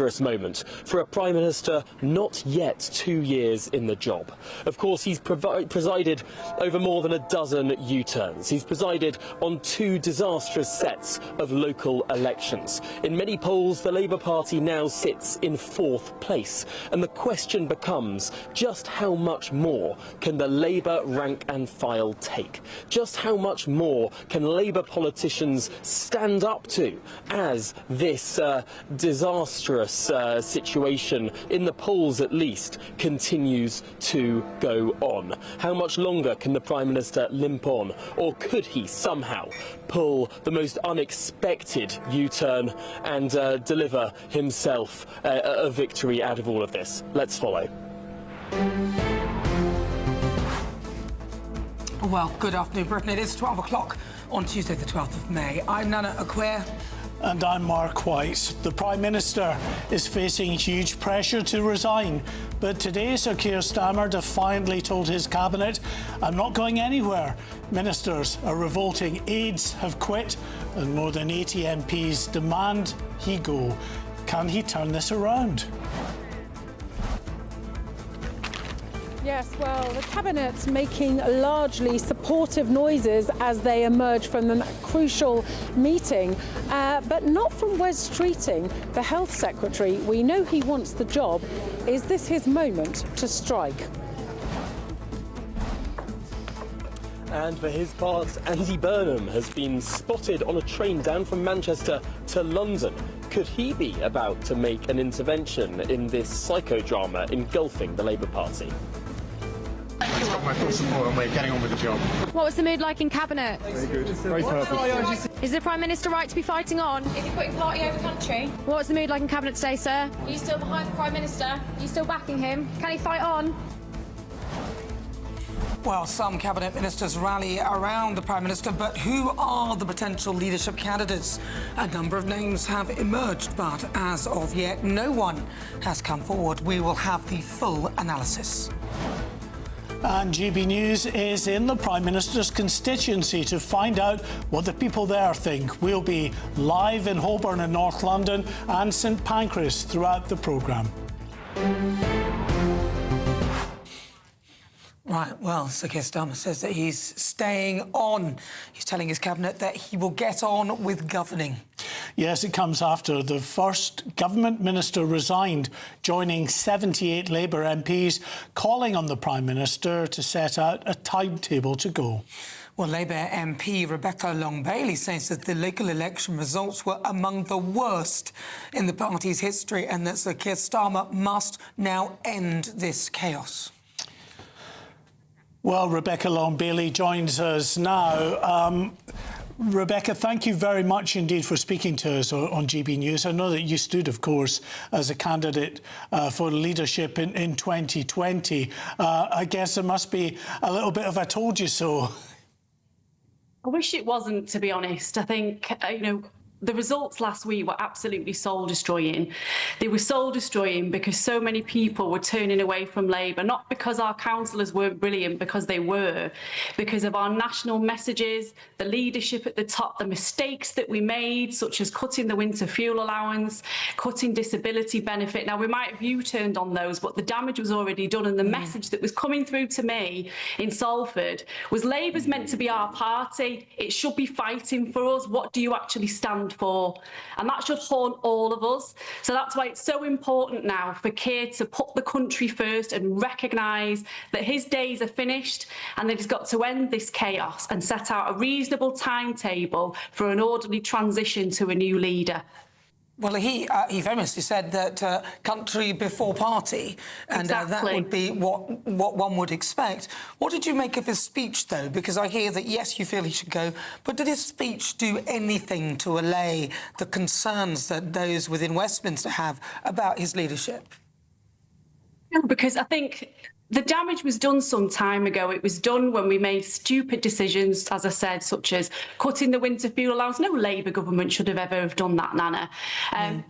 dangerous moment for a Prime Minister not yet 2 years in the job. Of course, he's presided over more than a dozen U-turns. He's presided on 2 disastrous sets of local elections. In many polls, the Labour Party now sits in 4th place. And the question becomes, just how much more can the Labour rank and file take? Just how much more can Labour politicians stand up to as this disastrous situation, in the polls at least, continues to go on? How much longer can the Prime Minister limp on, or could he somehow pull the most unexpected U-turn and deliver himself a victory out of all of this? Let's follow. Well, good afternoon, Britain. It is 12 o'clock on Tuesday, the 12th of May. I'm Nana Akua. And I'm Mark White. The Prime Minister is facing huge pressure to resign. But today, Sir Keir Starmer defiantly told his cabinet, "I'm not going anywhere." Ministers are revolting, aides have quit, and more than 80 MPs demand he go. Can he turn this around? Yes, well, the Cabinet's making largely supportive noises as they emerge from the crucial meeting, but not from Wes Streeting, the Health Secretary. We know he wants the job. Is this his moment to strike? And for his part, Andy Burnham has been spotted on a train down from Manchester to London. Could he be about to make an intervention in this psychodrama engulfing the Labour Party? I've got my full support and we're getting on with the job. What was the mood like in Cabinet? Very good. Very purposeful. Is the Prime Minister right to be fighting on? Is he putting party over country? What was the mood like in Cabinet today, sir? Are you still behind the Prime Minister? Are you still backing him? Can he fight on? Well, some Cabinet ministers rally around the Prime Minister, but who are the potential leadership candidates? A number of names have emerged, but as of yet, no one has come forward. We will have the full analysis. And GB News is in the Prime Minister's constituency to find out what the people there think. We'll be live in Holborn and North London and St Pancras throughout the programme. Right, well, Sir Keir Starmer says that he's staying on. He's telling his cabinet that he will get on with governing. Yes, it comes after the first government minister resigned, joining 78 Labour MPs, calling on the Prime Minister to set out a timetable to go. Well, Labour MP Rebecca Long-Bailey says that the local election results were among the worst in the party's history and that Sir Keir Starmer must now end this chaos. Well, Rebecca Long-Bailey joins us now. Rebecca, thank you very much indeed for speaking to us on GB News. I know that you stood, of course, as a candidate for leadership in 2020. I guess there must be a little bit of a told you so. I wish it wasn't, to be honest. I think, the results last week were absolutely soul-destroying. They were soul-destroying because so many people were turning away from Labour, not because our councillors weren't brilliant, because they were, because of our national messages, the leadership at the top, the mistakes that we made, such as cutting the winter fuel allowance, cutting disability benefit. Now, we might have U-turned on those, but the damage was already done, and the message that was coming through to me in Salford was Labour's meant to be our party. It should be fighting for us. What do you actually stand for? And that should haunt all of us. So that's why it's so important now for Keir to put the country first and recognise that his days are finished and that he's got to end this chaos and set out a reasonable timetable for an orderly transition to a new leader. Well, he famously said that country before party, and Exactly. that would be what one would expect. What did you make of his speech, though? Because I hear that, yes, you feel he should go, but did his speech do anything to allay the concerns that those within Westminster have about his leadership? No, because I think The damage was done some time ago. It was done when we made stupid decisions, as I said, such as cutting the winter fuel allowance. No Labour government should have ever have done that, Nana.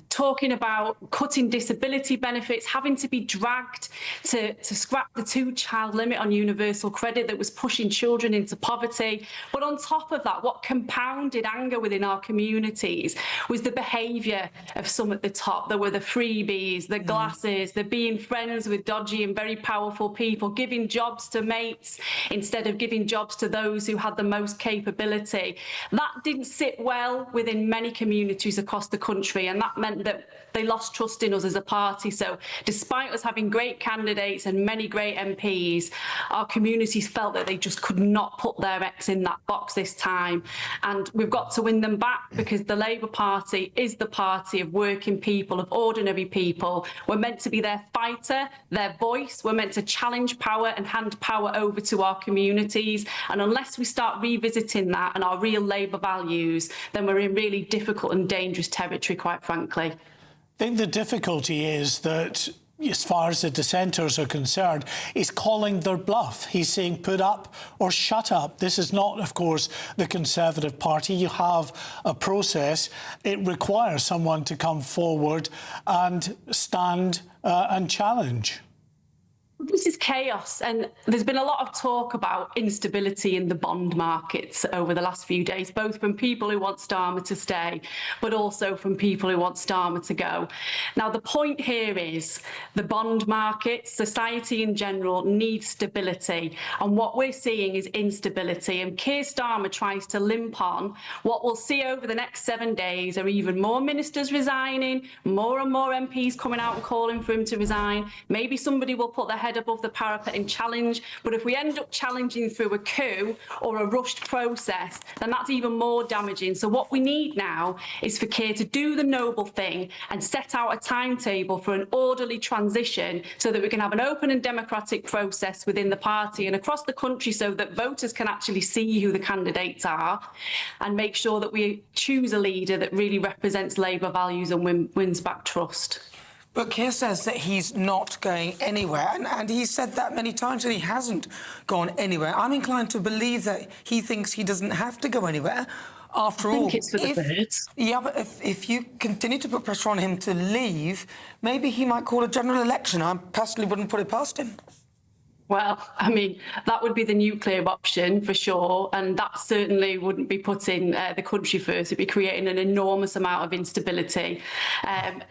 Talking about cutting disability benefits, having to be dragged to scrap the 2-child limit on universal credit that was pushing children into poverty. But on top of that, what compounded anger within our communities was the behaviour of some at the top. There were the freebies, the glasses, the being friends with dodgy and very powerful people, giving jobs to mates instead of giving jobs to those who had the most capability. That didn't sit well within many communities across the country, and that meant that they lost trust in us as a party. So despite us having great candidates and many great MPs, our communities felt that they just could not put their X in that box this time. And we've got to win them back, because the Labour Party is the party of working people, of ordinary people. We're meant to be their fighter, their voice. We're meant to challenge power and hand power over to our communities. And unless we start revisiting that and our real Labour values, then we're in really difficult and dangerous territory, quite frankly. I think the difficulty is that, as far as the dissenters are concerned, he's calling their bluff. He's saying put up or shut up. This is not, of course, the Conservative Party. You have a process. It requires someone to come forward and stand and challenge. This is chaos, and there's been a lot of talk about instability in the bond markets over the last few days, both from people who want Starmer to stay, but also from people who want Starmer to go. Now, the point here is the bond market, society in general, needs stability, and what we're seeing is instability, and Keir Starmer tries to limp on. What we'll see over the next 7 days are even more ministers resigning, more and more MPs coming out and calling for him to resign. Maybe somebody will put their head above the parapet and challenge, but if we end up challenging through a coup or a rushed process, then that's even more damaging. So what we need now is for Keir to do the noble thing and set out a timetable for an orderly transition, so that we can have an open and democratic process within the party and across the country, so that voters can actually see who the candidates are, and make sure that we choose a leader that really represents Labour values and wins back trust. But Keir says that he's not going anywhere, and he's said that many times, that he hasn't gone anywhere. I'm inclined to believe that he thinks he doesn't have to go anywhere. After all, I think it's for the birds. Yeah, but if you continue to put pressure on him to leave, maybe he might call a general election. I personally wouldn't put it past him. Well, I mean, that would be the nuclear option for sure, and that certainly wouldn't be putting the country first. It'd be creating an enormous amount of instability.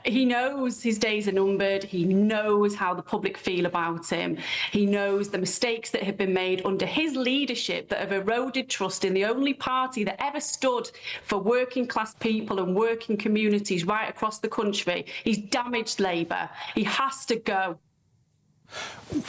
He knows his days are numbered. He knows how the public feel about him. He knows the mistakes that have been made under his leadership that have eroded trust in the only party that ever stood for working class people and working communities right across the country. He's damaged Labour. He has to go.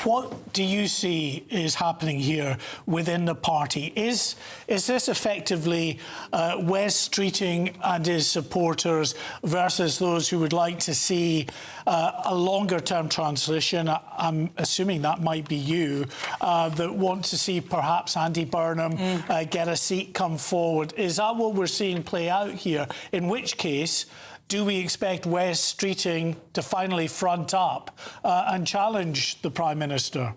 What do you see is happening here within the party? Is this effectively Wes Streeting and his supporters versus those who would like to see a longer-term transition? I'm assuming that might be you, that want to see perhaps Andy Burnham get a seat come forward. Is that what we're seeing play out here? In which case, do we expect Wes Streeting to finally front up and challenge the Prime Minister?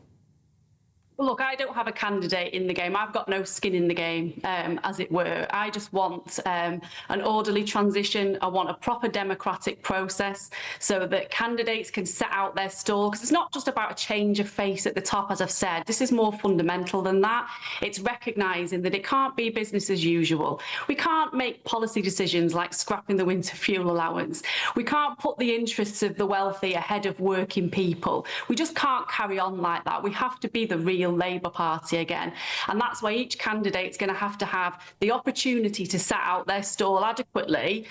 Look, I don't have a candidate in the game. I've got no skin in the game, as it were. I just want an orderly transition. I want a proper democratic process so that candidates can set out their stall. Because it's not just about a change of face at the top, as I've said. This is more fundamental than that. It's recognising that it can't be business as usual. We can't make policy decisions like scrapping the winter fuel allowance. We can't put the interests of the wealthy ahead of working people. We just can't carry on like that. We have to be the real Labour Party again, and that's why each candidate's going to have the opportunity to set out their stall adequately,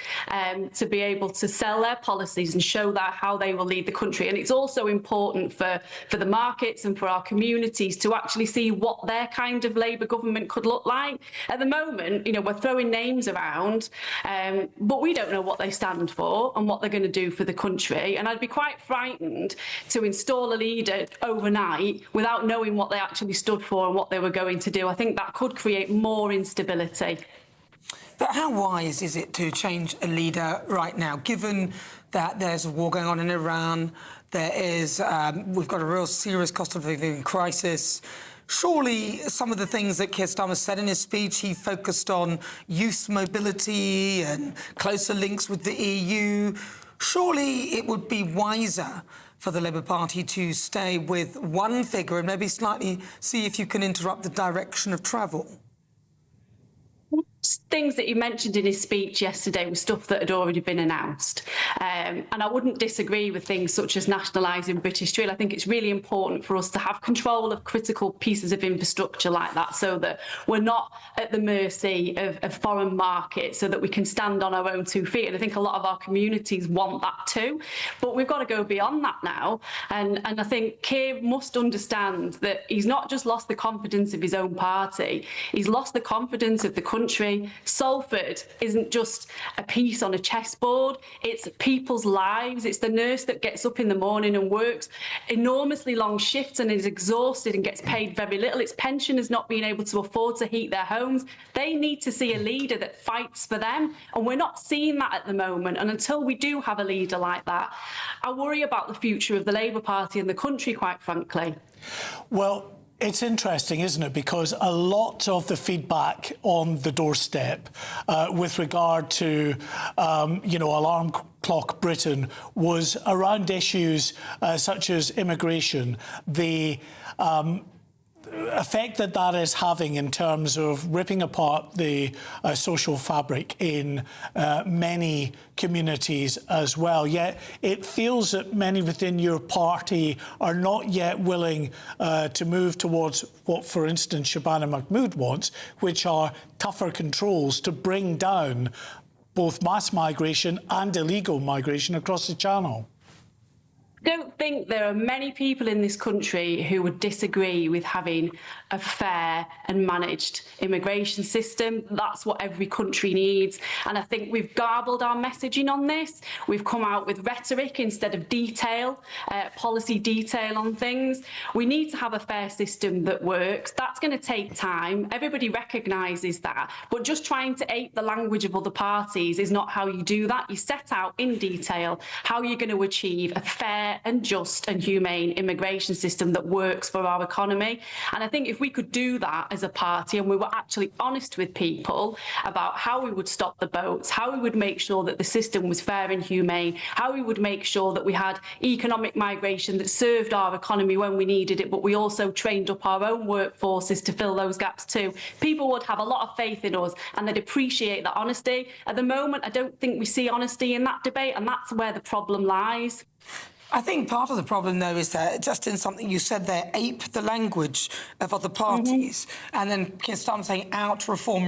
to be able to sell their policies and show that how they will lead the country. And it's also important for the markets and for our communities to actually see what their kind of Labour government could look like. At the moment, you know, we're throwing names around, but we don't know what they stand for and what they're going to do for the country. And I'd be quite frightened to install a leader overnight without knowing what they actually stood for and what they were going to do. I think that could create more instability. But how wise is it to change a leader right now, given that there's a war going on in Iran. There is, we've got a real serious cost of living crisis. Surely some of the things that Keir Starmer said in his speech, he focused on youth mobility and closer links with the EU. Surely it would be wiser for the Labour Party to stay with one figure and maybe slightly see if you can interrupt the direction of travel. Things that he mentioned in his speech yesterday were stuff that had already been announced. And I wouldn't disagree with things such as nationalising British Rail. I think it's really important for us to have control of critical pieces of infrastructure like that so that we're not at the mercy of foreign markets, so that we can stand on our own 2 feet. And I think a lot of our communities want that too. But we've got to go beyond that now. And I think Keir must understand that he's not just lost the confidence of his own party, he's lost the confidence of the country. Salford isn't just a piece on a chessboard, it's people's lives. It's the nurse that gets up in the morning and works enormously long shifts and is exhausted and gets paid very little. It's pensioners not being able to afford to heat their homes. They need to see a leader that fights for them, and we're not seeing that at the moment. And until we do have a leader like that, I worry about the future of the Labour Party and the country, quite frankly. Well, it's interesting, isn't it? Because a lot of the feedback on the doorstep with regard to, Alarm Clock Britain was around issues such as immigration, the effect that is having in terms of ripping apart the social fabric in many communities as well. Yet it feels that many within your party are not yet willing to move towards what, for instance, Shabana Mahmood wants, which are tougher controls to bring down both mass migration and illegal migration across the Channel. I don't think there are many people in this country who would disagree with having a fair and managed immigration system. That's what every country needs. And I think we've garbled our messaging on this. We've come out with rhetoric instead of detail, policy detail on things. We need to have a fair system that works. That's going to take time. Everybody recognises that. But just trying to ape the language of other parties is not how you do that. You set out in detail how you're going to achieve a fair and just and humane immigration system that works for our economy. And I think if we could do that as a party and we were actually honest with people about how we would stop the boats, how we would make sure that the system was fair and humane, how we would make sure that we had economic migration that served our economy when we needed it, but we also trained up our own workforces to fill those gaps too, people would have a lot of faith in us and they'd appreciate that honesty. At the moment, I don't think we see honesty in that debate, and that's where the problem lies. I think part of the problem, though, is that just in something you said there, ape the language of other parties, and then Keir Starmer saying out reform.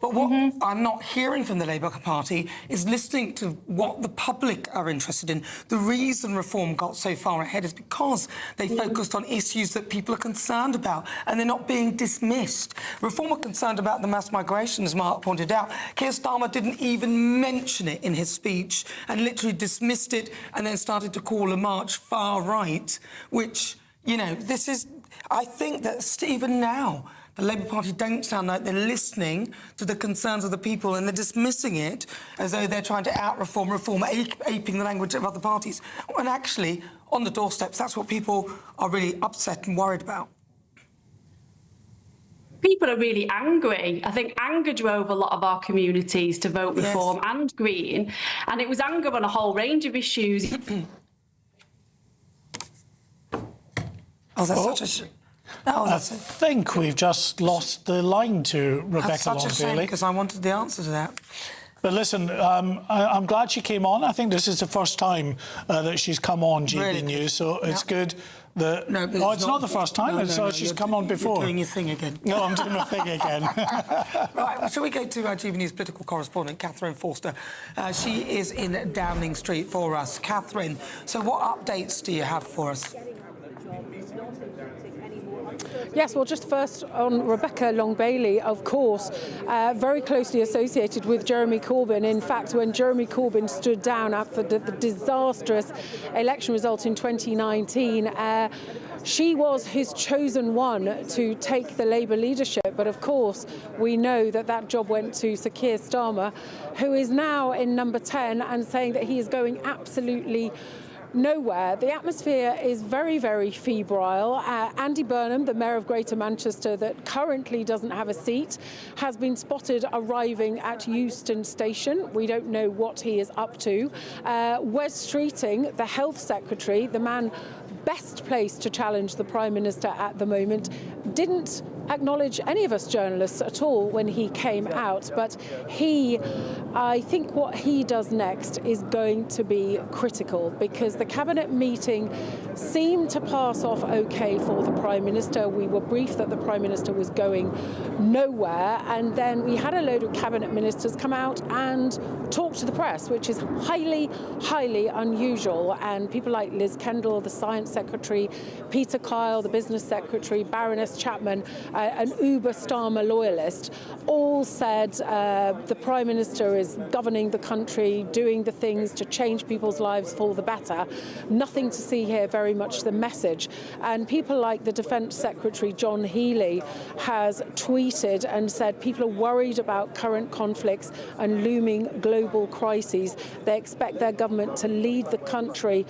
But what I'm not hearing from the Labour Party is listening to what the public are interested in. The reason reform got so far ahead is because they focused on issues that people are concerned about, and they're not being dismissed. Reform are concerned about the mass migration, as Mark pointed out. Keir Starmer didn't even mention it in his speech and literally dismissed it and then started to call a march far right, which, this is... I think that even now, the Labour Party don't sound like they're listening to the concerns of the people, and they're dismissing it as though they're trying to out-reform, aping the language of other parties. And actually, on the doorsteps, that's what people are really upset and worried about. People are really angry. I think anger drove a lot of our communities to vote Reform and Green, and it was anger on a whole range of issues. I think we've just lost the line to Rebecca That's such a shame, because I wanted the answer to that. But listen, I'm glad she came on. I think this is the first time that she's come on GBNews, so it's good that... No, it's not the first time. She's come on before. You're doing your thing again. No, I'm doing my thing again. Right, well, shall we go to our GBNews political correspondent, Catherine Forster? She is in Downing Street for us. Catherine, so what updates do you have for us? Yes, well, just first on Rebecca Long-Bailey, of course, very closely associated with Jeremy Corbyn. In fact, when Jeremy Corbyn stood down after the disastrous election result in 2019, She was his chosen one to take the Labour leadership, but of course we know that that job went to Sir Keir Starmer, who is now in number 10 and saying that he is going absolutely nowhere. The atmosphere is very, very febrile. Andy Burnham, the Mayor of Greater Manchester, that currently doesn't have a seat, has been spotted arriving at Euston Station. We don't know what he is up to. Wes Streeting, the Health Secretary, the man best placed to challenge the Prime Minister at the moment, didn't acknowledge any of us journalists at all when he came out, but I think what he does next is going to be critical, because the cabinet meeting seemed to pass off okay for the Prime Minister. We were briefed that the Prime Minister was going nowhere, and then we had a load of cabinet ministers come out and talk to the press, which is highly, highly unusual. And people like Liz Kendall, the Science Secretary, Peter Kyle, the Business Secretary, Baroness Chapman, an uber Starmer loyalist, all said the Prime Minister is governing the country, doing the things to change people's lives for the better. Nothing to see here, very much the message. And people like the Defence Secretary, John Healey, has tweeted and said people are worried about current conflicts and looming global crises. They expect their government to lead the country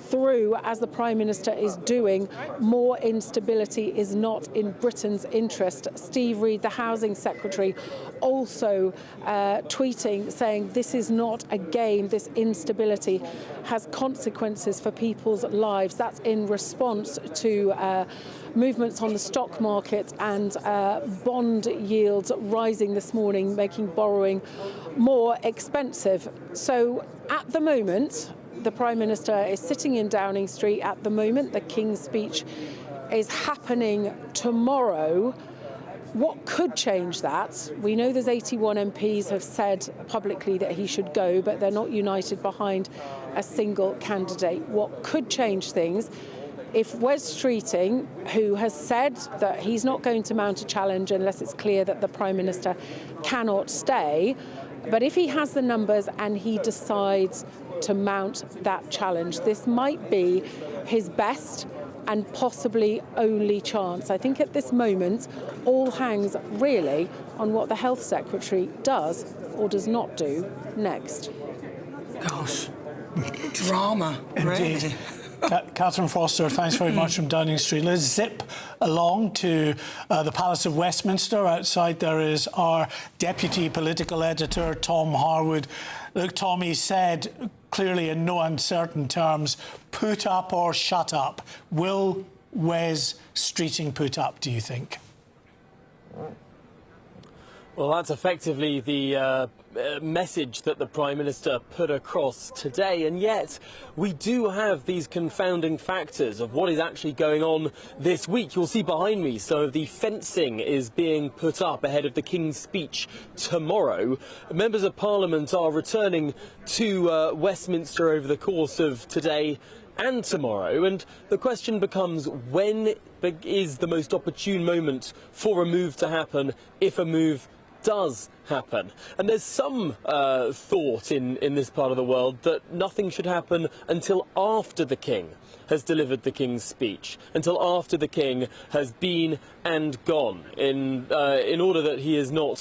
through, as the Prime Minister is doing. More instability is not in Britain's interest. Steve Reid, the Housing Secretary, also tweeting, saying this is not a game. This instability has consequences for people's lives. That's in response to movements on the stock market and bond yields rising this morning, making borrowing more expensive. So at the moment, the Prime Minister is sitting in Downing Street at the moment. The King's speech is happening tomorrow. What could change that? We know there's 81 MPs have said publicly that he should go, but they're not united behind a single candidate. What could change things? If Wes Streeting, who has said that he's not going to mount a challenge unless it's clear that the Prime Minister cannot stay, but if he has the numbers and he decides to mount that challenge, this might be his best and possibly only chance. I think at this moment, all hangs really on what the Health Secretary does or does not do next. Gosh, drama, really. Catherine Foster, thanks very much from Downing Street. Let's zip along to the Palace of Westminster. Outside there is our deputy political editor, Tom Harwood. Look, Tom, he said clearly in no uncertain terms, put up or shut up. Will Wes Streeting put up, do you think? Well, that's effectively the message that the Prime Minister put across today, and yet we do have these confounding factors of what is actually going on this week. You'll see behind me some of the fencing is being put up ahead of the King's speech tomorrow. Members of Parliament are returning to Westminster over the course of today and tomorrow, and the question becomes, when is the most opportune moment for a move to happen, if a move does happen? And there's some thought in this part of the world that nothing should happen until after the King has delivered the King's speech, until after the King has been and gone, in order that he is not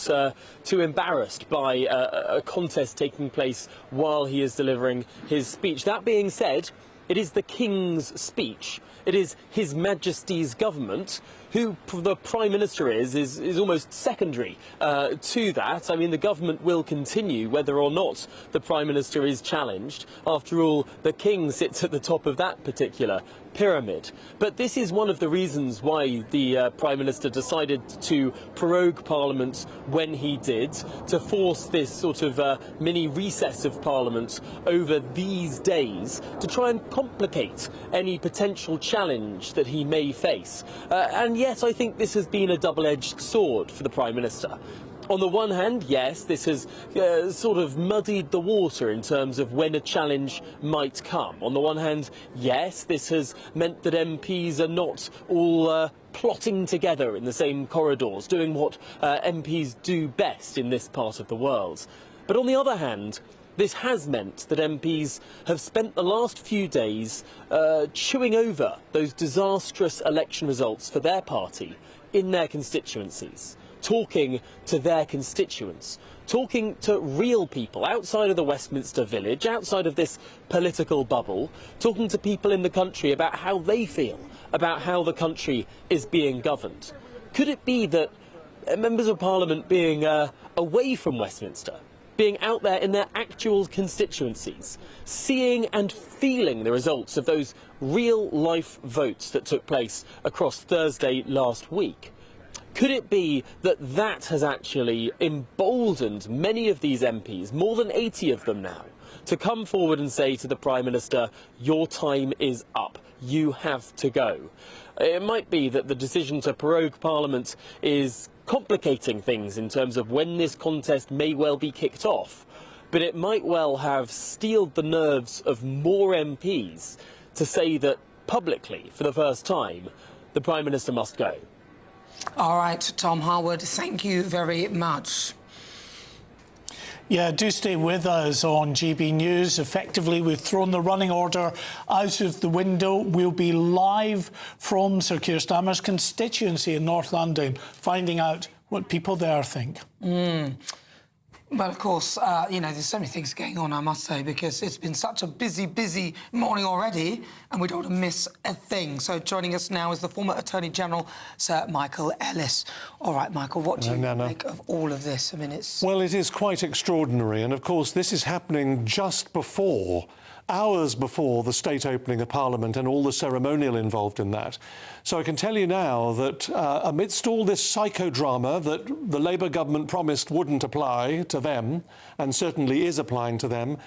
too embarrassed by a contest taking place while he is delivering his speech. That being said, it is the King's speech. It is His Majesty's government. Who the Prime Minister is almost secondary to that. I mean, the government will continue whether or not the Prime Minister is challenged. After all, the King sits at the top of that particular pyramid. But this is one of the reasons why the Prime Minister decided to prorogue Parliament when he did, to force this sort of mini recess of Parliament over these days to try and complicate any potential challenge that he may face. And yet I think this has been a double-edged sword for the Prime Minister. On the one hand, yes, this has sort of muddied the water in terms of when a challenge might come. On the one hand, yes, this has meant that MPs are not all plotting together in the same corridors, doing what MPs do best in this part of the world. But on the other hand, This has meant that MPs have spent the last few days chewing over those disastrous election results for their party in their constituencies, talking to their constituents, talking to real people outside of the Westminster village, outside of this political bubble, talking to people in the country about how they feel about how the country is being governed. Could it be that members of Parliament being away from Westminster, being out there in their actual constituencies, seeing and feeling the results of those real-life votes that took place across Thursday last week, could it be that that has actually emboldened many of these MPs, more than 80 of them now, to come forward and say to the Prime Minister, your time is up, you have to go? It might be that the decision to prorogue Parliament is complicating things in terms of when this contest may well be kicked off, but it might well have steeled the nerves of more MPs to say that publicly, for the first time, the Prime Minister must go. All right, Tom Harwood, thank you very much. Yeah, do stay with us on GB News. Effectively, we've thrown the running order out of the window. We'll be live from Sir Keir Starmer's constituency in North London, finding out what people there think. But of course, you know, there's so many things going on, I must say, because it's been such a busy morning already, and we don't want to miss a thing. So joining us now is the former Attorney General, Sir Michael Ellis. All right, Michael, what do you make of all of this? I mean, it's... Well, it is quite extraordinary, and of course this is happening just before, hours before the state opening of Parliament and all the ceremonial involved in that. So I can tell you now that amidst all this psychodrama that the Labour government promised wouldn't apply to them, and certainly is applying to them,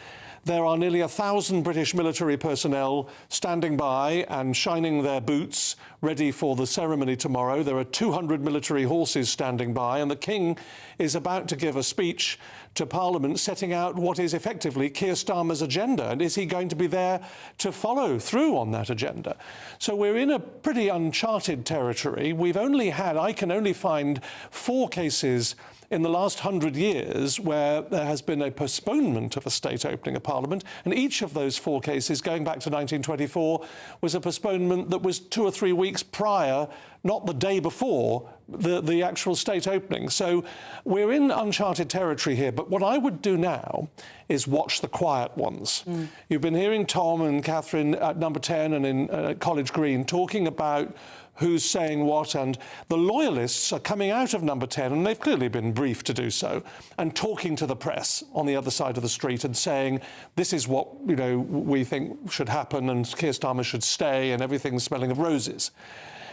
there are nearly 1,000 British military personnel standing by and shining their boots, ready for the ceremony tomorrow. There are 200 military horses standing by, and the King is about to give a speech to Parliament setting out what is effectively Keir Starmer's agenda, and is he going to be there to follow through on that agenda? So we're in a pretty uncharted territory. I can only find 4 cases in the last 100 years where there has been a postponement of a state opening of Parliament, and each of those 4 cases, going back to 1924, was a postponement that was 2 or 3 weeks prior, not the day before, the actual state opening. So we're in uncharted territory here, but what I would do now is watch the quiet ones. You've been hearing Tom and Catherine at Number 10 and in College Green talking about who's saying what, and the loyalists are coming out of Number 10, and they've clearly been briefed to do so, and talking to the press on the other side of the street and saying, this is what, you know, we think should happen, and Keir Starmer should stay, and everything's smelling of roses.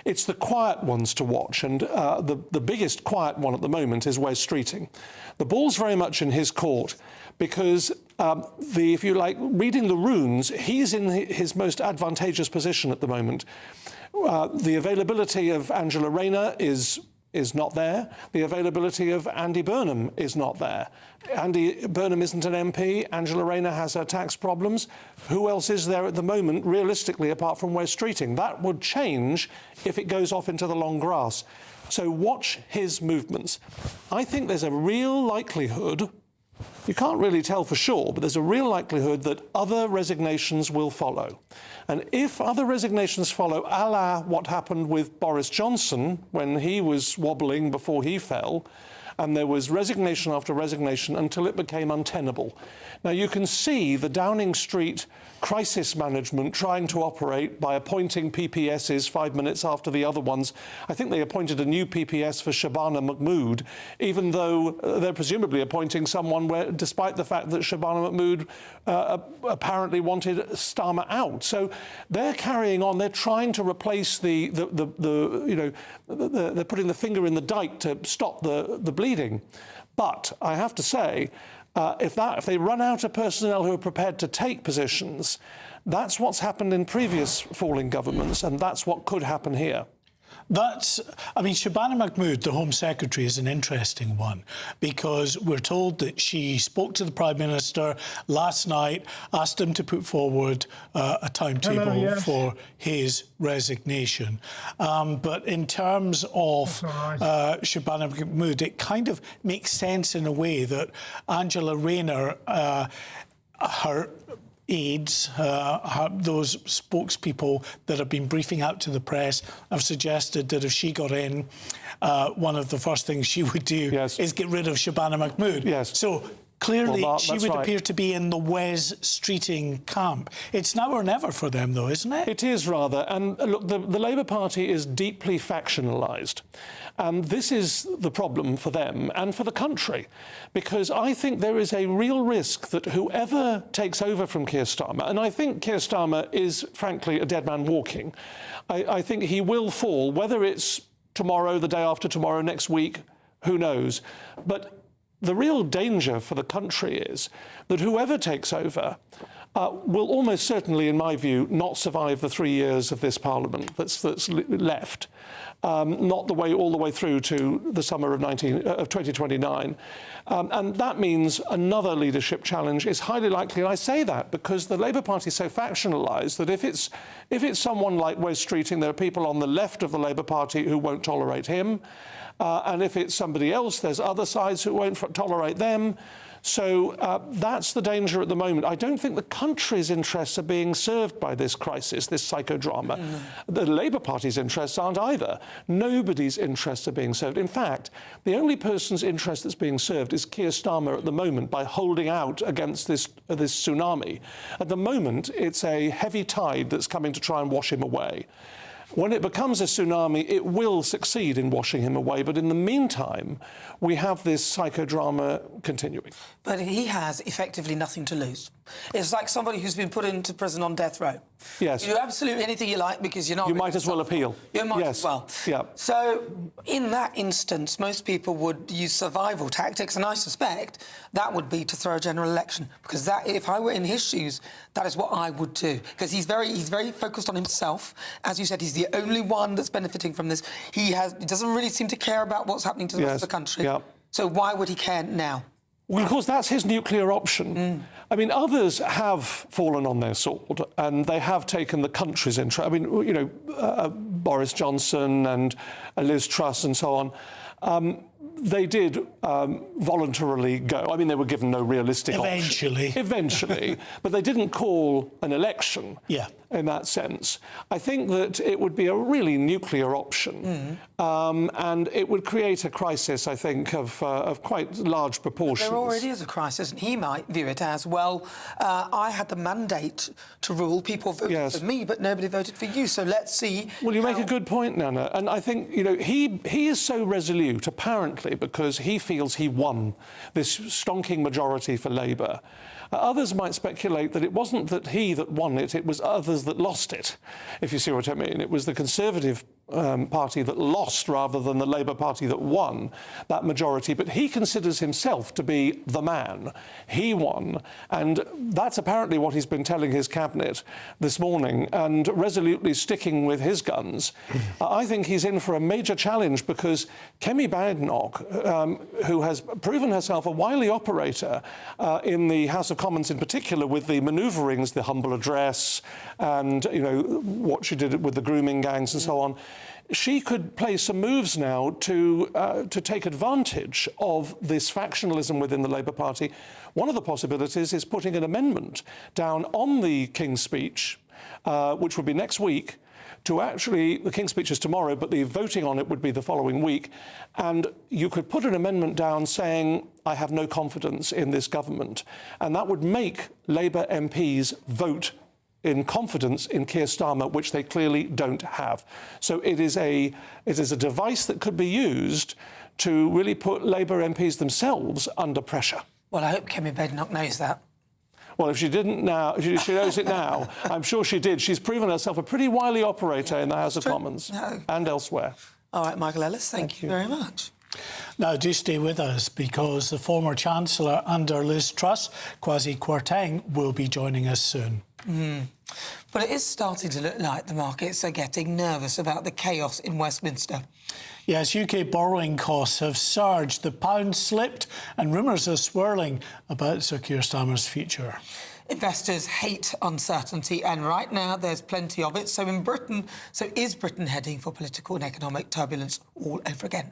It's the quiet ones to watch, and the biggest quiet one at the moment is Wes Streeting. The ball's very much in his court, because if you like, reading the runes, he's in his most advantageous position at the moment. The availability of Angela Rayner is not there. The availability of Andy Burnham is not there. Andy Burnham isn't an MP. Angela Rayner has her tax problems. Who else is there at the moment, realistically, apart from Wes Streeting? That would change if it goes off into the long grass. So watch his movements. I think there's a real likelihood, you can't really tell for sure, but there's a real likelihood that other resignations will follow. And if other resignations follow, a la what happened with Boris Johnson when he was wobbling before he fell, and there was resignation after resignation until it became untenable. Now, you can see the Downing Street crisis management trying to operate by appointing PPSs 5 minutes after the other ones. I think they appointed a new PPS for Shabana Mahmood, even though they're presumably appointing someone where, despite the fact that Shabana Mahmood apparently wanted Starmer out. So they're carrying on. They're trying to replace they're putting the finger in the dike to stop the bleeding. But I have to say, if they run out of personnel who are prepared to take positions, that's what's happened in previous falling governments, and that's what could happen here. I mean, Shabana Mahmood, the Home Secretary, is an interesting one because we're told that she spoke to the Prime Minister last night, asked him to put forward a timetable for his resignation. But in terms of Shabana Mahmood, it kind of makes sense in a way that Angela Rayner, her aides, those spokespeople that have been briefing out to the press, have suggested that if she got in, one of the first things she would do is get rid of Shabana Mahmood. Yes. So clearly she would right. appear to be in the Wes Streeting camp. It's now or never for them, though, isn't it? It is rather. And look, the Labour Party is deeply factionalised. And this is the problem for them and for the country, because I think there is a real risk that whoever takes over from Keir Starmer, and I think Keir Starmer is, frankly, a dead man walking, I think he will fall, whether it's tomorrow, the day after tomorrow, next week, who knows. But the real danger for the country is that whoever takes over will almost certainly, in my view, not survive the 3 years of this Parliament that's left. Not all the way through to the summer of 2029. And that means another leadership challenge is highly likely. And I say that because the Labour Party is so factionalised that if it's someone like Wes Streeting, there are people on the left of the Labour Party who won't tolerate him. And if it's somebody else, there's other sides who won't tolerate them. So that's the danger at the moment. I don't think the country's interests are being served by this crisis, this psychodrama. The Labour Party's interests aren't either. Nobody's interests are being served. In fact, the only person's interest that's being served is Keir Starmer at the moment by holding out against this tsunami. At the moment, it's a heavy tide that's coming to try and wash him away. When it becomes a tsunami, it will succeed in washing him away. But in the meantime, we have this psychodrama continuing. But he has effectively nothing to lose. It's like somebody who's been put into prison on death row. Yes. You do absolutely anything you like because you're not... You might as well appeal. You might as well. Yeah. So, in that instance, most people would use survival tactics, and I suspect that would be to throw a general election. Because that, if I were in his shoes, that is what I would do. Because he's very focused on himself. As you said, he's the only one that's benefiting from this. He doesn't really seem to care about what's happening to the rest of the country. Yeah. So why would he care now? Well, of course, that's his nuclear option. I mean, others have fallen on their sword and they have taken the country's interest. I mean, you know, Boris Johnson and Liz Truss and so on. They did voluntarily go. I mean, they were given no realistic option. Eventually. But they didn't call an election in that sense. I think that it would be a really nuclear option. And it would create a crisis, I think, of quite large proportions. There already is a crisis, and he might view it as, well, I had the mandate to rule. People voted for me, but nobody voted for you. So let's see. Well, you make a good point, Nana. And I think, you know, he is so resolute, apparently, because he feels he won this stonking majority for Labour. Others might speculate that it wasn't he that won it, it was others that lost it, if you see what I mean. It was the Conservative Party that lost rather than the Labour Party that won that majority. But he considers himself to be the man. He won. And that's apparently what he's been telling his cabinet this morning, and resolutely sticking with his guns. I think he's in for a major challenge because Kemi Badenoch, who has proven herself a wily operator in the House of Commons in particular, with the manoeuvrings, the humble address, and, you know, what she did with the grooming gangs and so on, she could play some moves now to take advantage of this factionalism within the Labour Party. One of the possibilities is putting an amendment down on the King's Speech, which would be next week, to actually, the King's Speech is tomorrow, but the voting on it would be the following week. And you could put an amendment down saying, I have no confidence in this government. And that would make Labour MPs vote in confidence in Keir Starmer, which they clearly don't have. So it is a device that could be used to really put Labour MPs themselves under pressure. Well, I hope Kemi Badenoch knows that. Well, if she didn't now, if she knows it now, I'm sure she did. She's proven herself a pretty wily operator in the House of Commons and elsewhere. All right, Michael Ellis, thank you very much. Now, do stay with us because the former Chancellor under Liz Truss, Kwasi Kwarteng, will be joining us soon. But it is starting to look like the markets are getting nervous about the chaos in Westminster. Yes, UK borrowing costs have surged, the pound slipped, and rumours are swirling about Sir Keir Starmer's future. Investors hate uncertainty, and right now there's plenty of it. So is Britain heading for political and economic turbulence all over again?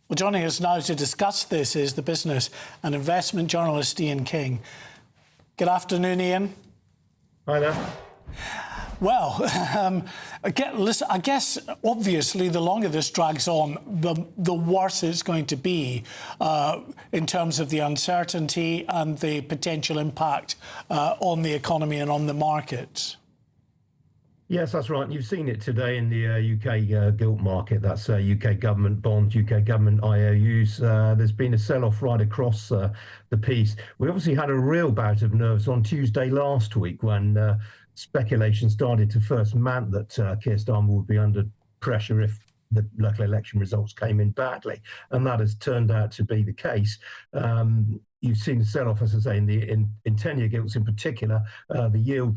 Well, joining us now to discuss this is the business and investment journalist Ian King. Good afternoon, Ian. Hi there. Well, I guess obviously the longer this drags on, the worse it's going to be in terms of the uncertainty and the potential impact on the economy and on the markets. Yes, that's right. You've seen it today in the UK gilt market. That's UK government bonds, UK government IOUs. There's been a sell-off right across the piece. We obviously had a real bout of nerves on Tuesday last week when speculation started to first mount that Keir Starmer would be under pressure if the local election results came in badly, and that has turned out to be the case. You've seen the sell-off, as I say, in 10-year gilts in particular. The yield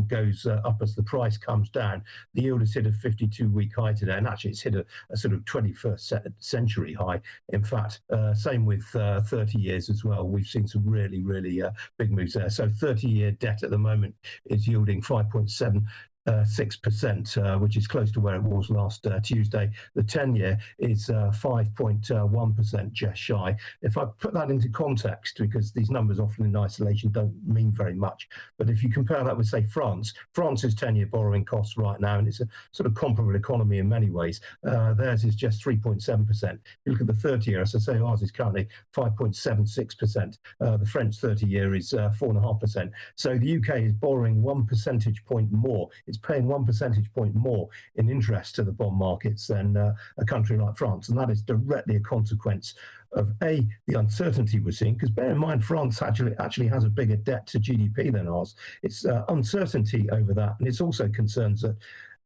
goes up as the price comes down. The yield has hit a 52-week high today, and actually it's hit a sort of 21st century high. In fact, same with 30 years as well. We've seen some really, really big moves there. So 30-year debt at the moment is yielding 5.76%, which is close to where it was last Tuesday. The 10-year is 5.1%, just shy. If I put that into context, because these numbers often in isolation don't mean very much, but if you compare that with, say, France's 10-year borrowing costs right now, and it's a sort of comparable economy in many ways, theirs is just 3.7%. If you look at the 30-year, as I say, ours is currently 5.76%. The French 30-year is 4.5%. So the UK is borrowing 1 percentage point more. It's paying 1 percentage point more in interest to the bond markets than a country like France. And that is directly a consequence of the uncertainty we're seeing, because bear in mind, France actually has a bigger debt to GDP than ours. It's uncertainty over that. And it's also concerns that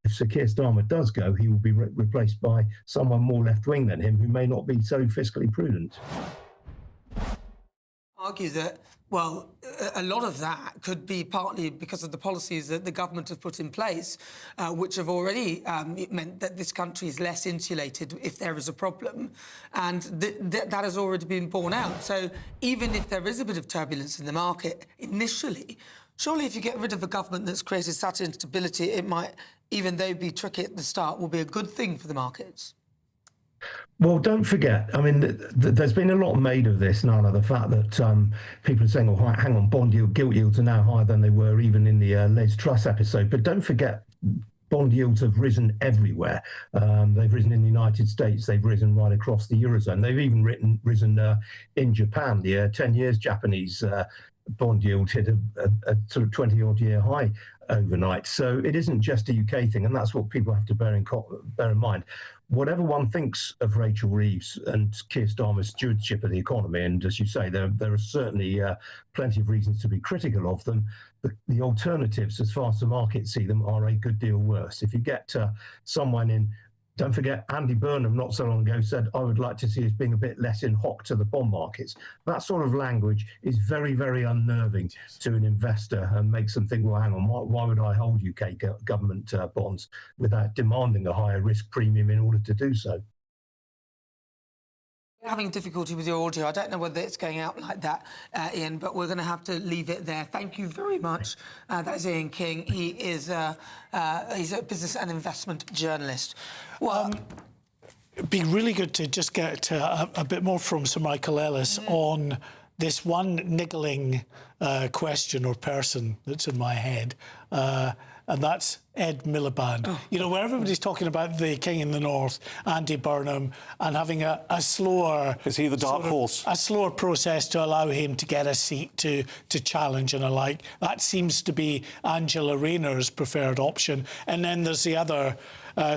if Sir Keir Starmer does go, he will be replaced by someone more left-wing than him who may not be so fiscally prudent. Argue that, well, a lot of that could be partly because of the policies that the government have put in place, which have already meant that this country is less insulated if there is a problem, and that has already been borne out. So even if there is a bit of turbulence in the market initially, surely if you get rid of a government that's created such instability, it might, even though be tricky at the start, will be a good thing for the markets. Well, don't forget, I mean, there's been a lot made of this, Nana, the fact that people are saying, oh, hang on, gilt yields are now higher than they were even in the Les Truss episode. But don't forget, bond yields have risen everywhere. They've risen in the United States. They've risen right across the Eurozone. They've even risen in Japan. The 10 years Japanese bond yield hit a sort of 20-odd-year high overnight. So it isn't just a UK thing, and that's what people have to bear in mind. Whatever one thinks of Rachel Reeves and Keir Starmer's stewardship of the economy, and as you say, there are certainly plenty of reasons to be critical of them, the alternatives, as far as the markets see them, are a good deal worse. If you get someone in, don't forget, Andy Burnham not so long ago said, I would like to see us being a bit less in hock to the bond markets. That sort of language is very, very unnerving to an investor and makes them think, well, hang on, why would I hold UK government bonds without demanding a higher risk premium in order to do so? Having difficulty with your audio. I don't know whether it's going out like that, Ian, but we're going to have to leave it there. Thank you very much. That's Ian King. He is he's a business and investment journalist. Well, it'd be really good to just get a bit more from Sir Michael Ellis on this one niggling question or person that's in my head, and that's Ed Miliband. Oh. You know, where everybody's talking about the King in the North, Andy Burnham, and having a slower... Is he the dark horse? A slower process to allow him to get a seat to challenge and alike. That seems to be Angela Rayner's preferred option. And then there's the other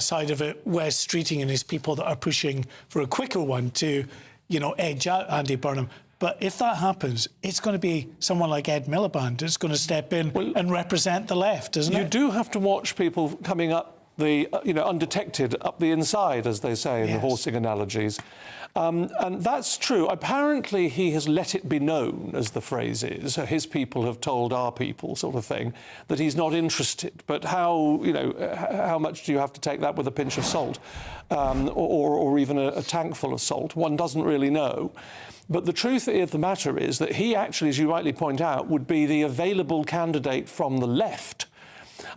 side of it, Wes Streeting and his people that are pushing for a quicker one to, you know, edge out Andy Burnham. But if that happens, it's going to be someone like Ed Miliband that's going to step in and represent the left, isn't it? You do have to watch people coming up the undetected up the inside, as they say in the horsing analogies. And that's true. Apparently, he has let it be known, as the phrase is. His people have told our people, sort of thing, that he's not interested. But how much do you have to take that with a pinch of salt, or even a tank full of salt? One doesn't really know. But the truth of the matter is that he actually, as you rightly point out, would be the available candidate from the left.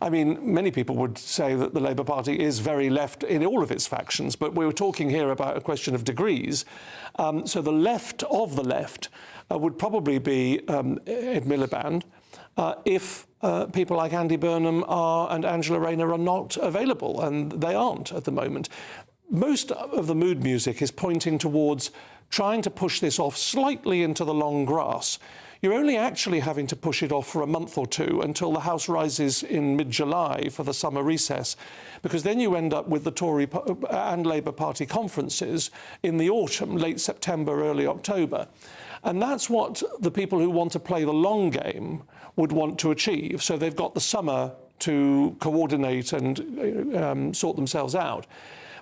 I mean, many people would say that the Labour Party is very left in all of its factions, but we were talking here about a question of degrees. So the left of the left would probably be Ed Miliband if people like Andy Burnham and Angela Rayner are not available, and they aren't at the moment. Most of the mood music is pointing towards trying to push this off slightly into the long grass. You're only actually having to push it off for a month or two until the House rises in mid-July for the summer recess, because then you end up with the Tory and Labour Party conferences in the autumn, late September, early October. And that's what the people who want to play the long game would want to achieve. So they've got the summer to coordinate and sort themselves out.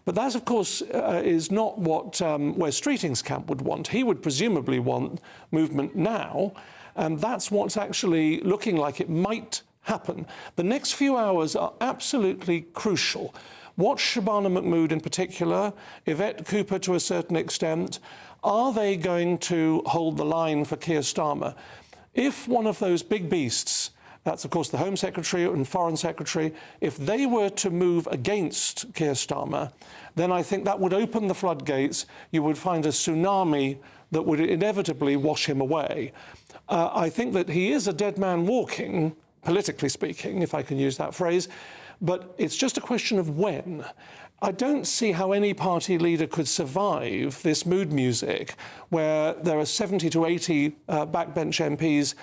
But that, of course, is not what Wes Streeting's camp would want. He would presumably want movement now, and that's what's actually looking like it might happen. The next few hours are absolutely crucial. Watch Shabana Mahmood in particular, Yvette Cooper to a certain extent. Are they going to hold the line for Keir Starmer? If one of those big beasts, that's, of course, the Home Secretary and Foreign Secretary, if they were to move against Keir Starmer, then I think that would open the floodgates. You would find a tsunami that would inevitably wash him away. I think that he is a dead man walking, politically speaking, if I can use that phrase, but it's just a question of when. I don't see how any party leader could survive this mood music where there are 70 to 80 backbench MPs.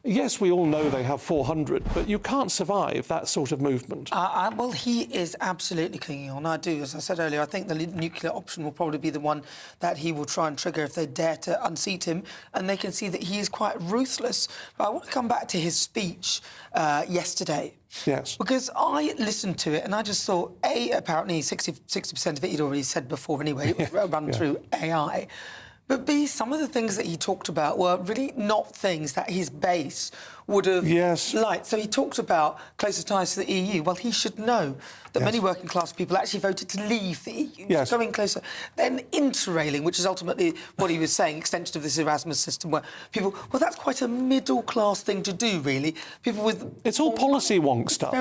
Yes, we all know they have 400, but you can't survive that sort of movement. Well, he is absolutely clinging on. I do. As I said earlier, I think the nuclear option will probably be the one that he will try and trigger if they dare to unseat him, and they can see that he is quite ruthless. But I want to come back to his speech yesterday. Yes. Because I listened to it and I just thought, apparently 60% of it he'd already said before anyway. It was run through AI. But B, some of the things that he talked about were really not things that his base would have liked. So he talked about closer ties to the EU. Well, he should know that many working class people actually voted to leave the EU. Yes. Going closer. Then interrailing, which is ultimately what he was saying, extension of this Erasmus system, where people, well, that's quite a middle class thing to do, really. People with... It's all policy wonk stuff.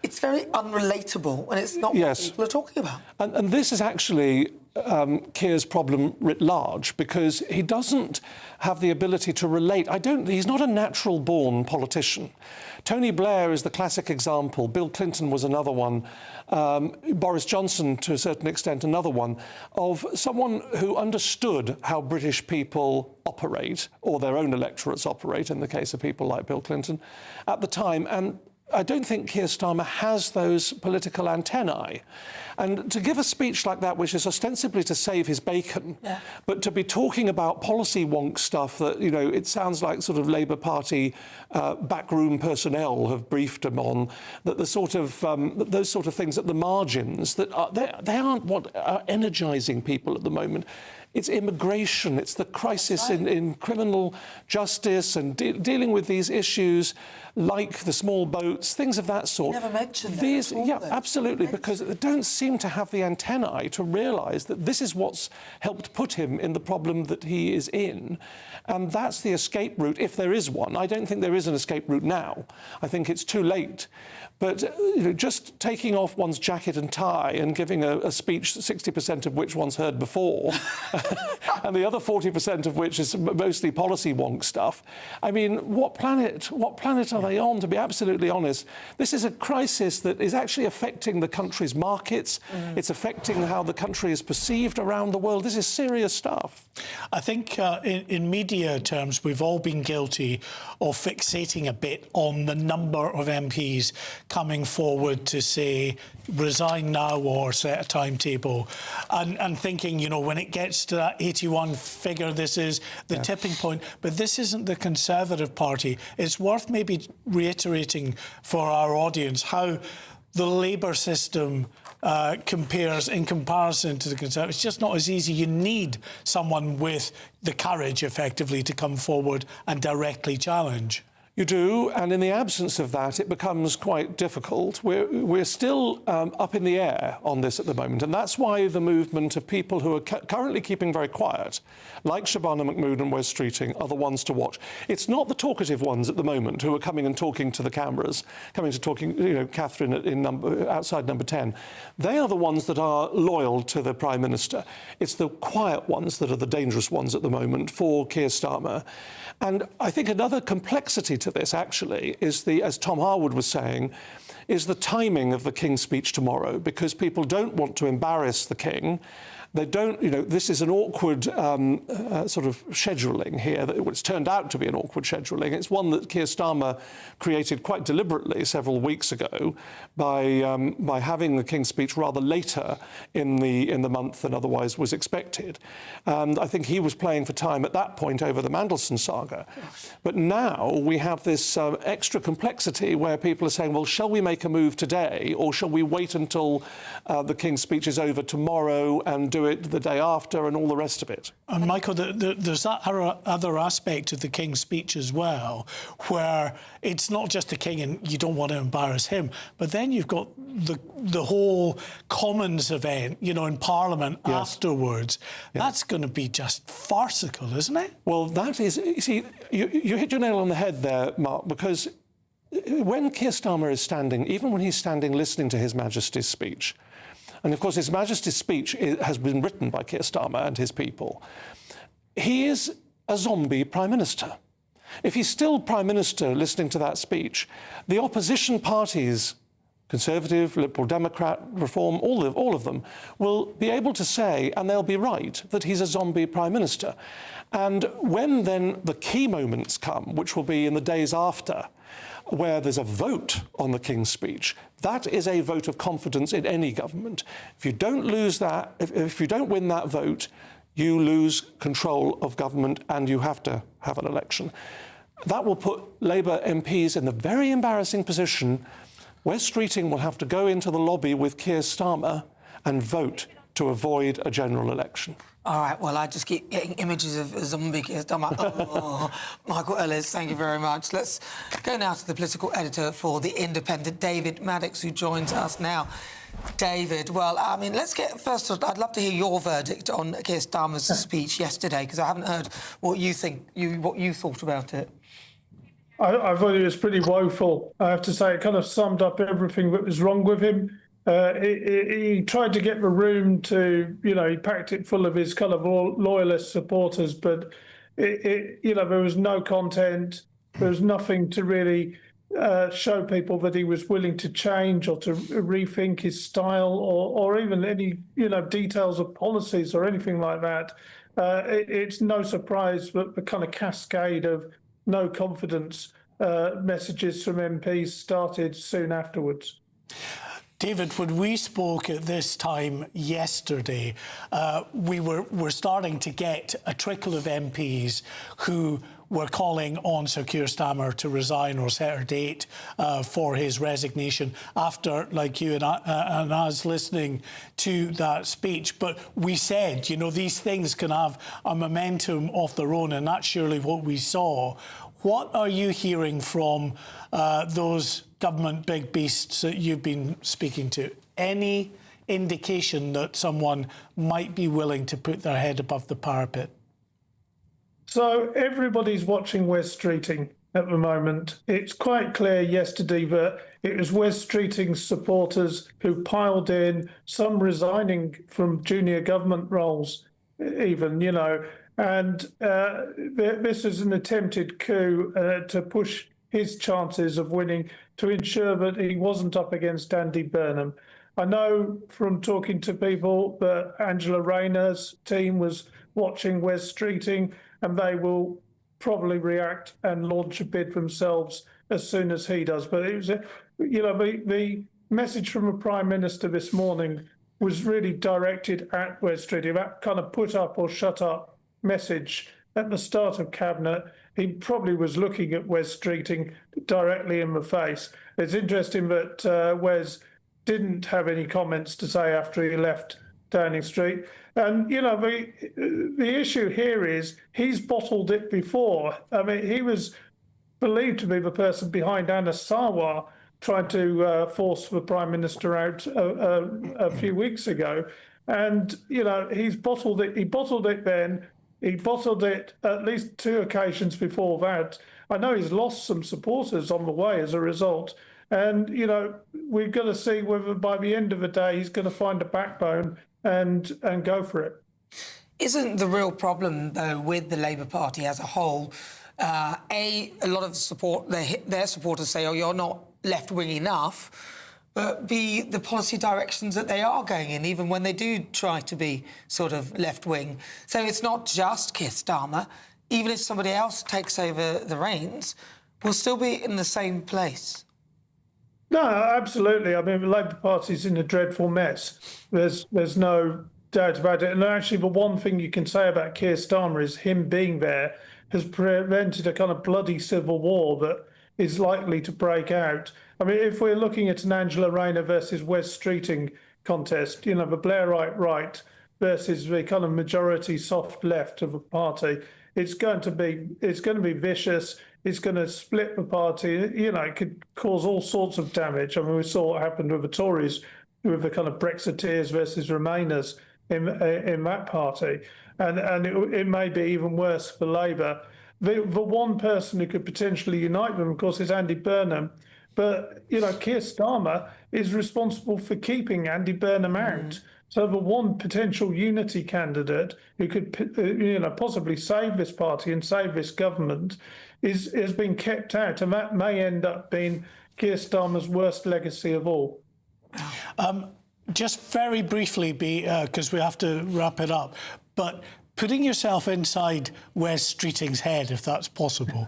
It's very unrelatable, and it's not what people are talking about. And this is actually Keir's problem writ large, because he doesn't have the ability to relate. He's not a natural-born politician. Tony Blair is the classic example. Bill Clinton was another one. Boris Johnson, to a certain extent, another one, of someone who understood how British people operate, or their own electorates operate, in the case of people like Bill Clinton, at the time. And I don't think Keir Starmer has those political antennae. And to give a speech like that, which is ostensibly to save his bacon, but to be talking about policy wonk stuff that, you know, it sounds like sort of Labour Party backroom personnel have briefed him on, that the sort of, those sort of things at the margins, that they aren't what are energising people at the moment. It's immigration, it's the crisis in criminal justice and dealing with these issues like the small boats, things of that sort. Never mentioned that. Absolutely, because they don't seem to have the antennae to realise that this is what's helped put him in the problem that he is in. And that's the escape route, if there is one. I don't think there is an escape route now. I think it's too late. But you know, just taking off one's jacket and tie and giving a speech, 60% of which one's heard before, and the other 40% of which is mostly policy wonk stuff. I mean, what planet are they on, to be absolutely honest? This is a crisis that is actually affecting the country's markets. It's affecting how the country is perceived around the world. This is serious stuff. I think in media terms, we've all been guilty of fixating a bit on the number of MPs coming forward to say, resign now or set a timetable, and thinking, you know, when it gets to that 81 figure, this is the tipping point. But this isn't the Conservative Party. It's worth maybe reiterating for our audience how the Labour system compares in comparison to the Conservatives. It's just not as easy. You need someone with the courage, effectively, to come forward and directly challenge. You do, and in the absence of that, it becomes quite difficult. We're still up in the air on this at the moment, and that's why the movement of people who are currently keeping very quiet, like Shabana Mahmood and Wes Streeting, are the ones to watch. It's not the talkative ones at the moment who are coming and talking to the cameras, coming to talking, you know, Catherine outside number 10. They are the ones that are loyal to the Prime Minister. It's the quiet ones that are the dangerous ones at the moment for Keir Starmer. And I think another complexity to this, actually, is as Tom Harwood was saying, is the timing of the King's speech tomorrow, because people don't want to embarrass the King. They don't, you know, this is an awkward sort of scheduling here. It's turned out to be an awkward scheduling. It's one that Keir Starmer created quite deliberately several weeks ago by having the King's speech rather later in the month than otherwise was expected. And I think he was playing for time at that point over the Mandelson saga. But now we have this extra complexity where people are saying, well, shall we make a move today, or shall we wait until the King's speech is over tomorrow and do it the day after and all the rest of it? And Michael, there's that other aspect of the King's speech as well, where it's not just the King and you don't want to embarrass him, but then you've got the whole Commons event, you know, in Parliament afterwards. Yes. That's going to be just farcical, isn't it? Well, that is, you see, you hit your nail on the head there, Mark, because when Keir Starmer is standing, even when he's standing listening to His Majesty's speech, and of course His Majesty's speech has been written by Keir Starmer and his people, he is a zombie Prime Minister. If he's still Prime Minister listening to that speech, the opposition parties, Conservative, Liberal Democrat, Reform, all of them, will be able to say, and they'll be right, that he's a zombie Prime Minister. And when then the key moments come, which will be in the days after, where there's a vote on the King's speech, that is a vote of confidence in any government. If you don't lose that, if you don't win that vote, you lose control of government and you have to have an election. That will put Labour MPs in the very embarrassing position where Streeting will have to go into the lobby with Keir Starmer and vote to avoid a general election. All right, well, I just keep getting images of a zombie Keir Starmer. Oh, Michael Ellis, thank you very much. Let's go now to the political editor for The Independent, David Maddox, who joins us now. David, well, I mean, let's get first. I'd love to hear your verdict on Keir Starmer's speech yesterday, because I haven't heard what you think, what you thought about it. I thought it was pretty woeful. I have to say, it kind of summed up everything that was wrong with him. He tried to get the room to, you know, he packed it full of his kind of loyalist supporters, but you know, there was no content. There was nothing to really show people that he was willing to change or to rethink his style or even any, you know, details of policies or anything like that. It's no surprise that the kind of cascade of no confidence messages from MPs started soon afterwards. David, when we spoke at this time yesterday, we were starting to get a trickle of MPs who were calling on Sir Keir Starmer to resign or set a date for his resignation after, like you and us, listening to that speech. But we said, you know, these things can have a momentum of their own, and that's surely what we saw. What are you hearing from those government big beasts that you've been speaking to? Any indication that someone might be willing to put their head above the parapet? So everybody's watching Wes Streeting at the moment. It's quite clear yesterday that it was Wes Streeting's supporters who piled in, some resigning from junior government roles even, you know, and this is an attempted coup to push his chances of winning, to ensure that he wasn't up against Andy Burnham. I know from talking to people that Angela Rayner's team was watching Wes Streeting, and they will probably react and launch a bid themselves as soon as he does. But it was, you know, the message from the Prime Minister this morning was really directed at Wes Streeting, that kind of put up or shut up message at the start of Cabinet. He probably was looking at Wes Streeting directly in the face. It's interesting that Wes didn't have any comments to say after he left Downing Street. And, you know, the issue here is he's bottled it before. I mean, he was believed to be the person behind Anna Sarwar trying to force the Prime Minister out a few weeks ago. And, you know, he's bottled it. He bottled it then. He bottled it at least 2 occasions before that. I know he's lost some supporters on the way as a result. And, you know, we've got to see whether by the end of the day he's going to find a backbone and go for it. Isn't the real problem, though, with the Labour Party as a whole, a lot of the support, their supporters say, oh, you're not left-wing enough, but B, the policy directions that they are going in, even when they do try to be sort of left-wing. So it's not just Keir Starmer. Even if somebody else takes over the reins, we'll still be in the same place. No, absolutely. I mean, the Labour Party's in a dreadful mess. There's no doubt about it. And actually, the one thing you can say about Keir Starmer is him being there has prevented a kind of bloody civil war that is likely to break out. I mean, if we're looking at an Angela Rayner versus Wes Streeting contest, you know, the Blairite right versus the kind of majority soft left of a party, it's going to be vicious. It's going to split the party. You know, it could cause all sorts of damage. I mean, we saw what happened with the Tories, with the kind of Brexiteers versus Remainers in that party, and it may be even worse for Labour. The one person who could potentially unite them, of course, is Andy Burnham. But, you know, Keir Starmer is responsible for keeping Andy Burnham out. So the one potential unity candidate who could, you know, possibly save this party and save this government has been kept out. And that may end up being Keir Starmer's worst legacy of all. Just very briefly, because we have to wrap it up, but putting yourself inside Wes Streeting's head, if that's possible,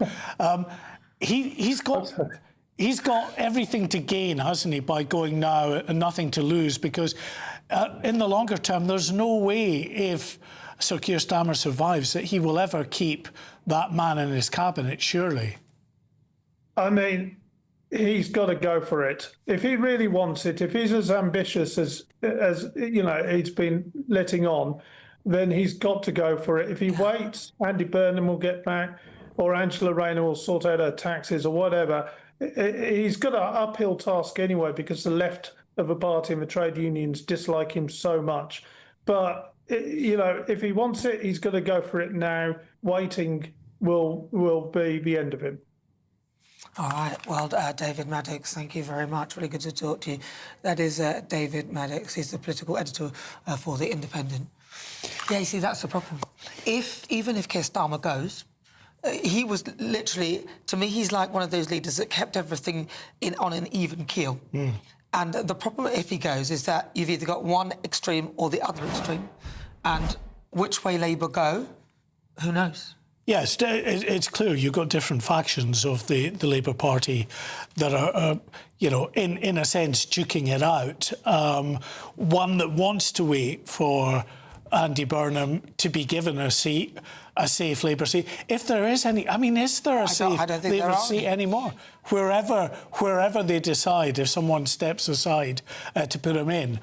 he's got everything to gain, hasn't he, by going now and nothing to lose, because in the longer term, there's no way, if Sir Keir Starmer survives, that he will ever keep that man in his cabinet, surely. I mean, he's got to go for it. If he really wants it, if he's as ambitious as you know, he's been letting on, then he's got to go for it. If he waits, Andy Burnham will get back, or Angela Rayner will sort out her taxes or whatever. He's got an uphill task anyway, because the left of the party and the trade unions dislike him so much. But, you know, if he wants it, he's got to go for it now. Waiting will be the end of him. All right. Well, David Maddox, thank you very much. Really good to talk to you. That is David Maddox. He's the political editor for The Independent. Yeah, you see, that's the problem. Even if Keir Starmer goes, he was literally, to me, he's like one of those leaders that kept everything on an even keel. And the problem, if he goes, is that you've either got one extreme or the other extreme. And which way Labour go, who knows? Yes, it's clear you've got different factions of the Labour Party that are, you know, in a sense, duking it out. One that wants to wait for Andy Burnham to be given a seat, a safe Labour seat. If there is any, I mean, is there a safe Labour seat anymore? Wherever they decide, if someone steps aside to put him in,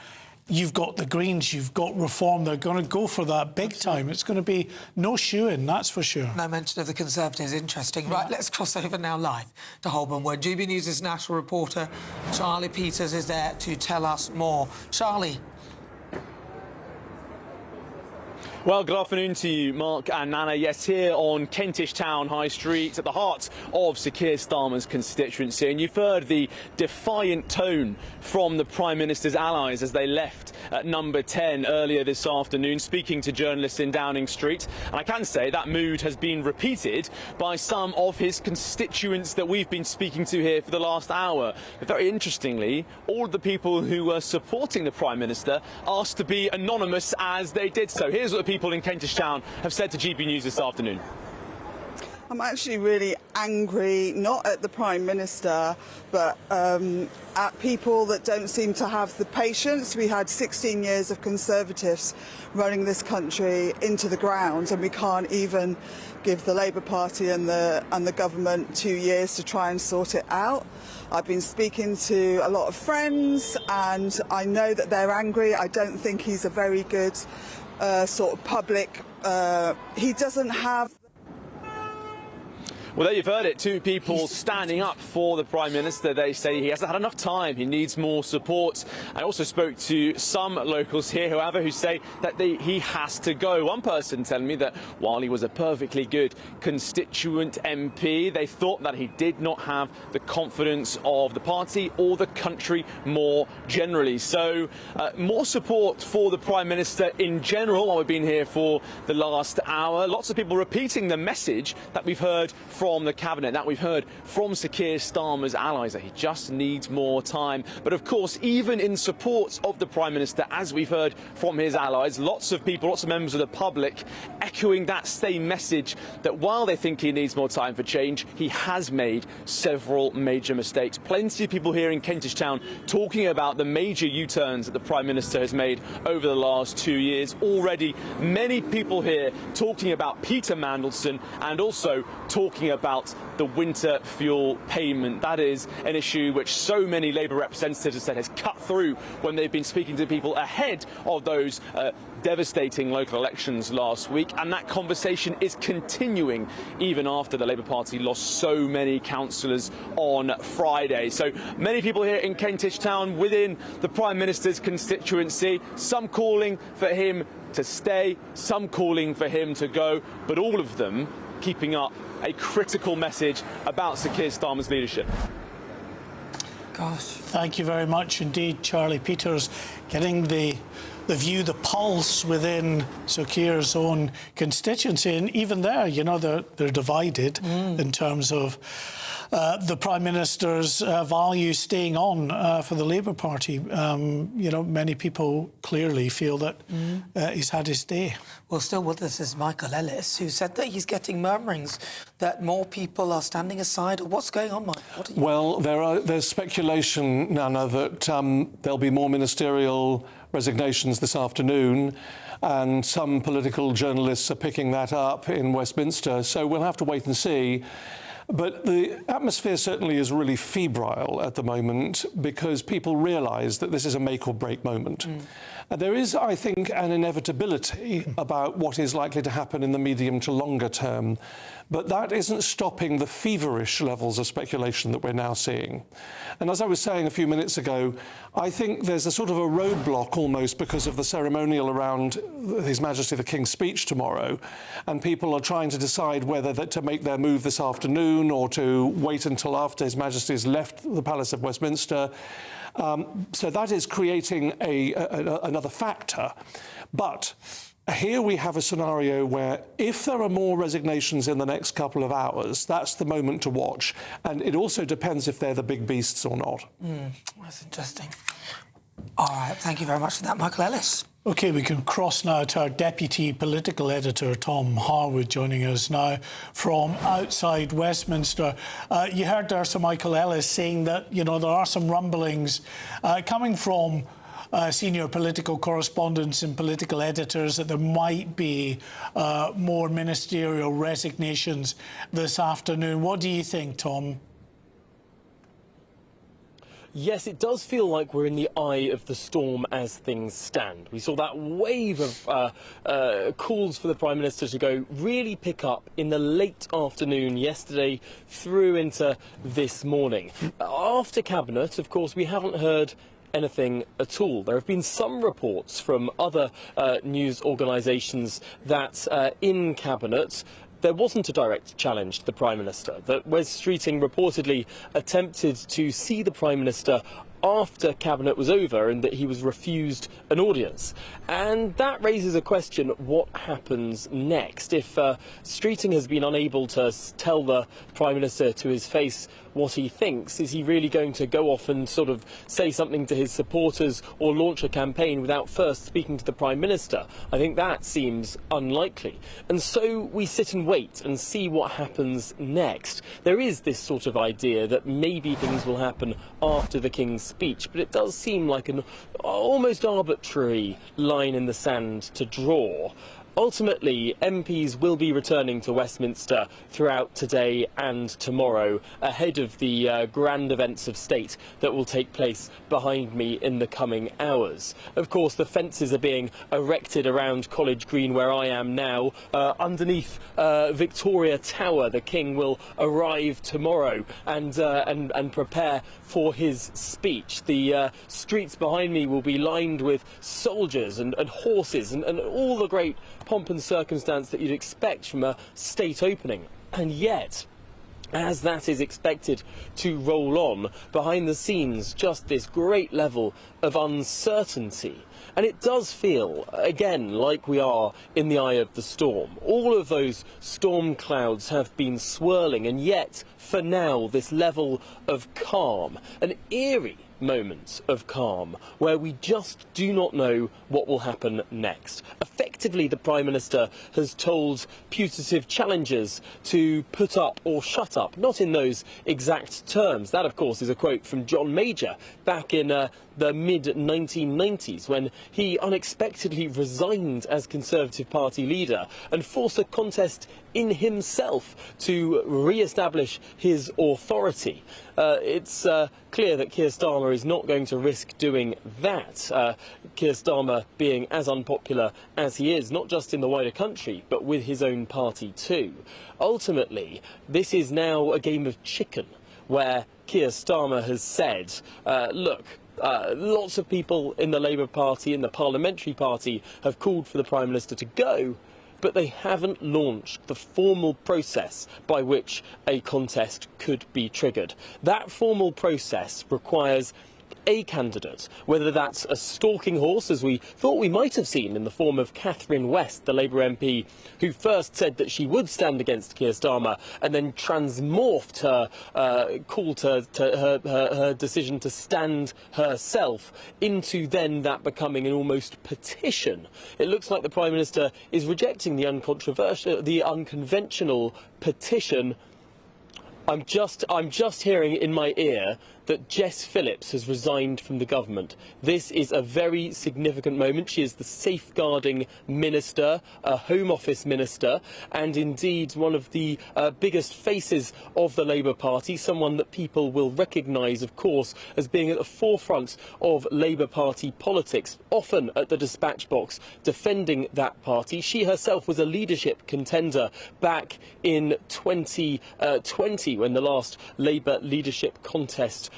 you've got the Greens, you've got Reform. They're going to go for that big time. It's going to be no shoe-in, that's for sure. No mention of the Conservatives. Interesting. Right, let's cross over now live to Holborn, where GBNews' national reporter Charlie Peters is there to tell us more. Charlie. Well, good afternoon to you, Mark and Nana. Yes, here on Kentish Town High Street, at the heart of Sir Keir Starmer's constituency. And you've heard the defiant tone from the Prime Minister's allies as they left at number 10 earlier this afternoon, speaking to journalists in Downing Street. And I can say that mood has been repeated by some of his constituents that we've been speaking to here for the last hour. But very interestingly, all of the people who were supporting the Prime Minister asked to be anonymous as they did so. Here's what the people in Kentish Town have said to GB News this afternoon. I'm actually really angry, not at the Prime Minister, but at people that don't seem to have the patience. We had 16 years of Conservatives running this country into the ground, and we can't even give the Labour Party and the government 2 years to try and sort it out. I've been speaking to a lot of friends, and I know that they're angry. I don't think he's a very good sort of public. He doesn't have. Well, there you've heard it. Two people standing up for the Prime Minister. They say he hasn't had enough time. He needs more support. I also spoke to some locals here, however, who say that he has to go. One person telling me that while he was a perfectly good constituent MP, they thought that he did not have the confidence of the party or the country more generally. So more support for the Prime Minister in general while we've been here for the last hour. Lots of people repeating the message that we've heard from the Cabinet, that we've heard from Sir Keir Starmer's allies, that he just needs more time. But of course, even in support of the Prime Minister, as we've heard from his allies, lots of people, lots of members of the public echoing that same message, that while they think he needs more time for change, he has made several major mistakes. Plenty of people here in Kentish Town talking about the major U-turns that the Prime Minister has made over the last 2 years. Already many people here talking about Peter Mandelson, and also talking about the winter fuel payment. That is an issue which so many Labour representatives have said has cut through when they've been speaking to people ahead of those devastating local elections last week, and that conversation is continuing even after the Labour Party lost so many councillors on Friday. So many people here in Kentish Town within the Prime Minister's constituency, some calling for him to stay, some calling for him to go, but all of them keeping up a critical message about Sir Keir Starmer's leadership. Gosh. Thank you very much indeed, Charlie Peters, getting the view, the pulse within Sir Keir's own constituency. And even there, you know, they're divided in terms of the Prime Minister's values staying on for the Labour Party. You know, many people clearly feel that he's had his day. Well, still with us is Michael Ellis, who said that he's getting murmurings that more people are standing aside. What's going on, Mike? Well, there's speculation, Nana, that there'll be more ministerial resignations this afternoon, and some political journalists are picking that up in Westminster, so we'll have to wait and see. But the atmosphere certainly is really febrile at the moment, because people realise that this is a make or break moment. And there is, I think, an inevitability about what is likely to happen in the medium to longer term. But that isn't stopping the feverish levels of speculation that we're now seeing. And as I was saying a few minutes ago, I think there's a sort of a roadblock almost because of the ceremonial around His Majesty the King's speech tomorrow. And people are trying to decide whether to make their move this afternoon or to wait until after His Majesty's left the Palace of Westminster. So that is creating another factor. But here we have a scenario where if there are more resignations in the next couple of hours, that's the moment to watch. And it also depends if they're the big beasts or not. That's interesting. All right, thank you very much for that, Michael Ellis. OK, we can cross now to our Deputy Political Editor, Tom Harwood, joining us now from outside Westminster. You heard there Sir Michael Ellis saying that, you know, there are some rumblings coming from senior political correspondents and political editors that there might be more ministerial resignations this afternoon. What do you think, Tom? Yes, it does feel like we're in the eye of the storm as things stand. We saw that wave of calls for the Prime Minister to go really pick up in the late afternoon yesterday through into this morning. After Cabinet, of course, we haven't heard anything at all. There have been some reports from other news organisations that in Cabinet there wasn't a direct challenge to the Prime Minister, that Wes Streeting reportedly attempted to see the Prime Minister after Cabinet was over and that he was refused an audience. And that raises a question: what happens next? If Streeting has been unable to tell the Prime Minister to his face what he thinks, is he really going to go off and sort of say something to his supporters or launch a campaign without first speaking to the Prime Minister? I think that seems unlikely. And so we sit and wait and see what happens next. There is this sort of idea that maybe things will happen after the King's speech, but it does seem like an almost arbitrary line in the sand to draw. Ultimately, MPs will be returning to Westminster throughout today and tomorrow, ahead of the grand events of state that will take place behind me in the coming hours. Of course, the fences are being erected around College Green, where I am now. Underneath Victoria Tower, the King will arrive tomorrow and prepare for his speech. The streets behind me will be lined with soldiers and horses and all the great pomp and circumstance that you'd expect from a state opening. And yet, as that is expected to roll on, behind the scenes, just this great level of uncertainty. And it does feel, again, like we are in the eye of the storm. All of those storm clouds have been swirling, and yet, for now, this level of calm, an eerie moment of calm, where we just do not know what will happen next. Effectively, the Prime Minister has told putative challengers to put up or shut up, not in those exact terms. That, of course, is a quote from John Major back in the mid-1990s, when he unexpectedly resigned as Conservative Party leader and forced a contest in himself to re-establish his authority. It's clear that Keir Starmer is not going to risk doing that. Keir Starmer being as unpopular as he is, not just in the wider country, but with his own party too. Ultimately, this is now a game of chicken, where Keir Starmer has said, look, lots of people in the Labour Party, in the Parliamentary Party, have called for the Prime Minister to go, but they haven't launched the formal process by which a contest could be triggered. That formal process requires a candidate, whether that's a stalking horse, as we thought we might have seen in the form of Catherine West, the Labour MP, who first said that she would stand against Keir Starmer and then transmorphed her call to her decision to stand herself into then that becoming an almost petition. It looks like the Prime Minister is rejecting the unconventional petition. I'm just hearing in my ear that Jess Phillips has resigned from the government. This is a very significant moment. She is the safeguarding minister, a Home Office minister, and indeed one of the biggest faces of the Labour Party, someone that people will recognise, of course, as being at the forefront of Labour Party politics, often at the dispatch box defending that party. She herself was a leadership contender back in 2020 when the last Labour leadership contest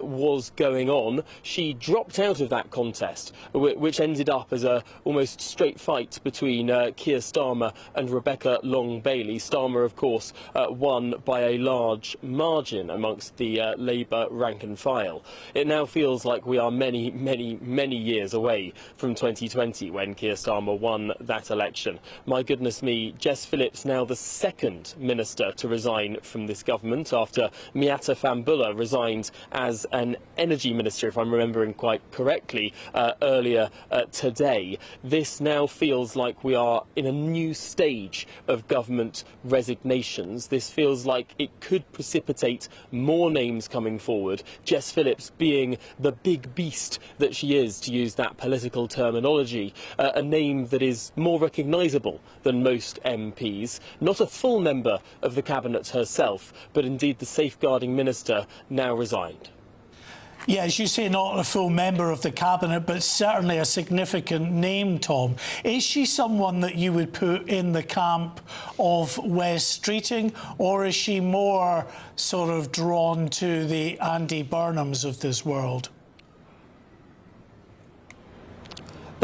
was going on. She dropped out of that contest, which ended up as a almost straight fight between Keir Starmer and Rebecca Long-Bailey. Starmer, of course, won by a large margin amongst the Labour rank and file. It now feels like we are many, many, many years away from 2020 when Keir Starmer won that election. My goodness me, Jess Phillips now the second minister to resign from this government, after Miata Fambulla resigned as an energy minister, if I'm remembering quite correctly, earlier today. This now feels like we are in a new stage of government resignations. This feels like it could precipitate more names coming forward, Jess Phillips being the big beast that she is, to use that political terminology, a name that is more recognisable than most MPs, not a full member of the Cabinet herself, but indeed the safeguarding minister, now resigned. Yeah, as you say, not a full member of the Cabinet, but certainly a significant name, Tom. Is she someone that you would put in the camp of Wes Streeting, or is she more sort of drawn to the Andy Burnhams of this world?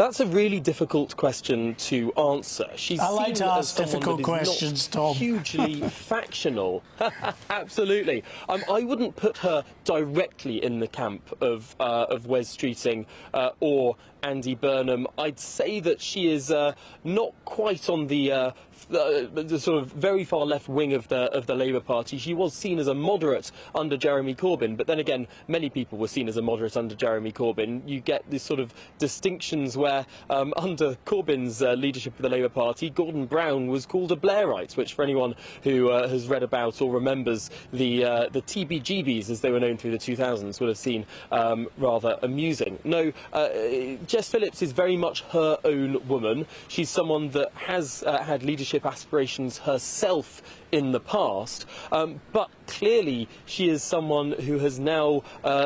That's a really difficult question to answer. She's I like seen to as ask someone difficult that is questions, not Tom. hugely factional. Absolutely. I wouldn't put her directly in the camp of Wes Streeting or Andy Burnham. I'd say that she is not quite on the sort of very far left wing of the Labour Party. She was seen as a moderate under Jeremy Corbyn, but then again, many people were seen as a moderate under Jeremy Corbyn. You get this sort of distinctions where under Corbyn's leadership of the Labour Party, Gordon Brown was called a Blairite, which for anyone who has read about or remembers the TBGBs, as they were known through the 2000s, would have seen rather amusing. No, Jess Phillips is very much her own woman. She's someone that has had leadership aspirations herself in the past, but clearly she is someone who has now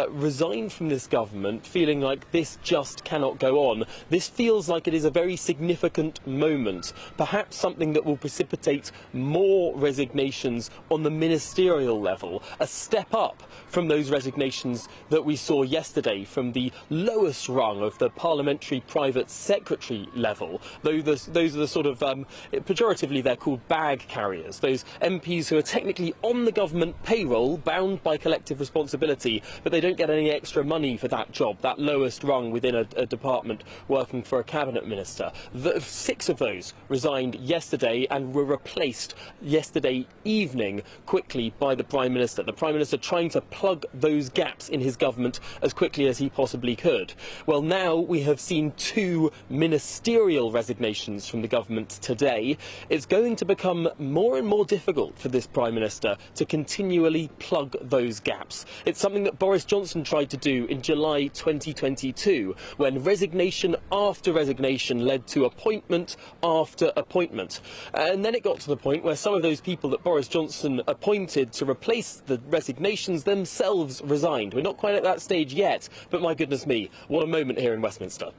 resigned from this government, feeling like this just cannot go on. This feels like it is a very significant moment, perhaps something that will precipitate more resignations on the ministerial level, a step up from those resignations that we saw yesterday from the lowest rung of the Parliamentary private secretary level. Those are the sort of, pejoratively they're called bag carriers, those MPs who are technically on the government payroll, bound by collective responsibility, but they don't get any extra money for that job, that lowest rung within a department working for a cabinet minister. 6 of those resigned yesterday and were replaced yesterday evening quickly by the Prime Minister. The Prime Minister trying to plug those gaps in his government as quickly as he possibly could. Well, now we have seen 2 ministerial resignations from the government today. It's going to become more and more difficult for this Prime Minister to continually plug those gaps. It's something that Boris Johnson tried to do in July 2022, when resignation after resignation led to appointment after appointment. And then it got to the point where some of those people that Boris Johnson appointed to replace the resignations themselves resigned. We're not quite at that stage yet, but my goodness me, what a moment here in Westminster.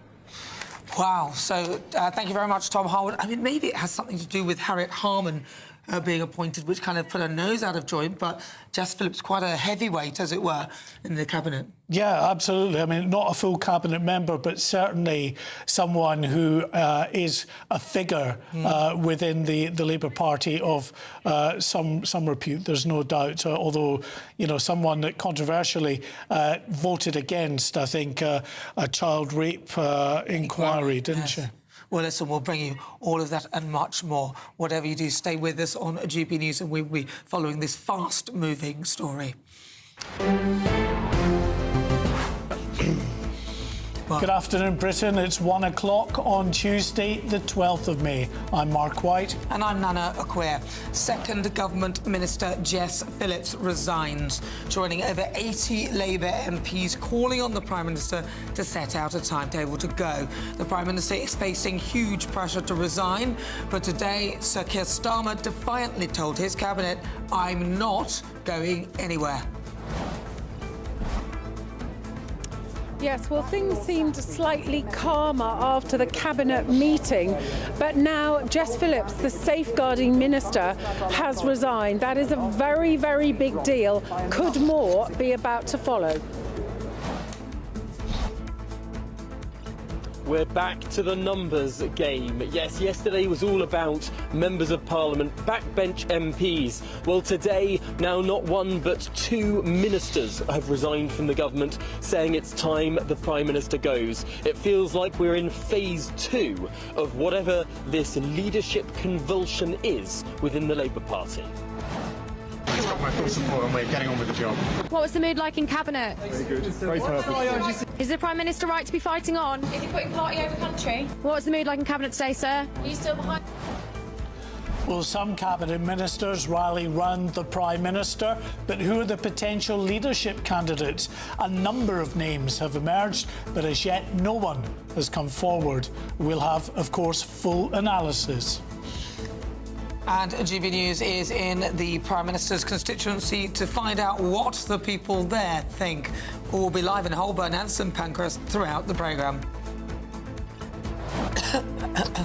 Wow. So thank you very much, Tom Harwood. I mean, maybe it has something to do with Harriet Harman being appointed, which kind of put her nose out of joint, but Jess Phillips, quite a heavyweight, as it were, in the cabinet. Yeah, absolutely. I mean, not a full cabinet member, but certainly someone who is a figure within the Labour Party of some repute. There's no doubt. Although, you know, someone that controversially voted against, I think, a child rape inquiry, didn't she? Well, listen, we'll bring you all of that and much more. Whatever you do, stay with us on GB News, and we'll be following this fast-moving story. Good afternoon, Britain. It's 1 o'clock on Tuesday, the 12th of May. I'm Mark White. And I'm Nana Akua. Second Government Minister Jess Phillips resigns, joining over 80 Labour MPs calling on the Prime Minister to set out a timetable to go. The Prime Minister is facing huge pressure to resign, but today Sir Keir Starmer defiantly told his cabinet, "I'm not going anywhere." Yes, well, things seemed slightly calmer after the cabinet meeting, but now Jess Phillips, the safeguarding minister, has resigned. That is a very, very big deal. Could more be about to follow? We're back to the numbers game. Yes, yesterday was all about members of Parliament, backbench MPs. Well, today, now not 1 but 2 ministers have resigned from the government, saying it's time the Prime Minister goes. It feels like we're in phase 2 of whatever this leadership convulsion is within the Labour Party. It's got my full support and we're getting on with the job. What was the mood like in Cabinet? Very good. Very purposeful. Is the Prime Minister right to be fighting on? Is he putting party over country? What was the mood like in Cabinet today, sir? Are you still behind? Well, some cabinet ministers rally round the Prime Minister, but who are the potential leadership candidates? A number of names have emerged, but as yet no one has come forward. We'll have, of course, full analysis. And GB News is in the Prime Minister's constituency to find out what the people there think. We'll be live in Holborn and St Pancras throughout the programme.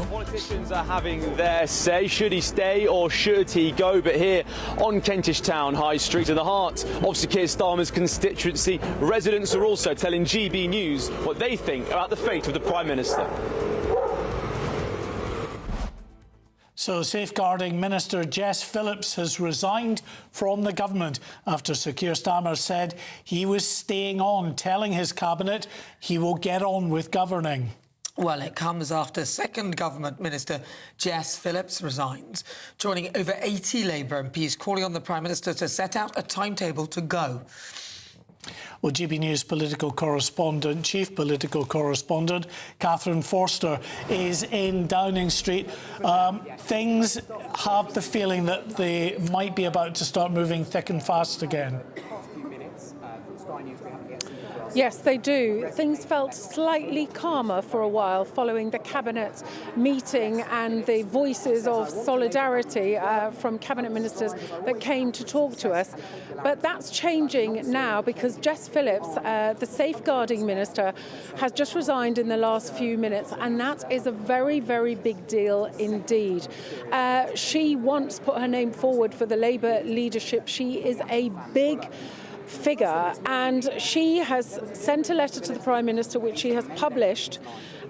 Politicians are having their say. Should he stay or should he go? But here on Kentish Town High Street, in the heart of Sir Keir Starmer's constituency, residents are also telling GB News what they think about the fate of the Prime Minister. So, Safeguarding Minister Jess Phillips has resigned from the government after Sir Keir Starmer said he was staying on, telling his cabinet he will get on with governing. Well, it comes after second government minister Jess Phillips resigns, joining over 80 Labour MPs calling on the Prime Minister to set out a timetable to go. Well, GB News political correspondent, chief political correspondent, Catherine Forster is in Downing Street. Things have the feeling that they might be about to start moving thick and fast again. Yes, they do. Things felt slightly calmer for a while following the Cabinet meeting and the voices of solidarity from Cabinet ministers that came to talk to us. But that's changing now because Jess Phillips, the Safeguarding Minister, has just resigned in the last few minutes, and that is a very, very big deal indeed. She once put her name forward for the Labour leadership. She is a big figure, and she has sent a letter to the Prime Minister which she has published,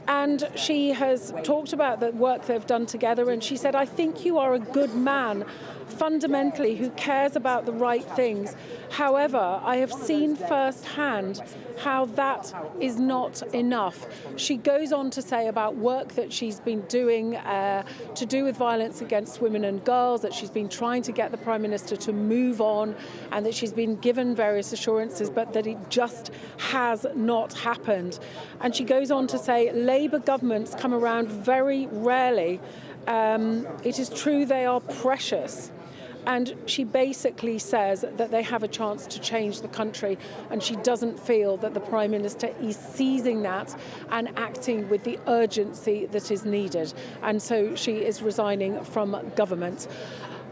and she has talked about the work they've done together, and she said, I think you are a good man fundamentally who cares about the right things. However, I have seen firsthand how that is not enough. She goes on to say about work that she's been doing to do with violence against women and girls, that she's been trying to get the Prime Minister to move on, and that she's been given various assurances, but that it just has not happened. And she goes on to say Labour governments come around very rarely. It is true they are precious. And she basically says that they have a chance to change the country, and she doesn't feel that the Prime Minister is seizing that and acting with the urgency that is needed. And so she is resigning from government.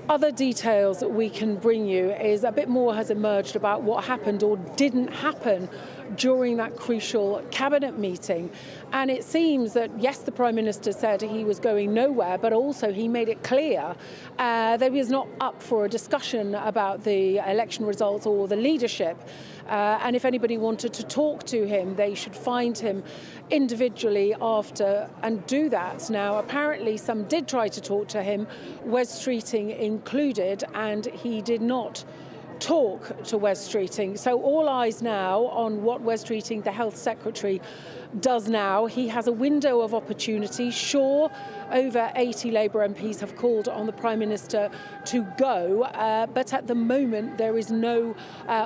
Other details that we can bring you is a bit more has emerged about what happened or didn't happen during that crucial cabinet meeting. And it seems that, yes, the Prime Minister said he was going nowhere, but also he made it clear that he was not up for a discussion about the election results or the leadership. And if anybody wanted to talk to him, they should find him individually after and do that. Now, apparently some did try to talk to him, Wes Streeting included, and he did not talk to Wes Streeting. So all eyes now on what Wes Streeting, the Health Secretary, does now. He has a window of opportunity. Sure, over 80 Labour MPs have called on the Prime Minister to go, but at the moment there is no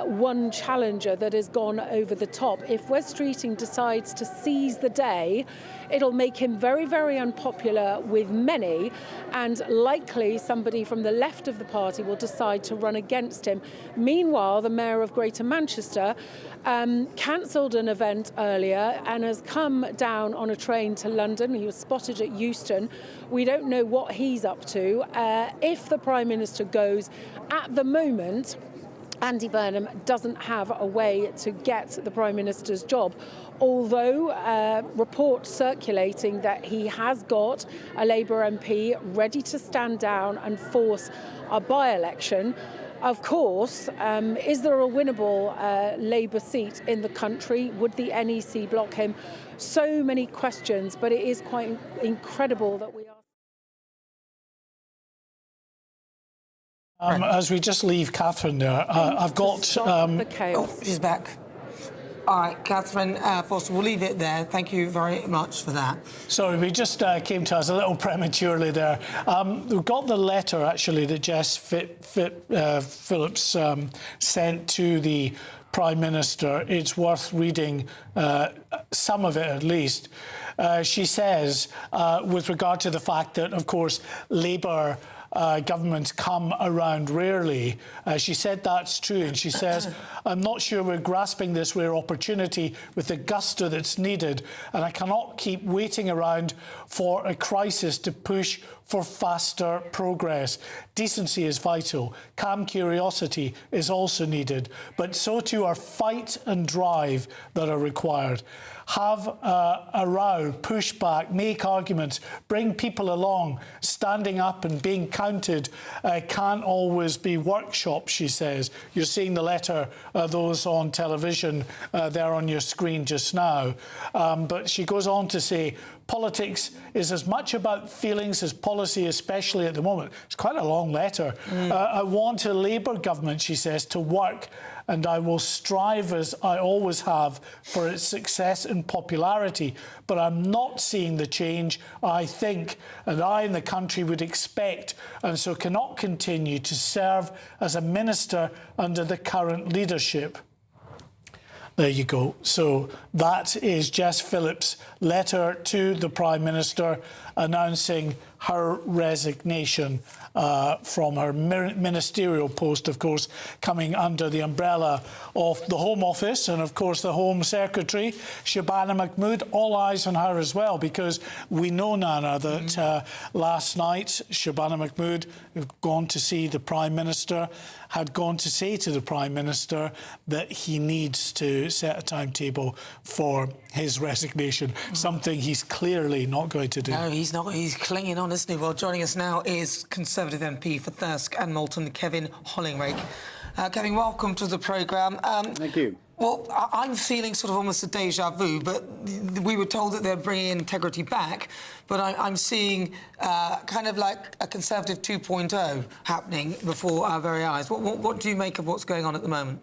one challenger that has gone over the top. If Wes Streeting decides to seize the day, it'll make him very, very unpopular with many, and likely somebody from the left of the party will decide to run against him. Meanwhile, the Mayor of Greater Manchester cancelled an event earlier and has come down on a train to London. He was spotted at Euston. We don't know what he's up to. If the Prime Minister goes, at the moment, Andy Burnham doesn't have a way to get the Prime Minister's job, although reports circulating that he has got a Labour MP ready to stand down and force a by-election. Of course, is there a winnable Labour seat in the country? Would the NEC block him? So many questions, but it is quite incredible that we are... As we just leave Catherine there, I've got... the chaos. Oh, she's back. All right, Catherine Forster, we'll leave it there. Thank you very much for that. Sorry, we just came to us a little prematurely there. We've got the letter, actually, that Jess Phillips sent to the Prime Minister. It's worth reading some of it, at least. She says, with regard to the fact that, of course, Labour governments come around rarely. She said that's true, and she says, I'm not sure we're grasping this rare opportunity with the gusto that's needed, and I cannot keep waiting around for a crisis to push for faster progress. Decency is vital. Calm curiosity is also needed, but so too are fight and drive that are required. Have a row, push back, make arguments, bring people along. Standing up and being counted can't always be workshops, she says. You're seeing the letter, those on television there on your screen just now. But she goes on to say, politics is as much about feelings as policy, especially at the moment. It's quite a long letter. I want a Labour government, she says, to work, and I will strive, as I always have, for its success and popularity. But I'm not seeing the change I think and I and the country would expect, and so cannot continue to serve as a minister under the current leadership. There you go. So that is Jess Phillips' letter to the Prime Minister announcing her resignation from her ministerial post, of course, coming under the umbrella of the Home Office and, of course, the Home Secretary, Shabana Mahmood. All eyes on her as well, because we know, Nana, that last night Shabana Mahmood had gone to see the Prime Minister, had gone to say to the Prime Minister that he needs to set a timetable for his resignation, something he's clearly not going to do. No, he's not. He's clinging on, isn't he? Well, joining us now is Conservative MP for Thirsk and Moulton, Kevin Hollingrig. Kevin, welcome to the programme. Thank you. Well, I'm feeling sort of almost a déjà vu, but we were told that they're bringing integrity back, but I'm seeing kind of like a Conservative 2.0 happening before our very eyes. What do you make of what's going on at the moment?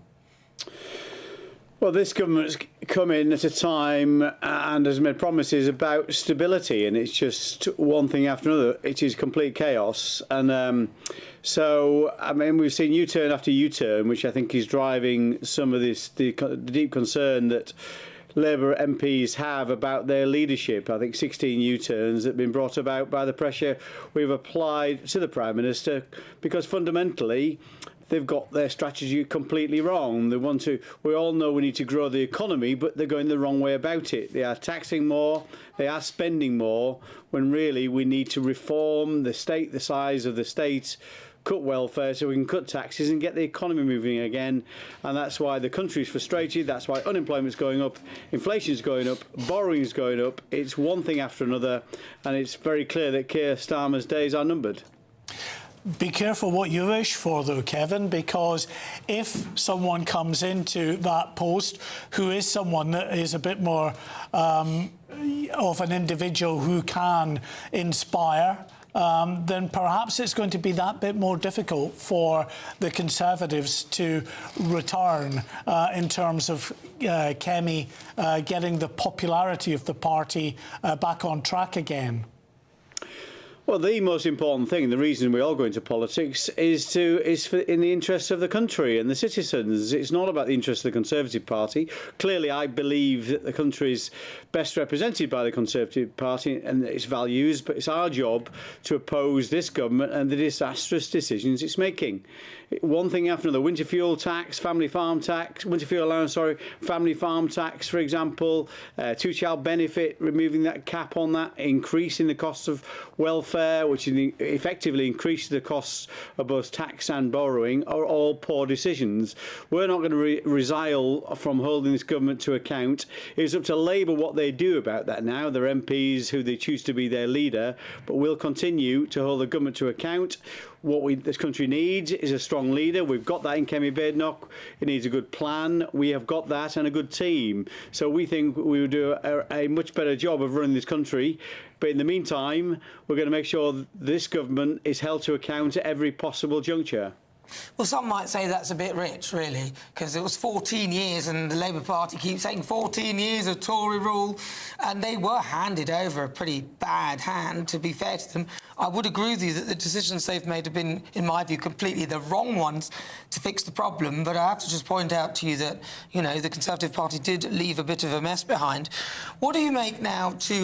Well, this government's come in at a time and has made promises about stability, and it's just one thing after another. It is complete chaos. And so, I mean, we've seen U-turn after U-turn, which I think is driving some of this, the deep concern that Labour MPs have about their leadership. I think 16 U-turns that have been brought about by the pressure we've applied to the Prime Minister, because fundamentally they've got their strategy completely wrong. They want to, we all know we need to grow the economy, but they're going the wrong way about it. They are taxing more, they are spending more, when really we need to reform the state, the size of the state, cut welfare so we can cut taxes and get the economy moving again. And that's why the country's frustrated, that's why unemployment's going up, inflation's going up, borrowing's going up. It's one thing after another, and it's very clear that Keir Starmer's days are numbered. Be careful what you wish for, though, Kevin, because if someone comes into that post who is someone that is a bit more of an individual who can inspire, then perhaps it's going to be that bit more difficult for the Conservatives to return in terms of Kemi getting the popularity of the party back on track again. Well, the most important thing, the reason we all go into politics, is in the interests of the country and the citizens. It's not about the interests of the Conservative Party. Clearly, I believe that the country is best represented by the Conservative Party and its values, but it's our job to oppose this government and the disastrous decisions it's making. One thing after another, winter fuel tax, family farm tax, winter fuel allowance, sorry, family farm tax, for example, two-child benefit, removing that cap on that, increasing the costs of welfare, which effectively increases the costs of both tax and borrowing, are all poor decisions. We're not going to resile from holding this government to account. It's up to Labour what they do about that now. They're MPs who they choose to be their leader, but we'll continue to hold the government to account. What this country needs is a strong leader. We've got that in Kemi Badenoch. It needs a good plan. We have got that, and a good team. So we think we will do a much better job of running this country. But in the meantime, we're going to make sure this government is held to account at every possible juncture. Well, some might say that's a bit rich, really, because it was 14 years, and the Labour Party keeps saying 14 years of Tory rule, and they were handed over a pretty bad hand, to be fair to them. I would agree with you that the decisions they've made have been, in my view, completely the wrong ones to fix the problem. But I have to just point out to you that, you know, the Conservative Party did leave a bit of a mess behind. What do you make now to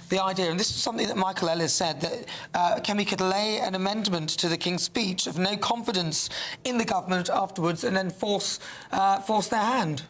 the idea, and this is something that Michael Ellis said, that Kemi could lay an amendment to the King's Speech of no confidence in the government afterwards and then force their hand?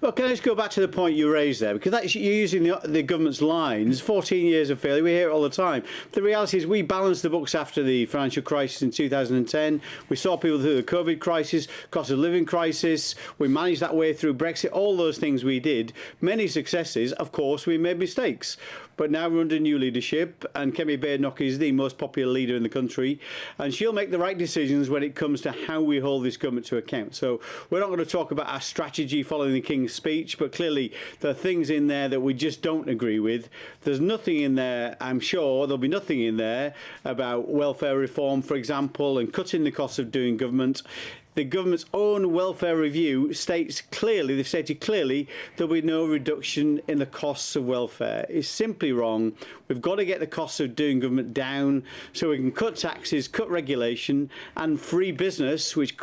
Well, can I just go back to the point you raised there? Because that's, you're using the government's lines, 14 years of failure, we hear it all the time. The reality is we balanced the books after the financial crisis in 2010. We saw people through the COVID crisis, cost of living crisis. We managed that way through Brexit, all those things we did. Many successes, of course, we made mistakes. But now we're under new leadership, and Kemi Badenoch is the most popular leader in the country, and she'll make the right decisions when it comes to how we hold this government to account. So we're not going to talk about our strategy following the King's Speech, but clearly there are things in there that we just don't agree with. There's nothing in there, I'm sure, there'll be nothing in there about welfare reform, for example, and cutting the cost of doing government. The government's own welfare review states clearly, they've stated clearly, there'll be no reduction in the costs of welfare. It's simply wrong. We've got to get the costs of doing government down so we can cut taxes, cut regulation, and free business, which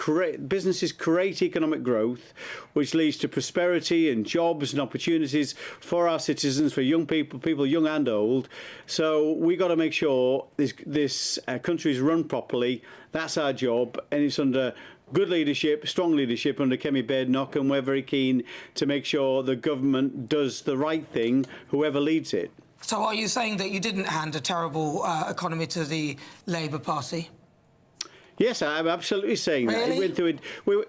businesses create economic growth, which leads to prosperity and jobs and opportunities for our citizens, for young people young and old. So we've got to make sure this country is run properly. That's our job, and it's under good leadership, strong leadership under Kemi Badenoch, and we're very keen to make sure the government does the right thing, whoever leads it. So are you saying that you didn't hand a terrible economy to the Labour Party? Yes, I'm absolutely saying that. Really? It went through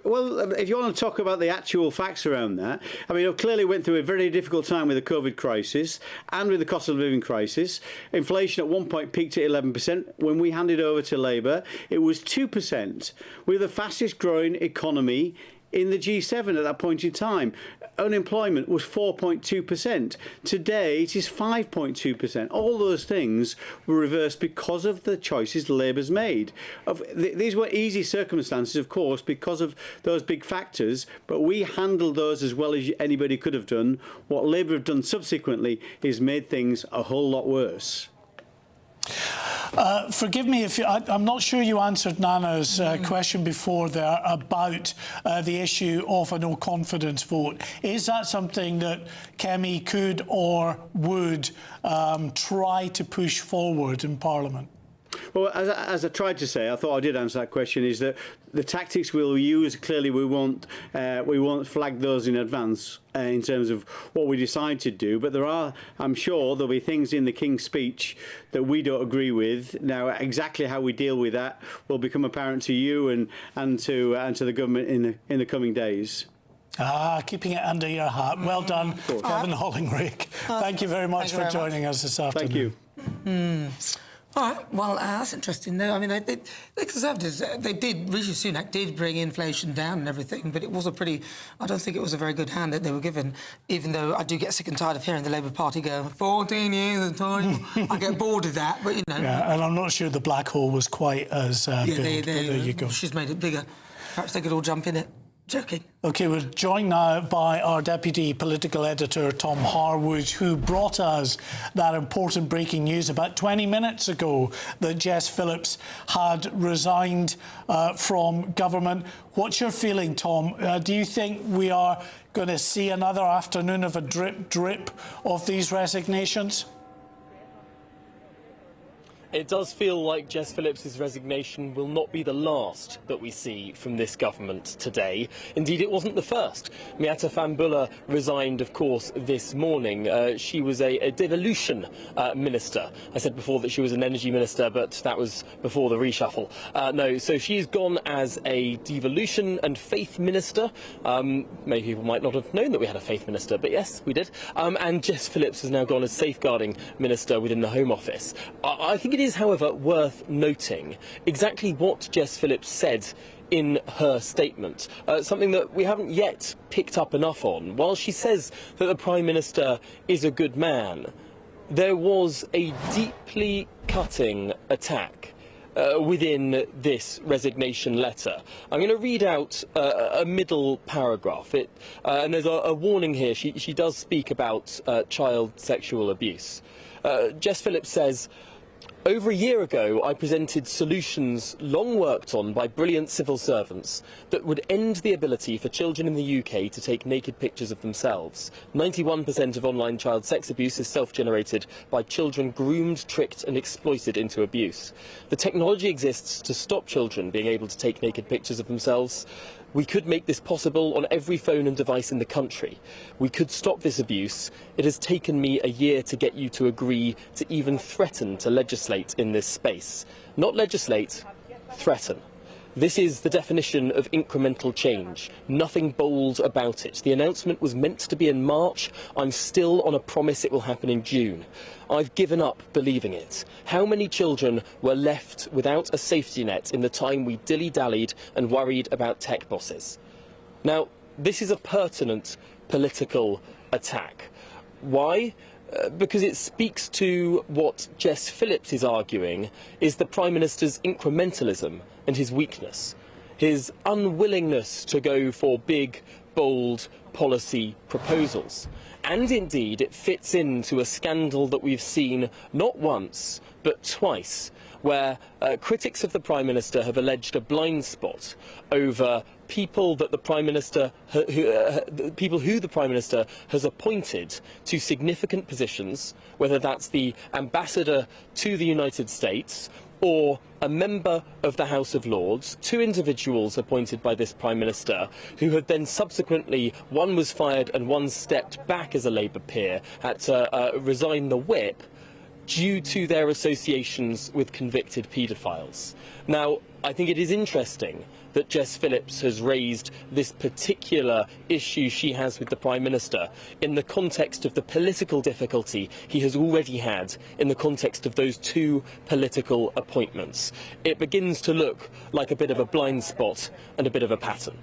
well, if you want to talk about the actual facts around that, I mean, it clearly went through a very difficult time with the COVID crisis and with the cost of living crisis. Inflation at one point peaked at 11%. When we handed over to Labour, it was 2%. We're the fastest growing economy in the G7 at that point in time. Unemployment was 4.2%. Today, it is 5.2%. All those things were reversed because of the choices Labour's made. These were easy circumstances, of course, because of those big factors, but we handled those as well as anybody could have done. What Labour have done subsequently is made things a whole lot worse. Forgive me if I'm not sure you answered Nana's question before there about the issue of a no confidence vote. Is that something that Kemi could or would try to push forward in Parliament? Well, as I tried to say, I thought I did answer that question, is that the tactics we'll use, clearly we won't flag those in advance in terms of what we decide to do. But there are, I'm sure, there'll be things in the King's Speech that we don't agree with. Now, exactly how we deal with that will become apparent to you and to the government in the coming days. Keeping it under your hat. Well done, Kevin Hollingrick. Thank you very much for joining us this afternoon. Thank you. All right, well, that's interesting, though. I mean, the Conservatives, Rishi Sunak did bring inflation down and everything, but it was I don't think it was a very good hand that they were given, even though I do get sick and tired of hearing the Labour Party go, 14 years of time. I get bored of that, but, you know. Yeah, and I'm not sure the black hole was quite as big, but there you go. She's made it bigger. Perhaps they could all jump in it. Joking. OK, we're joined now by our Deputy Political Editor, Tom Harwood, who brought us that important breaking news about 20 minutes ago that Jess Phillips had resigned from government. What's your feeling, Tom? Do you think we are going to see another afternoon of a drip of these resignations? It does feel like Jess Phillips' resignation will not be the last that we see from this government today. Indeed, it wasn't the first. Miata Fahnbulleh resigned, of course, this morning. She was a devolution minister. I said before that she was an energy minister, but that was before the reshuffle. No, so she's gone as a devolution and faith minister. Many people might not have known that we had a faith minister, but yes, we did. And Jess Phillips has now gone as safeguarding minister within the Home Office. I think it is, however, worth noting exactly what Jess Phillips said in her statement, something that we haven't yet picked up enough on. While she says that the Prime Minister is a good man, there was a deeply cutting attack within this resignation letter. I'm going to read out a middle paragraph. And there's a warning here. She does speak about child sexual abuse. Jess Phillips says, Over a year ago, I presented solutions long worked on by brilliant civil servants that would end the ability for children in the UK to take naked pictures of themselves. 91% of online child sex abuse is self-generated by children groomed, tricked and exploited into abuse. The technology exists to stop children being able to take naked pictures of themselves. We could make this possible on every phone and device in the country. We could stop this abuse. It has taken me a year to get you to agree to even threaten to legislate in this space. Not legislate, threaten. This is the definition of incremental change. Nothing bold about it. The announcement was meant to be in March. I'm still on a promise it will happen in June. I've given up believing it. How many children were left without a safety net in the time we dilly-dallied and worried about tech bosses? Now, this is a pertinent political attack. Why? Because it speaks to what Jess Phillips is arguing is the Prime Minister's incrementalism and his weakness, his unwillingness to go for big, bold policy proposals. And indeed, it fits into a scandal that we've seen not once, but twice, where critics of the Prime Minister have alleged a blind spot over people that the Prime Minister, people who the Prime Minister has appointed to significant positions, whether that's the ambassador to the United States or a member of the House of Lords, two individuals appointed by this Prime Minister, who had then subsequently, one was fired and one stepped back as a Labour peer, had to resign the whip due to their associations with convicted paedophiles. Now, I think it is interesting that Jess Phillips has raised this particular issue she has with the Prime Minister in the context of the political difficulty he has already had in the context of those two political appointments. It begins to look like a bit of a blind spot and a bit of a pattern.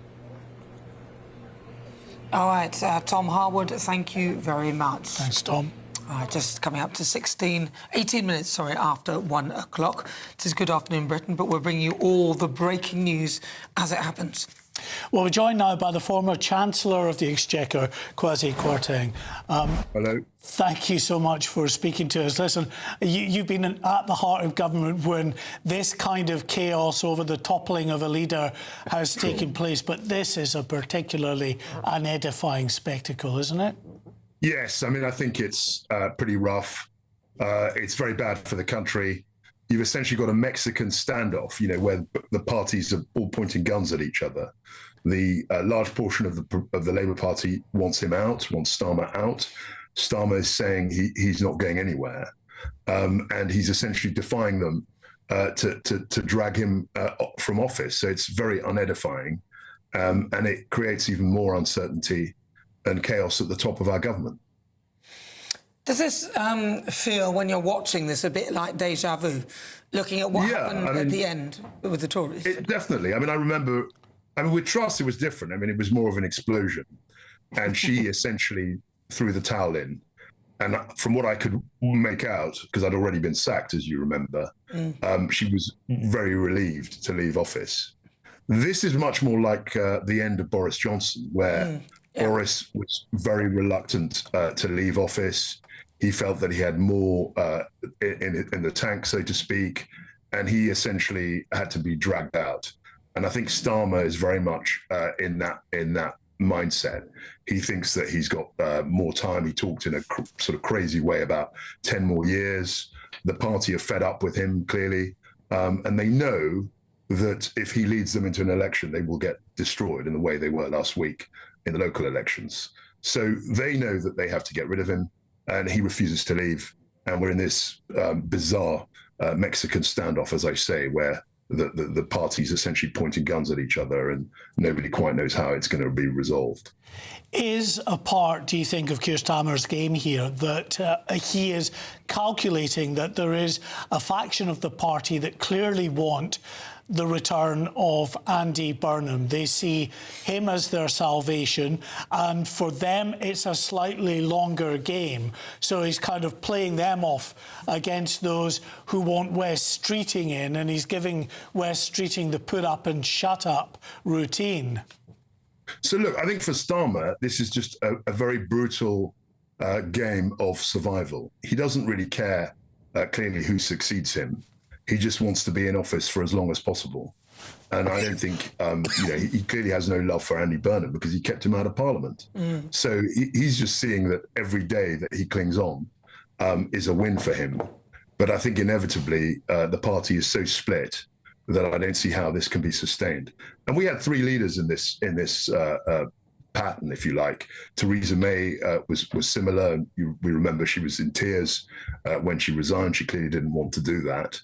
All right, Tom Harwood, thank you very much. Thanks, Tom. Just coming up to 18 minutes, after 1 o'clock. It is Good Afternoon Britain, but we're bringing you all the breaking news as it happens. Well, we're joined now by the former Chancellor of the Exchequer, Kwasi Kwarteng. Hello. Thank you so much for speaking to us. Listen, you've been at the heart of government when this kind of chaos over the toppling of a leader has taken place, but this is a particularly unedifying spectacle, isn't it? Yes, I mean, I think it's pretty rough. It's very bad for the country. You've essentially got a Mexican standoff, where the parties are all pointing guns at each other. The large portion of the Labour Party wants him out, wants Starmer out. Starmer is saying he's not going anywhere, and he's essentially defying them to drag him from office. So it's very unedifying, and it creates even more uncertainty and chaos at the top of our government. Does this feel, when you're watching this, a bit like deja vu, looking at what happened at the end with the Tories? Definitely. I mean, I remember, with Truss, it was different. I mean, it was more of an explosion. And she essentially threw the towel in. And from what I could make out, because I'd already been sacked, as you remember, she was very relieved to leave office. This is much more like the end of Boris Johnson, where Boris was very reluctant to leave office. He felt that he had more in the tank, so to speak, and he essentially had to be dragged out. And I think Starmer is very much in that mindset. He thinks that he's got more time. He talked in a sort of crazy way about 10 more years. The party are fed up with him, clearly, and they know that if he leads them into an election, they will get destroyed in the way they were last week in the local elections. So they know that they have to get rid of him, and he refuses to leave. And we're in this bizarre Mexican standoff, as I say, where the parties essentially pointing guns at each other, and nobody quite knows how it's going to be resolved. Is a part, do you think, of Keir Starmer's game here that he is calculating that there is a faction of the party that clearly want the return of Andy Burnham? They see him as their salvation, and for them it's a slightly longer game. So he's kind of playing them off against those who want West Streeting in, and he's giving West Streeting the put up and shut up routine. So look, I think for Starmer, this is just a very brutal game of survival. He doesn't really care clearly who succeeds him. He just wants to be in office for as long as possible. And I don't think, he clearly has no love for Andy Burnham because he kept him out of Parliament. So he's just seeing that every day that he clings on is a win for him. But I think inevitably the party is so split that I don't see how this can be sustained. And we had three leaders in this pattern, if you like. Theresa May was similar. We remember she was in tears when she resigned. She clearly didn't want to do that.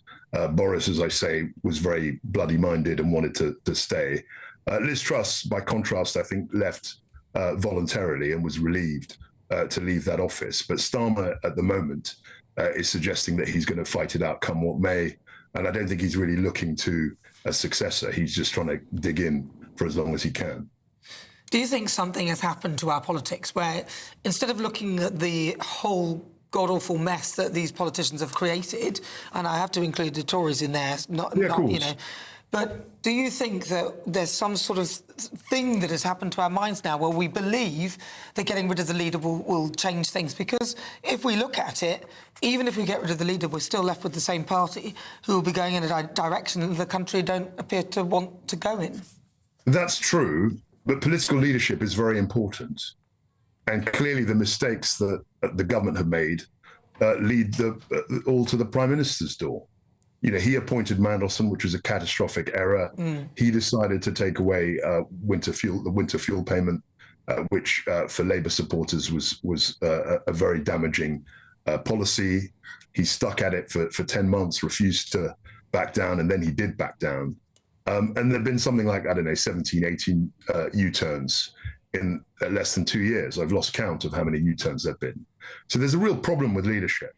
Boris, as I say, was very bloody-minded and wanted to stay. Liz Truss, by contrast, I think left voluntarily and was relieved to leave that office. But Starmer, at the moment, is suggesting that he's going to fight it out come what may. And I don't think he's really looking to a successor. He's just trying to dig in for as long as he can. Do you think something has happened to our politics where instead of looking at the whole god-awful mess that these politicians have created, and I have to include the Tories in there, but do you think that there's some sort of thing that has happened to our minds now where we believe that getting rid of the leader will change things? Because if we look at it, even if we get rid of the leader, we're still left with the same party who will be going in a direction the country don't appear to want to go in. That's true, but political leadership is very important. And clearly the mistakes that the government have made lead all to the Prime Minister's door. He appointed Mandelson, which was a catastrophic error. He decided to take away the winter fuel payment, which for Labour supporters was a very damaging policy. He stuck at it for 10 months, refused to back down, and then he did back down. And there have been something like, 17, 18 U-turns in less than 2 years. I've lost count of how many U-turns there have been. So there's a real problem with leadership.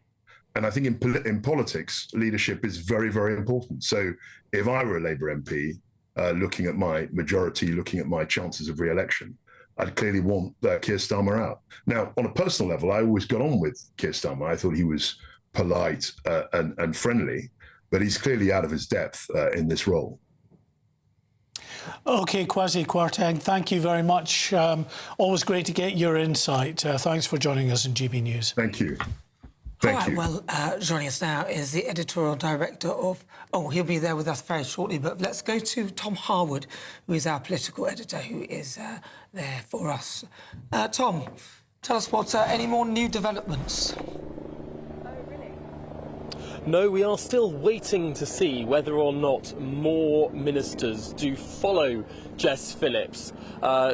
And I think in politics, leadership is very, very important. So if I were a Labour MP, looking at my majority, looking at my chances of re-election, I'd clearly want Keir Starmer out. Now, on a personal level, I always got on with Keir Starmer. I thought he was polite and friendly, but he's clearly out of his depth in this role. OK, Kwasi Kwarteng, thank you very much. Always great to get your insight. Thanks for joining us in GB News. Thank you. Thank you. Well, joining us now is the editorial director of... he'll be there with us very shortly, but let's go to Tom Harwood, who is our political editor, who is there for us. Tom, tell us what any more new developments? No, we are still waiting to see whether or not more ministers do follow Jess Phillips,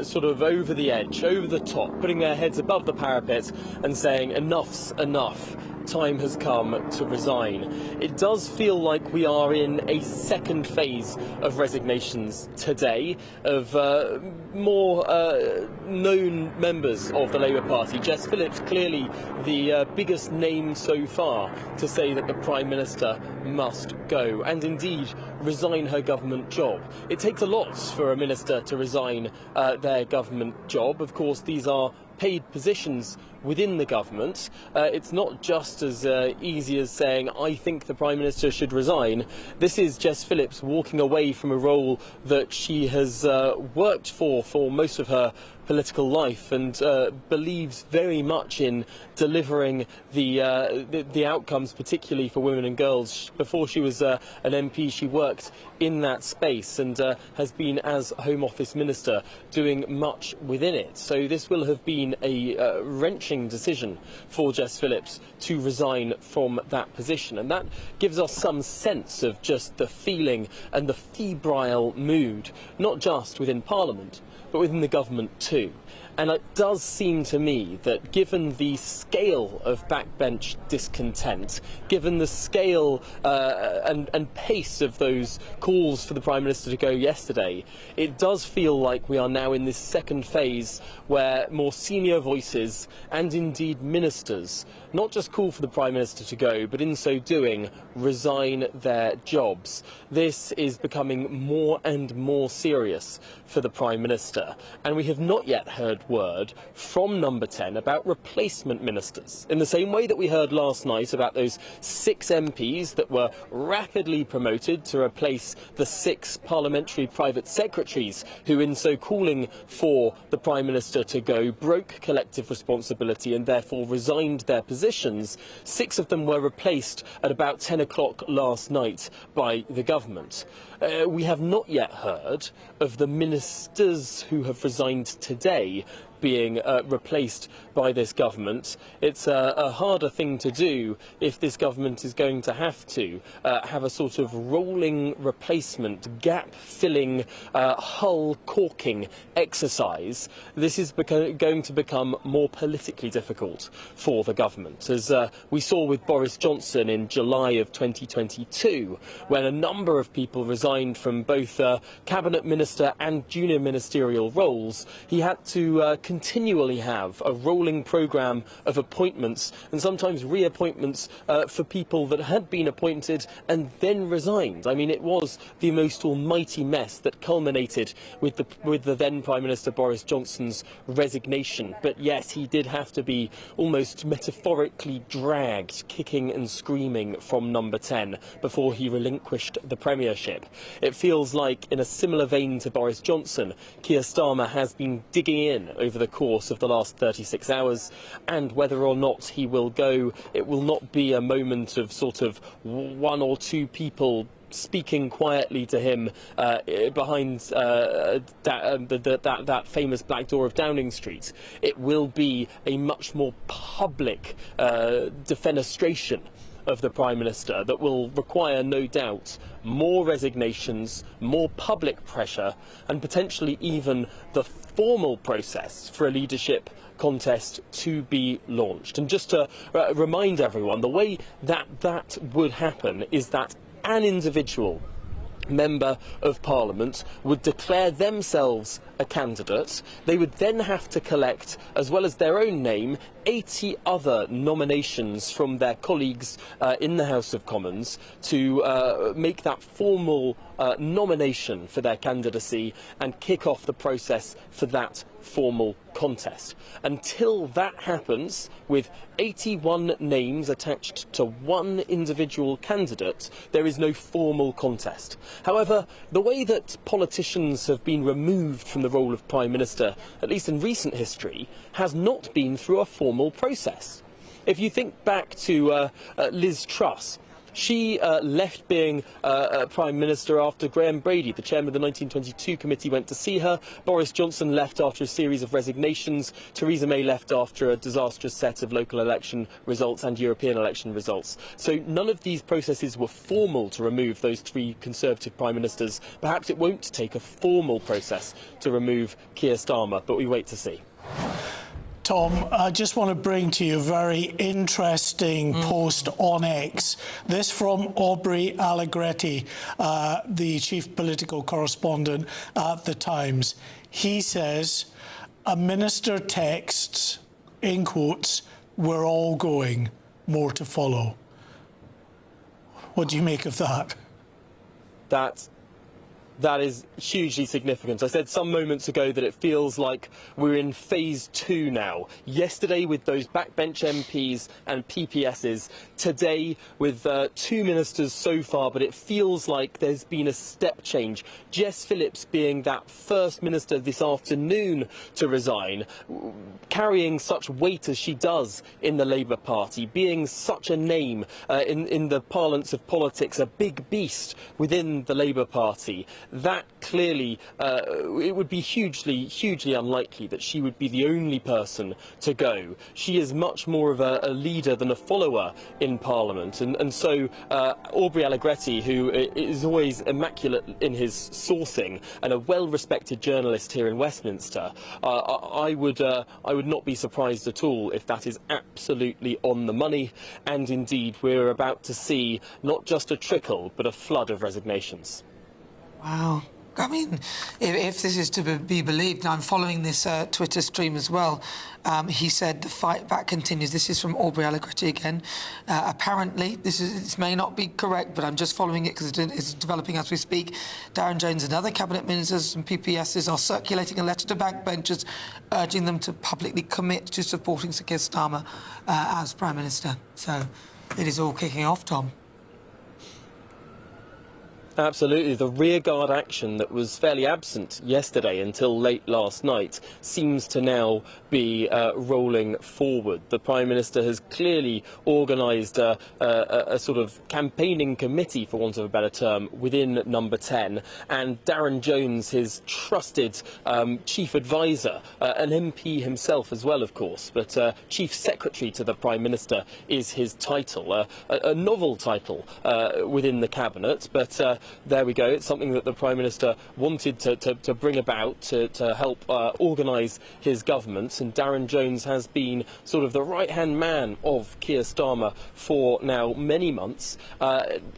sort of over the edge, over the top, putting their heads above the parapet and saying enough's enough. Time has come to resign. It does feel like we are in a second phase of resignations today of more known members of the Labour Party. Jess Phillips, clearly the biggest name so far to say that the Prime Minister must go and indeed resign her government job. It takes a lot for a minister to resign their government job. Of course, these are paid positions within the government. It's not just as easy as saying, I think the Prime Minister should resign. This is Jess Phillips walking away from a role that she has worked for most of her political life and believes very much in delivering the outcomes, particularly for women and girls. Before she was an MP, she worked in that space and has been, as Home Office Minister, doing much within it. So this will have been a wrenching decision for Jess Phillips to resign from that position. And that gives us some sense of just the feeling and the febrile mood, not just within Parliament, but within the government too. And it does seem to me that given the scale of backbench discontent, given the scale and pace of those calls for the Prime Minister to go yesterday, it does feel like we are now in this second phase where more senior voices and indeed ministers not just call for the Prime Minister to go, but in so doing resign their jobs. This is becoming more and more serious for the Prime Minister, and we have not yet heard word from Number 10 about replacement ministers, in the same way that we heard last night about those 6 MPs that were rapidly promoted to replace the 6 parliamentary private secretaries who, in so calling for the Prime Minister to go, broke collective responsibility and therefore resigned their position. positions, 6 of them were replaced at about 10 o'clock last night by the government. We have not yet heard of the ministers who have resigned today being replaced by this government. It's a harder thing to do if this government is going to have a sort of rolling replacement, gap-filling, hull-corking exercise. This is going to become more politically difficult for the government, as we saw with Boris Johnson in July of 2022, when a number of people resigned from both cabinet minister and junior ministerial roles. He had to continually have a rolling programme of appointments and sometimes reappointments for people that had been appointed and then resigned. I mean, it was the most almighty mess that culminated with the then Prime Minister Boris Johnson's resignation. But yes, he did have to be almost metaphorically dragged, kicking and screaming, from number 10 before he relinquished the premiership. It feels like, in a similar vein to Boris Johnson, Keir Starmer has been digging in over the course of the last 36 hours, and whether or not he will go, it will not be a moment of sort of 1 or 2 people speaking quietly to him behind that famous black door of Downing Street. It will be a much more public defenestration of the Prime Minister that will require, no doubt, more resignations, more public pressure, and potentially even the formal process for a leadership contest to be launched. And just to remind everyone, the way that would happen is that an individual member of Parliament would declare themselves a candidate. They would then have to collect, as well as their own name, 80 other nominations from their colleagues in the House of Commons to make that formal nomination for their candidacy and kick off the process for that formal contest. Until that happens, with 81 names attached to one individual candidate, there is no formal contest. However, the way that politicians have been removed from the role of Prime Minister, at least in recent history, has not been through a formal process. If you think back to Liz Truss, she left being Prime Minister after Graham Brady, the chairman of the 1922 committee, went to see her. Boris Johnson left after a series of resignations. Theresa May left after a disastrous set of local election results and European election results. So none of these processes were formal to remove those 3 Conservative Prime Ministers. Perhaps it won't take a formal process to remove Keir Starmer, but we wait to see. Tom, I just want to bring to you a very interesting post on X. This from Aubrey Allegretti, the chief political correspondent at The Times. He says, a minister texts, in quotes, "We're all going, more to follow." What do you make of that? That is hugely significant. I said some moments ago that it feels like we're in phase 2 now. Yesterday with those backbench MPs and PPSs. Today with 2 ministers so far, but it feels like there's been a step change. Jess Phillips being that first minister this afternoon to resign, carrying such weight as she does in the Labour Party, being such a name in the parlance of politics, a big beast within the Labour Party. That clearly, it would be hugely unlikely that she would be the only person to go. She is much more of a leader than a follower in Parliament. And so Aubrey Allegretti, who is always immaculate in his sourcing and a well-respected journalist here in Westminster, I would not be surprised at all if that is absolutely on the money. And indeed, we're about to see not just a trickle, but a flood of resignations. Wow. I mean, if this is to be believed, and I'm following this Twitter stream as well, he said the fight back continues. This is from Aubrey Allegretti again. Apparently, this may not be correct, but I'm just following it because it's developing as we speak. Darren Jones and other cabinet ministers and PPSs are circulating a letter to backbenchers urging them to publicly commit to supporting Sir Keir Starmer as Prime Minister. So it is all kicking off, Tom. Absolutely. The rearguard action that was fairly absent yesterday until late last night seems to now be rolling forward. The Prime Minister has clearly organised a sort of campaigning committee, for want of a better term, within Number 10, and Darren Jones, his trusted chief advisor, an MP himself as well, of course, but Chief Secretary to the Prime Minister is his title, a novel title within the Cabinet, but there we go. It's something that the Prime Minister wanted to bring about to help organise his government, and Darren Jones has been sort of the right-hand man of Keir Starmer for now many months.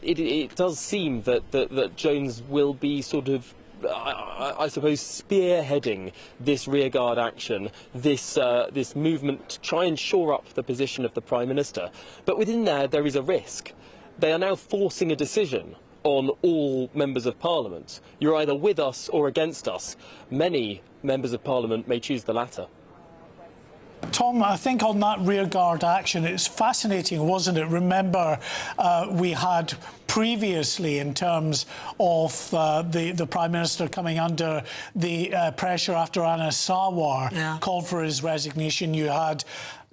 It does seem that Jones will be sort of I suppose spearheading this rearguard action, this movement to try and shore up the position of the Prime Minister. But within there is a risk. They are now forcing a decision on all members of Parliament. You're either with us or against us. Many members of Parliament may choose the latter. Tom, I think on that rearguard action, it's fascinating, wasn't it? Remember, we had previously, in terms of the Prime Minister coming under the pressure after Anna Sawar called for his resignation, you had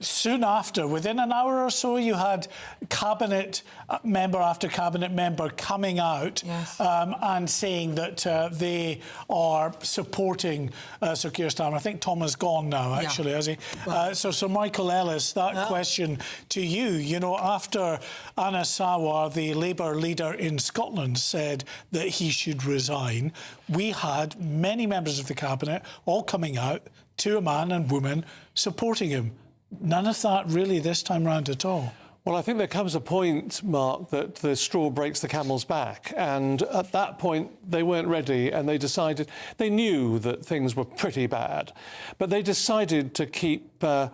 soon after, within an hour or so, you had cabinet member after cabinet member coming out and saying that they are supporting Sir Keir Starmer. I think Tom has gone now, actually, has he? So Michael Ellis, that question to you. You know, after Anna Sawar, the Labour leader in Scotland, said that he should resign, we had many members of the cabinet all coming out, to a man and woman, supporting him. None of that really this time round at all. Well, I think there comes a point, Mark, that the straw breaks the camel's back. And at that point, they weren't ready, and they decided, they knew that things were pretty bad, but they decided to keep the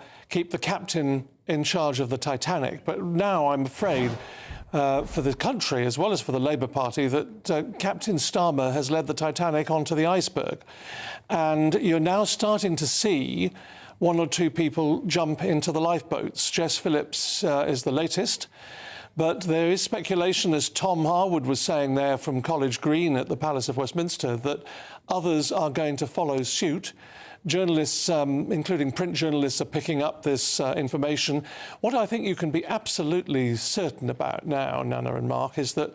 captain in charge of the Titanic. But now I'm afraid for the country, as well as for the Labour Party, that Captain Starmer has led the Titanic onto the iceberg. And you're now starting to see one or two people jump into the lifeboats. Jess Phillips is the latest, but there is speculation, as Tom Harwood was saying there from College Green at the Palace of Westminster, that others are going to follow suit. Journalists, including print journalists, are picking up this information. What I think you can be absolutely certain about now, Nana and Mark, is that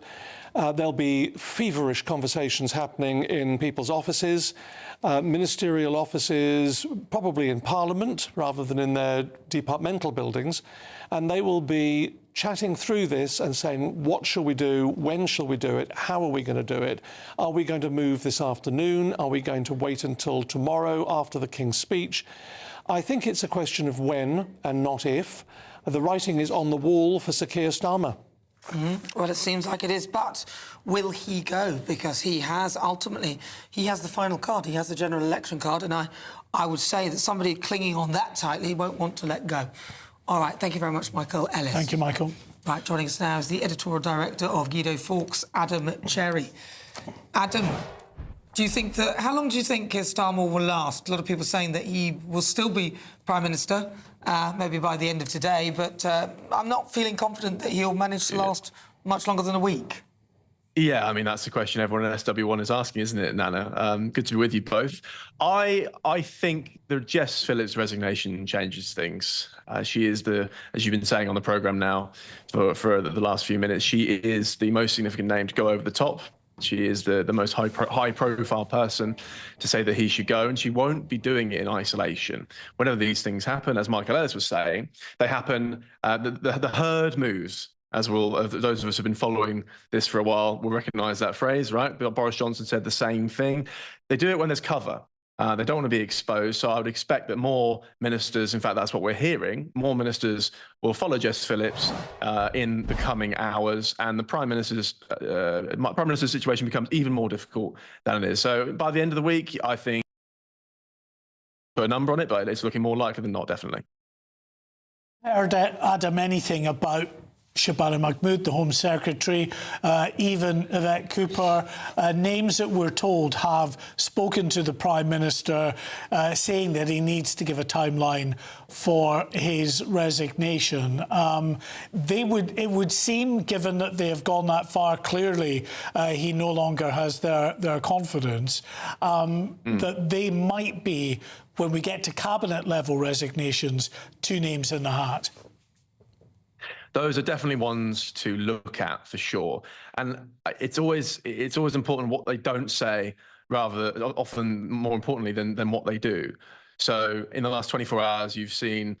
there'll be feverish conversations happening in people's offices, ministerial offices, probably in Parliament rather than in their departmental buildings, and they will be chatting through this and saying, what shall we do? When shall we do it? How are we going to do it? Are we going to move this afternoon? Are we going to wait until tomorrow after the King's speech? I think it's a question of when and not if. The writing is on the wall for Sir Keir Starmer. Well, it seems like it is, but will he go? Because he has the final card. He has the general election card, and I would say that somebody clinging on that tightly won't want to let go. All right, thank you very much, Michael Ellis. Thank you, Michael. Right, joining us now is the editorial director of Guido Fawkes, Adam Cherry. Adam, how long do you think Keir Starmer will last? A lot of people saying that he will still be Prime Minister, maybe by the end of today, but I'm not feeling confident that he'll manage to last much longer than a week. Yeah, I mean, that's the question everyone in SW1 is asking, isn't it, Nana? Good to be with you both. I think the Jess Phillips resignation changes things. She is as you've been saying on the programme now for the last few minutes, she is the most significant name to go over the top. She is the most high-profile person to say that he should go, and she won't be doing it in isolation. Whenever these things happen, as Michael Ellis was saying, they happen, the herd moves. As those of us who have been following this for a while will recognise that phrase, right? Boris Johnson said the same thing. They do it when there's cover. They don't want to be exposed. So I would expect that more ministers, in fact, that's what we're hearing, more ministers will follow Jess Phillips in the coming hours, and the Prime Minister's situation becomes even more difficult than it is. So by the end of the week, I think, put a number on it, but it's looking more likely than not, definitely. Heard, Adam, anything about Shabana Mahmood, the Home Secretary, even Yvette Cooper, names that we're told have spoken to the Prime Minister saying that he needs to give a timeline for his resignation. It would seem, given that they have gone that far, clearly he no longer has their confidence, that they might be, when we get to cabinet level resignations, two names in the hat. Those are definitely ones to look at for sure. And it's always important what they don't say, rather often more importantly than what they do. So in the last 24 hours, you've seen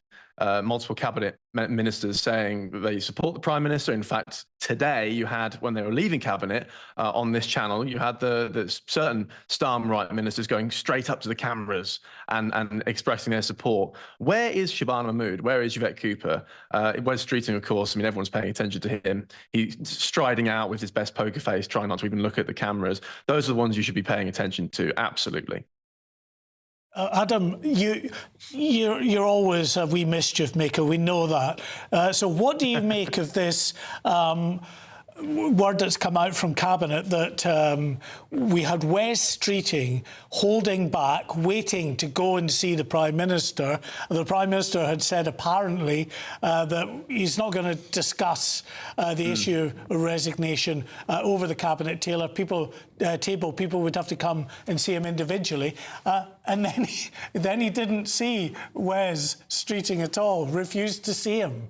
multiple cabinet ministers saying that they support the Prime Minister. In fact, today you had, when they were leaving cabinet on this channel, you had the certain Starmer right ministers going straight up to the cameras and expressing their support. Where is Shabana Mahmood? Where is Yvette Cooper? Wes Streeting, of course, I mean, everyone's paying attention to him. He's striding out with his best poker face, trying not to even look at the cameras. Those are the ones you should be paying attention to, absolutely. Adam, you're always a wee mischief maker. We know that. So what do you make of this word that's come out from Cabinet that we had Wes Streeting holding back, waiting to go and see the Prime Minister? The Prime Minister had said apparently that he's not going to discuss the issue of resignation over the Cabinet table. People would have to come and see him individually. And then he didn't see Wes Streeting at all, refused to see him.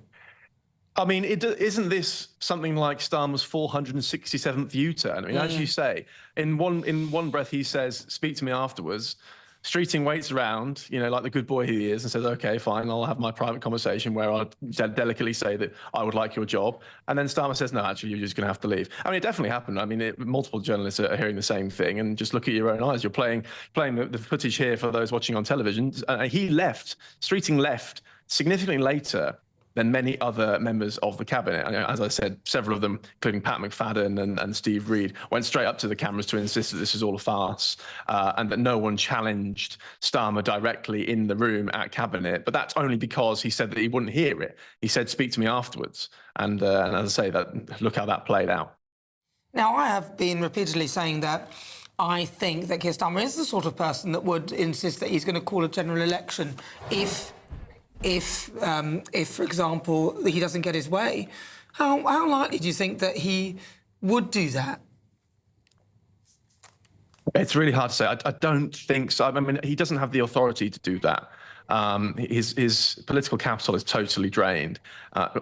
I mean, isn't this something like Starmer's 467th U-turn? I mean, as you say, in one breath he says, "Speak to me afterwards." Streeting waits around, you know, like the good boy he is, and says, "Okay, fine, I'll have my private conversation where I'll delicately say that I would like your job." And then Starmer says, "No, actually, you're just going to have to leave." I mean, it definitely happened. I mean, multiple journalists are hearing the same thing, and just look at your own eyes. You're playing the footage here for those watching on television. Streeting left significantly later than many other members of the cabinet. And as I said, several of them, including Pat McFadden and Steve Reed, went straight up to the cameras to insist that this is all a farce and that no one challenged Starmer directly in the room at cabinet. But that's only because he said that he wouldn't hear it. He said, "Speak to me afterwards." And as I say, look how that played out. Now, I have been repeatedly saying that I think that Keir Starmer is the sort of person that would insist that he's going to call a general election if, for example, he doesn't get his way. How likely do you think that he would do that? It's really hard to say. I don't think so. I mean, he doesn't have the authority to do that. His political capital is totally drained.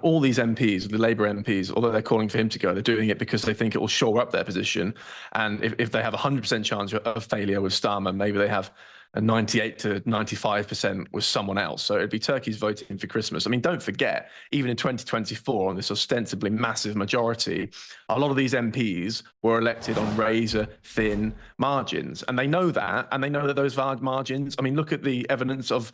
All these MPs, the Labour MPs, although they're calling for him to go, they're doing it because they think it will shore up their position. And if they have a 100% chance of failure with Starmer, maybe they have a 98 to 95% with someone else. So it'd be turkeys voting for Christmas. I mean, don't forget, even in 2024, on this ostensibly massive majority, a lot of these MPs were elected on razor-thin margins. And they know that, and they know that those margins, I mean, look at the evidence of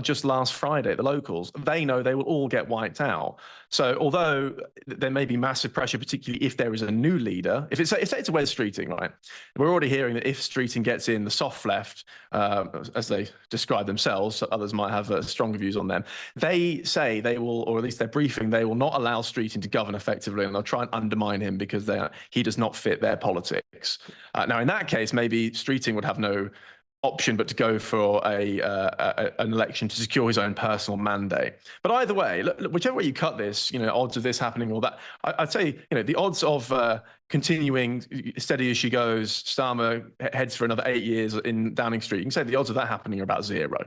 just last Friday, the locals, they know they will all get wiped out. So although there may be massive pressure, particularly if there is a new leader, if it's a Wes Streeting, right? We're already hearing that if Streeting gets in the soft left, as they describe themselves, others might have stronger views on them. They say they will, or at least their briefing, they will not allow Streeting to govern effectively, and they'll try and undermine him because he does not fit their politics. Now, in that case, maybe Streeting would have no option but to go for an election to secure his own personal mandate. But either way, look, whichever way you cut this, you know, odds of this happening or that, I'd say, you know, the odds of continuing steady as she goes, Starmer heads for another 8 years in Downing Street, you can say the odds of that happening are about zero.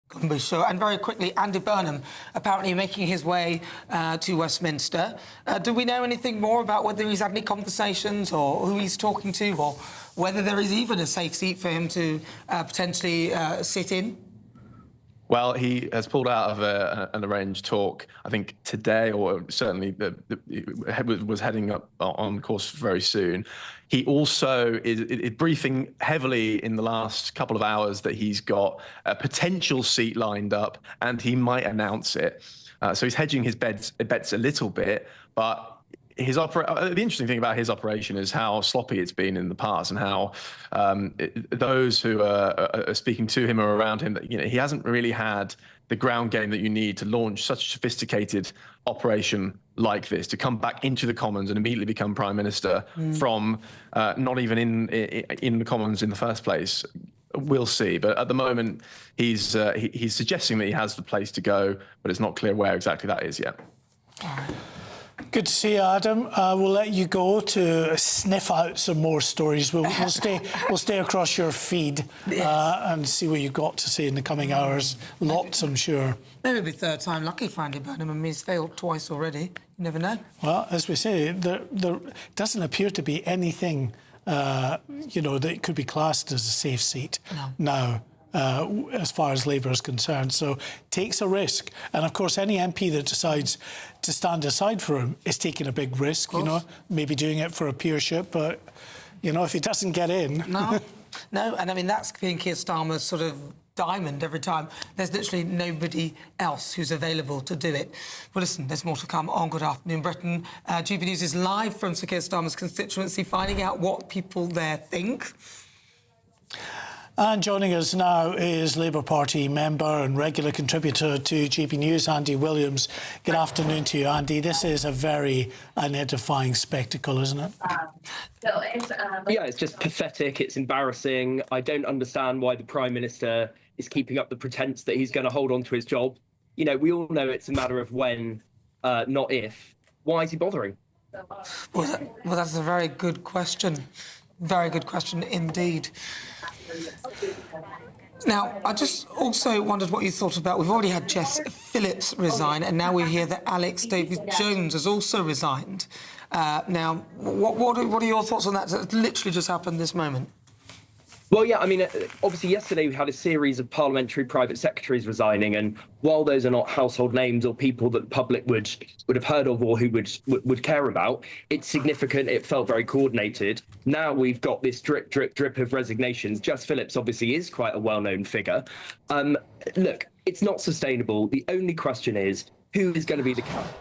Couldn't be sure. And very quickly, Andy Burnham apparently making his way to Westminster. Do we know anything more about whether he's had any conversations or who he's talking to, or whether there is even a safe seat for him to potentially sit in? Well, he has pulled out of an arranged talk, I think today, or certainly was heading up on course very soon. He also is briefing heavily in the last couple of hours that he's got a potential seat lined up and he might announce it. So he's hedging his bets a little bit, but the interesting thing about his operation is how sloppy it's been in the past, and how those who are speaking to him or around him, you know, he hasn't really had the ground game that you need to launch such a sophisticated operation like this, to come back into the Commons and immediately become Prime Minister from not even in the Commons in the first place. We'll see. But at the moment, he's suggesting that he has the place to go, but it's not clear where exactly that is yet. Good to see you, Adam. We'll let you go to sniff out some more stories. We'll stay across your feed and see what you've got to say in the coming hours. Lots, I'm sure. Maybe it'll be third time lucky for Andy Burnham. I mean, he's failed twice already. You never know. Well, as we say, there doesn't appear to be anything, that could be classed as a safe seat now. As far as Labour is concerned, so takes a risk, and of course any MP that decides to stand aside for him is taking a big risk. Maybe doing it for a peership, but if he doesn't get in, no, and I mean that's been Keir Starmer's sort of diamond every time. There's literally nobody else who's available to do it. Well, listen, there's more to come on Good Afternoon Britain. GBNews is live from Sir Keir Starmer's constituency, finding out what people there think. And joining us now is Labour Party member and regular contributor to GBNews, Andy Williams. Good afternoon to you, Andy. This is a very unedifying spectacle, isn't it? Yeah, it's just pathetic. It's embarrassing. I don't understand why the Prime Minister is keeping up the pretence that he's going to hold on to his job. We all know it's a matter of when, not if. Why is he bothering? Well, that's a very good question. Very good question indeed. Now, I just also wondered what you thought about... We've already had Jess Phillips resign, and now we hear that Alex Davies-Jones has also resigned. Now, what are your thoughts on that? That literally just happened this moment. Well, yeah, I mean, obviously yesterday we had a series of parliamentary private secretaries resigning, and while those are not household names or people that the public would have heard of or who would care about, it's significant. It felt very coordinated. Now we've got this drip of resignations. Jess Phillips obviously is quite a well-known figure. Look, it's not sustainable. The only question is, who is going to be the cabinet?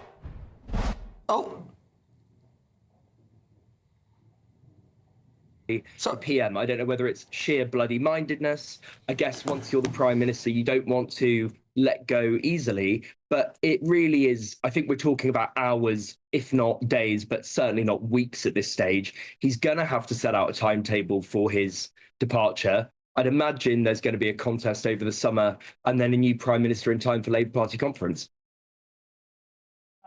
So PM, I don't know whether it's sheer bloody mindedness. I guess once you're the Prime Minister, you don't want to let go easily. But it really is, I think we're talking about hours, if not days, but certainly not weeks at this stage. He's going to have to set out a timetable for his departure. I'd imagine there's going to be a contest over the summer and then a new Prime Minister in time for Labour Party conference.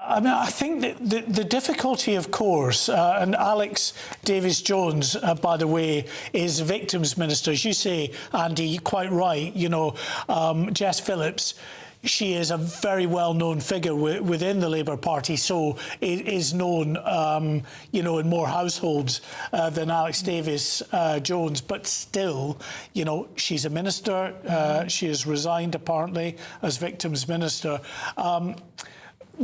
I mean, I think that the difficulty, of course, and Alex Davies-Jones, by the way, is Victims Minister. As you say, Andy, quite right. Jess Phillips, she is a very well-known figure within the Labour Party, so it is known, in more households than Alex Davies-Jones. But still, she's a minister. She has resigned, apparently, as Victims Minister.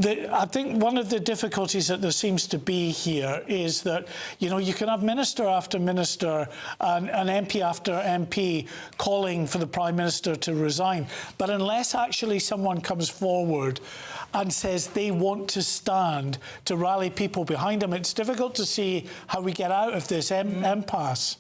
I think one of the difficulties that there seems to be here is that, you can have minister after minister and MP after MP calling for the Prime Minister to resign. But unless actually someone comes forward and says they want to stand to rally people behind them, it's difficult to see how we get out of this impasse.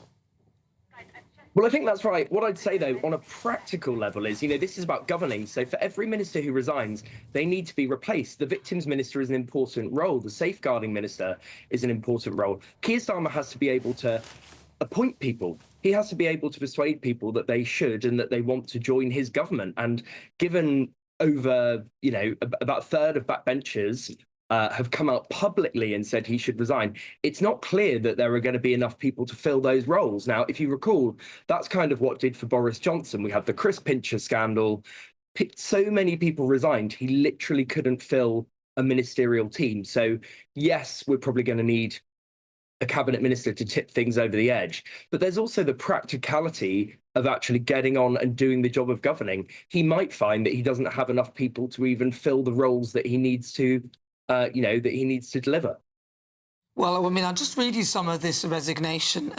Well, I think that's right. What I'd say, though, on a practical level is, this is about governing. So for every minister who resigns, they need to be replaced. The Victims Minister is an important role. The Safeguarding Minister is an important role. Keir Starmer has to be able to appoint people. He has to be able to persuade people that they should and that they want to join his government. And given over, about a third of backbenchers have come out publicly and said he should resign, it's not clear that there are going to be enough people to fill those roles. Now, if you recall, that's kind of what did for Boris Johnson. We had the Chris Pincher scandal. So many people resigned, he literally couldn't fill a ministerial team. So, yes, we're probably going to need a cabinet minister to tip things over the edge. But there's also the practicality of actually getting on and doing the job of governing. He might find that he doesn't have enough people to even fill the roles that he needs to that he needs to deliver. Well, I mean, I'll just read you some of this resignation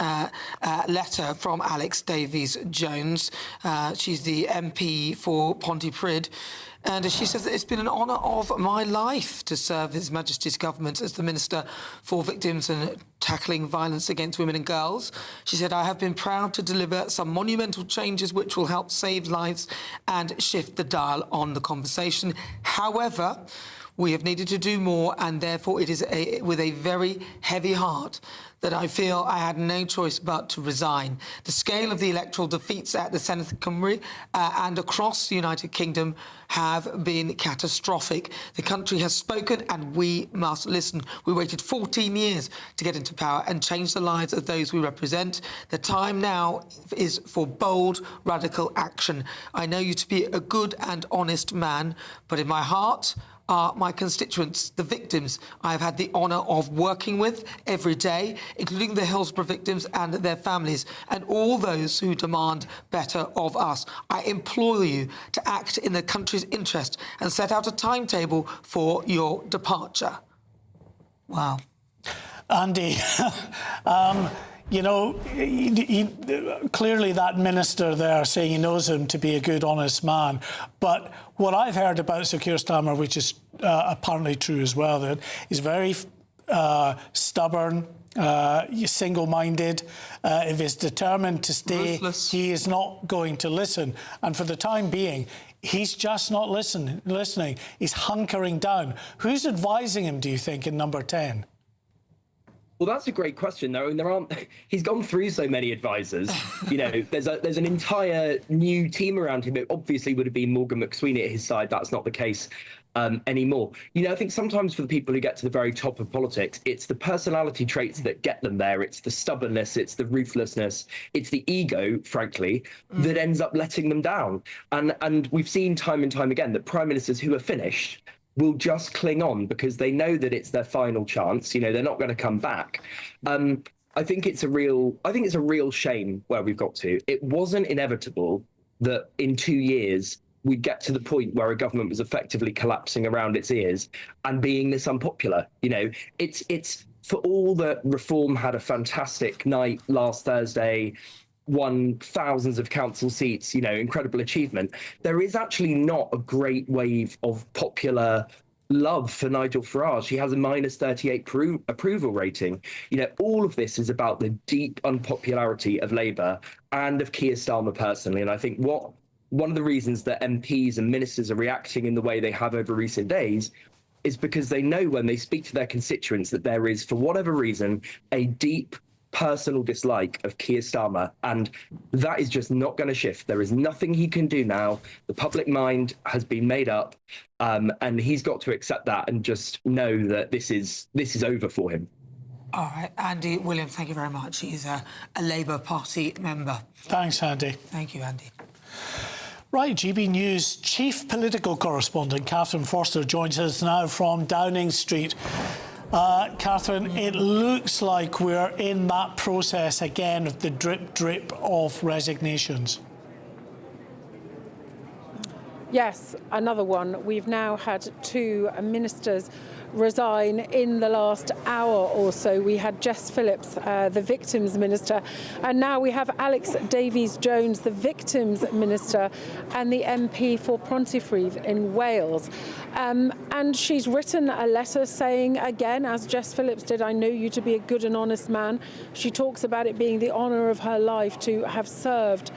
letter from Alex Davies-Jones. She's the MP for Pontypridd. And she says that it's been an honour of my life to serve His Majesty's government as the Minister for Victims and Tackling Violence Against Women and Girls. She said, I have been proud to deliver some monumental changes which will help save lives and shift the dial on the conversation. However, we have needed to do more, and therefore it is with a very heavy heart that I feel I had no choice but to resign. The scale of the electoral defeats at the Senedd Cymru and across the United Kingdom have been catastrophic. The country has spoken and we must listen. We waited 14 years to get into power and change the lives of those we represent. The time now is for bold, radical action. I know you to be a good and honest man, but in my heart are my constituents, the victims I have had the honour of working with every day, including the Hillsborough victims and their families, and all those who demand better of us. I implore you to act in the country's interest and set out a timetable for your departure. Wow. Andy, you know, clearly that minister there saying he knows him to be a good, honest man. But what I've heard about Sir Keir Starmer, which is apparently true as well, that he's very stubborn, single-minded. If he's determined to stay, ruthless. He is not going to listen. And for the time being, he's just not listening. He's hunkering down. Who's advising him, do you think, in number 10? Well, that's a great question, though. And he's gone through so many advisors. You know, there's an entire new team around him. It obviously would have been Morgan McSweeney at his side. That's not the case anymore. You know, I think sometimes for the people who get to the very top of politics, it's the personality traits that get them there. It's the stubbornness, it's the ruthlessness, it's the ego, frankly, that ends up letting them down. And we've seen time and time again that prime ministers who are finished will just cling on because they know that it's their final chance. You know, they're not going to come back. I think it's a real shame where we've got to. It wasn't inevitable that in 2 years we'd get to the point where a government was effectively collapsing around its ears and being this unpopular. You know, it's for all that Reform had a fantastic night last Thursday, won thousands of council seats, you know, incredible achievement. There is actually not a great wave of popular love for Nigel Farage. He has a -38 approval rating. You know, all of this is about the deep unpopularity of Labour and of Keir Starmer personally. And I think one of the reasons that MPs and ministers are reacting in the way they have over recent days is because they know when they speak to their constituents that there is, for whatever reason, a deep personal dislike of Keir Starmer, and that is just not going to shift. There is nothing he can do now. The public mind has been made up, and he's got to accept that and just know that this is over for him. All right, Andy William, thank you very much. He's a Labour Party member. Thanks, Andy. Thank you, Andy. Right, GB News chief political correspondent Catherine Forster joins us now from Downing Street. Catherine, it looks like we're in that process again of the drip of resignations. Yes, another one. We've now had 2 ministers resign in the last hour or so. We had Jess Phillips, the Victims Minister, and now we have Alex Davies-Jones, the Victims Minister and the MP for Pontypridd in Wales. And she's written a letter saying, again, as Jess Phillips did, I know you to be a good and honest man. She talks about it being the honour of her life to have served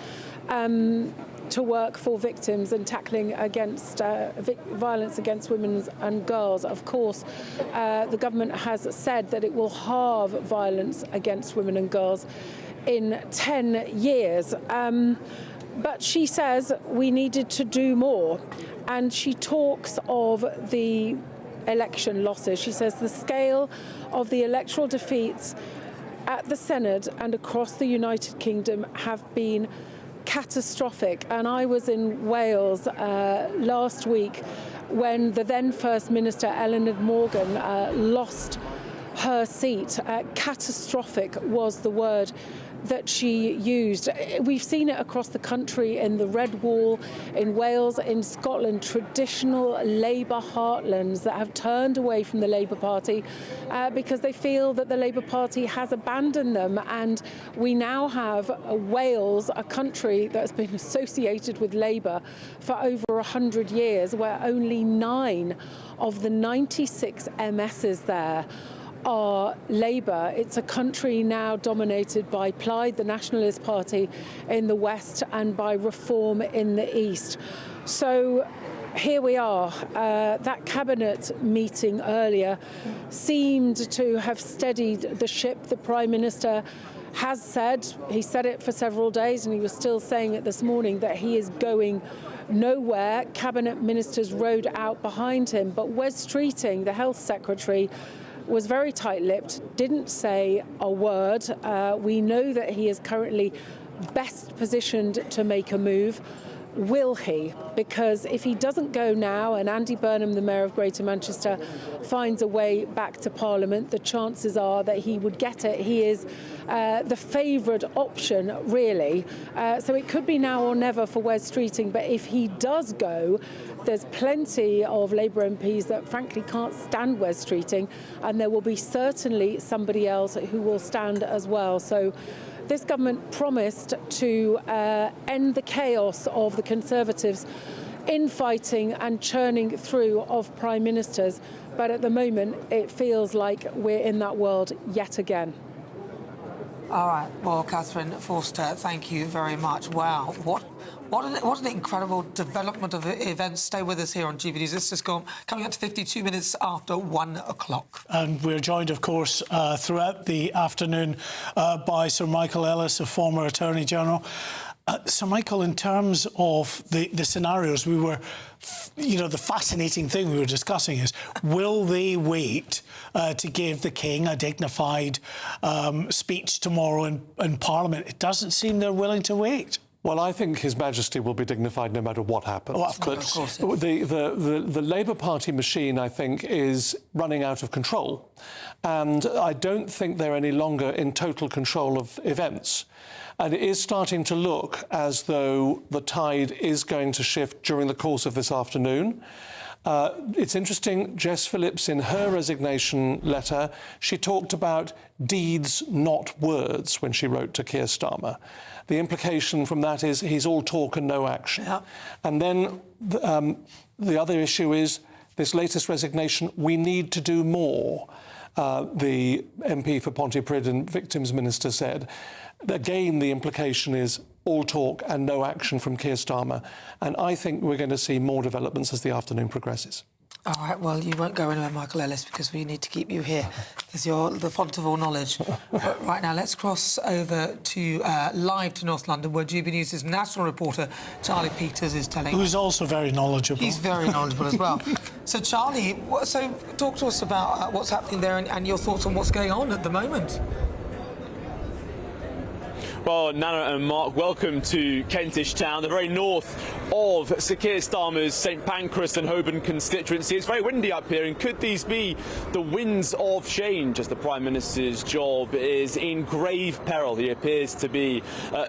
to work for victims and tackling against violence against women and girls. Of course, the government has said that it will halve violence against women and girls in 10 years. But she says we needed to do more. And she talks of the election losses. She says the scale of the electoral defeats at the Senedd and across the United Kingdom have been catastrophic. And I was in Wales last week when the then First Minister Eluned Morgan lost her seat. Catastrophic was the word that she used. We've seen it across the country in the Red Wall, in Wales, in Scotland, traditional Labour heartlands that have turned away from the Labour Party because they feel that the Labour Party has abandoned them. And we now have Wales, a country that has been associated with Labour for over 100 years, where only 9 of the 96 MSs there are Labour. It's a country now dominated by Plaid, the Nationalist Party in the west, and by Reform in the east. So here we are. That cabinet meeting earlier seemed to have steadied the ship. The Prime Minister has said, he said it for several days, and he was still saying it this morning, that he is going nowhere. Cabinet ministers rode out behind him, but Wes Streeting, the Health Secretary, was very tight-lipped, didn't say a word. We know that he is currently best positioned to make a move. Will he? Because if he doesn't go now and Andy Burnham, the Mayor of Greater Manchester, finds a way back to Parliament, the chances are that he would get it. He is the favoured option, really. So it could be now or never for Wes Streeting. But if he does go, there's plenty of Labour MPs that frankly can't stand Wes Streeting, and there will be certainly somebody else who will stand as well. So this government promised to end the chaos of the Conservatives infighting and churning through of prime ministers, but at the moment it feels like we're in that world yet again. All right, well, Catherine Forster, thank you very much. Wow, what an incredible development of events. Stay with us here on GBNews. This is coming up to 52 minutes after 1 o'clock. And we're joined, of course, throughout the afternoon by Sir Michael Ellis, a former Attorney General. Sir Michael, in terms of the scenarios, we were, the fascinating thing we were discussing is, will they wait to give the King a dignified speech tomorrow in Parliament? It doesn't seem they're willing to wait. Well, I think His Majesty will be dignified no matter what happens. Oh, of course. But the Labour Party machine, I think, is running out of control. And I don't think they're any longer in total control of events. And it is starting to look as though the tide is going to shift during the course of this afternoon. It's interesting, Jess Phillips, in her resignation letter, she talked about deeds, not words, when she wrote to Keir Starmer. The implication from that is he's all talk and no action. Yeah. And then the other issue is this latest resignation, we need to do more, the MP for Pontypridd and Victims Minister said. Again, the implication is all talk and no action from Keir Starmer. And I think we're going to see more developments as the afternoon progresses. All right, well, you won't go anywhere, Michael Ellis, because we need to keep you here, because you're the font of all knowledge. But right now, let's cross over to live to North London, where GBNews' national reporter, Charlie Peters, is telling... Who's also very knowledgeable. He's very knowledgeable as well. So, Charlie, talk to us about what's happening there and your thoughts on what's going on at the moment. Well, Nana and Mark, welcome to Kentish Town, the very north of Sir Keir Starmer's St Pancras and Holborn constituency. It's very windy up here, and could these be the winds of change as the Prime Minister's job is in grave peril? He appears to be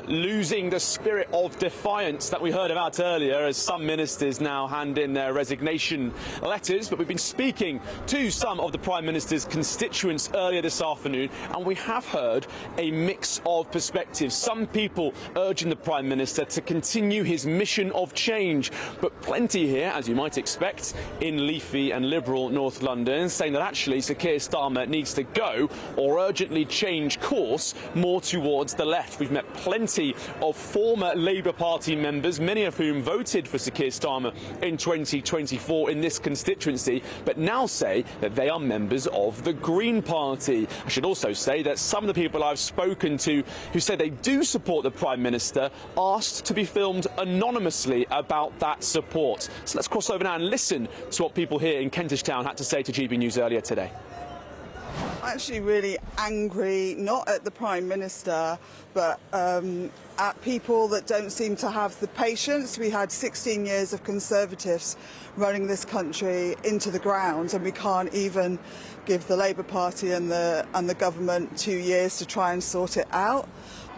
losing the spirit of defiance that we heard about earlier, as some ministers now hand in their resignation letters. But we've been speaking to some of the Prime Minister's constituents earlier this afternoon, and we have heard a mix of perspectives. Some people urging the Prime Minister to continue his mission of change, but plenty here, as you might expect, in leafy and liberal North London, saying that actually Sir Keir Starmer needs to go or urgently change course more towards the left. We've met plenty of former Labour Party members, many of whom voted for Sir Keir Starmer in 2024 in this constituency, but now say that they are members of the Green Party. I should also say that some of the people I've spoken to who say they do support the Prime Minister asked to be filmed anonymously about that support. So let's cross over now and listen to what people here in Kentish Town had to say to GBNews earlier today. Actually really angry, not at the Prime Minister, but at people that don't seem to have the patience. We had 16 years of Conservatives running this country into the ground, and we can't even give the Labour Party and the government 2 years to try and sort it out.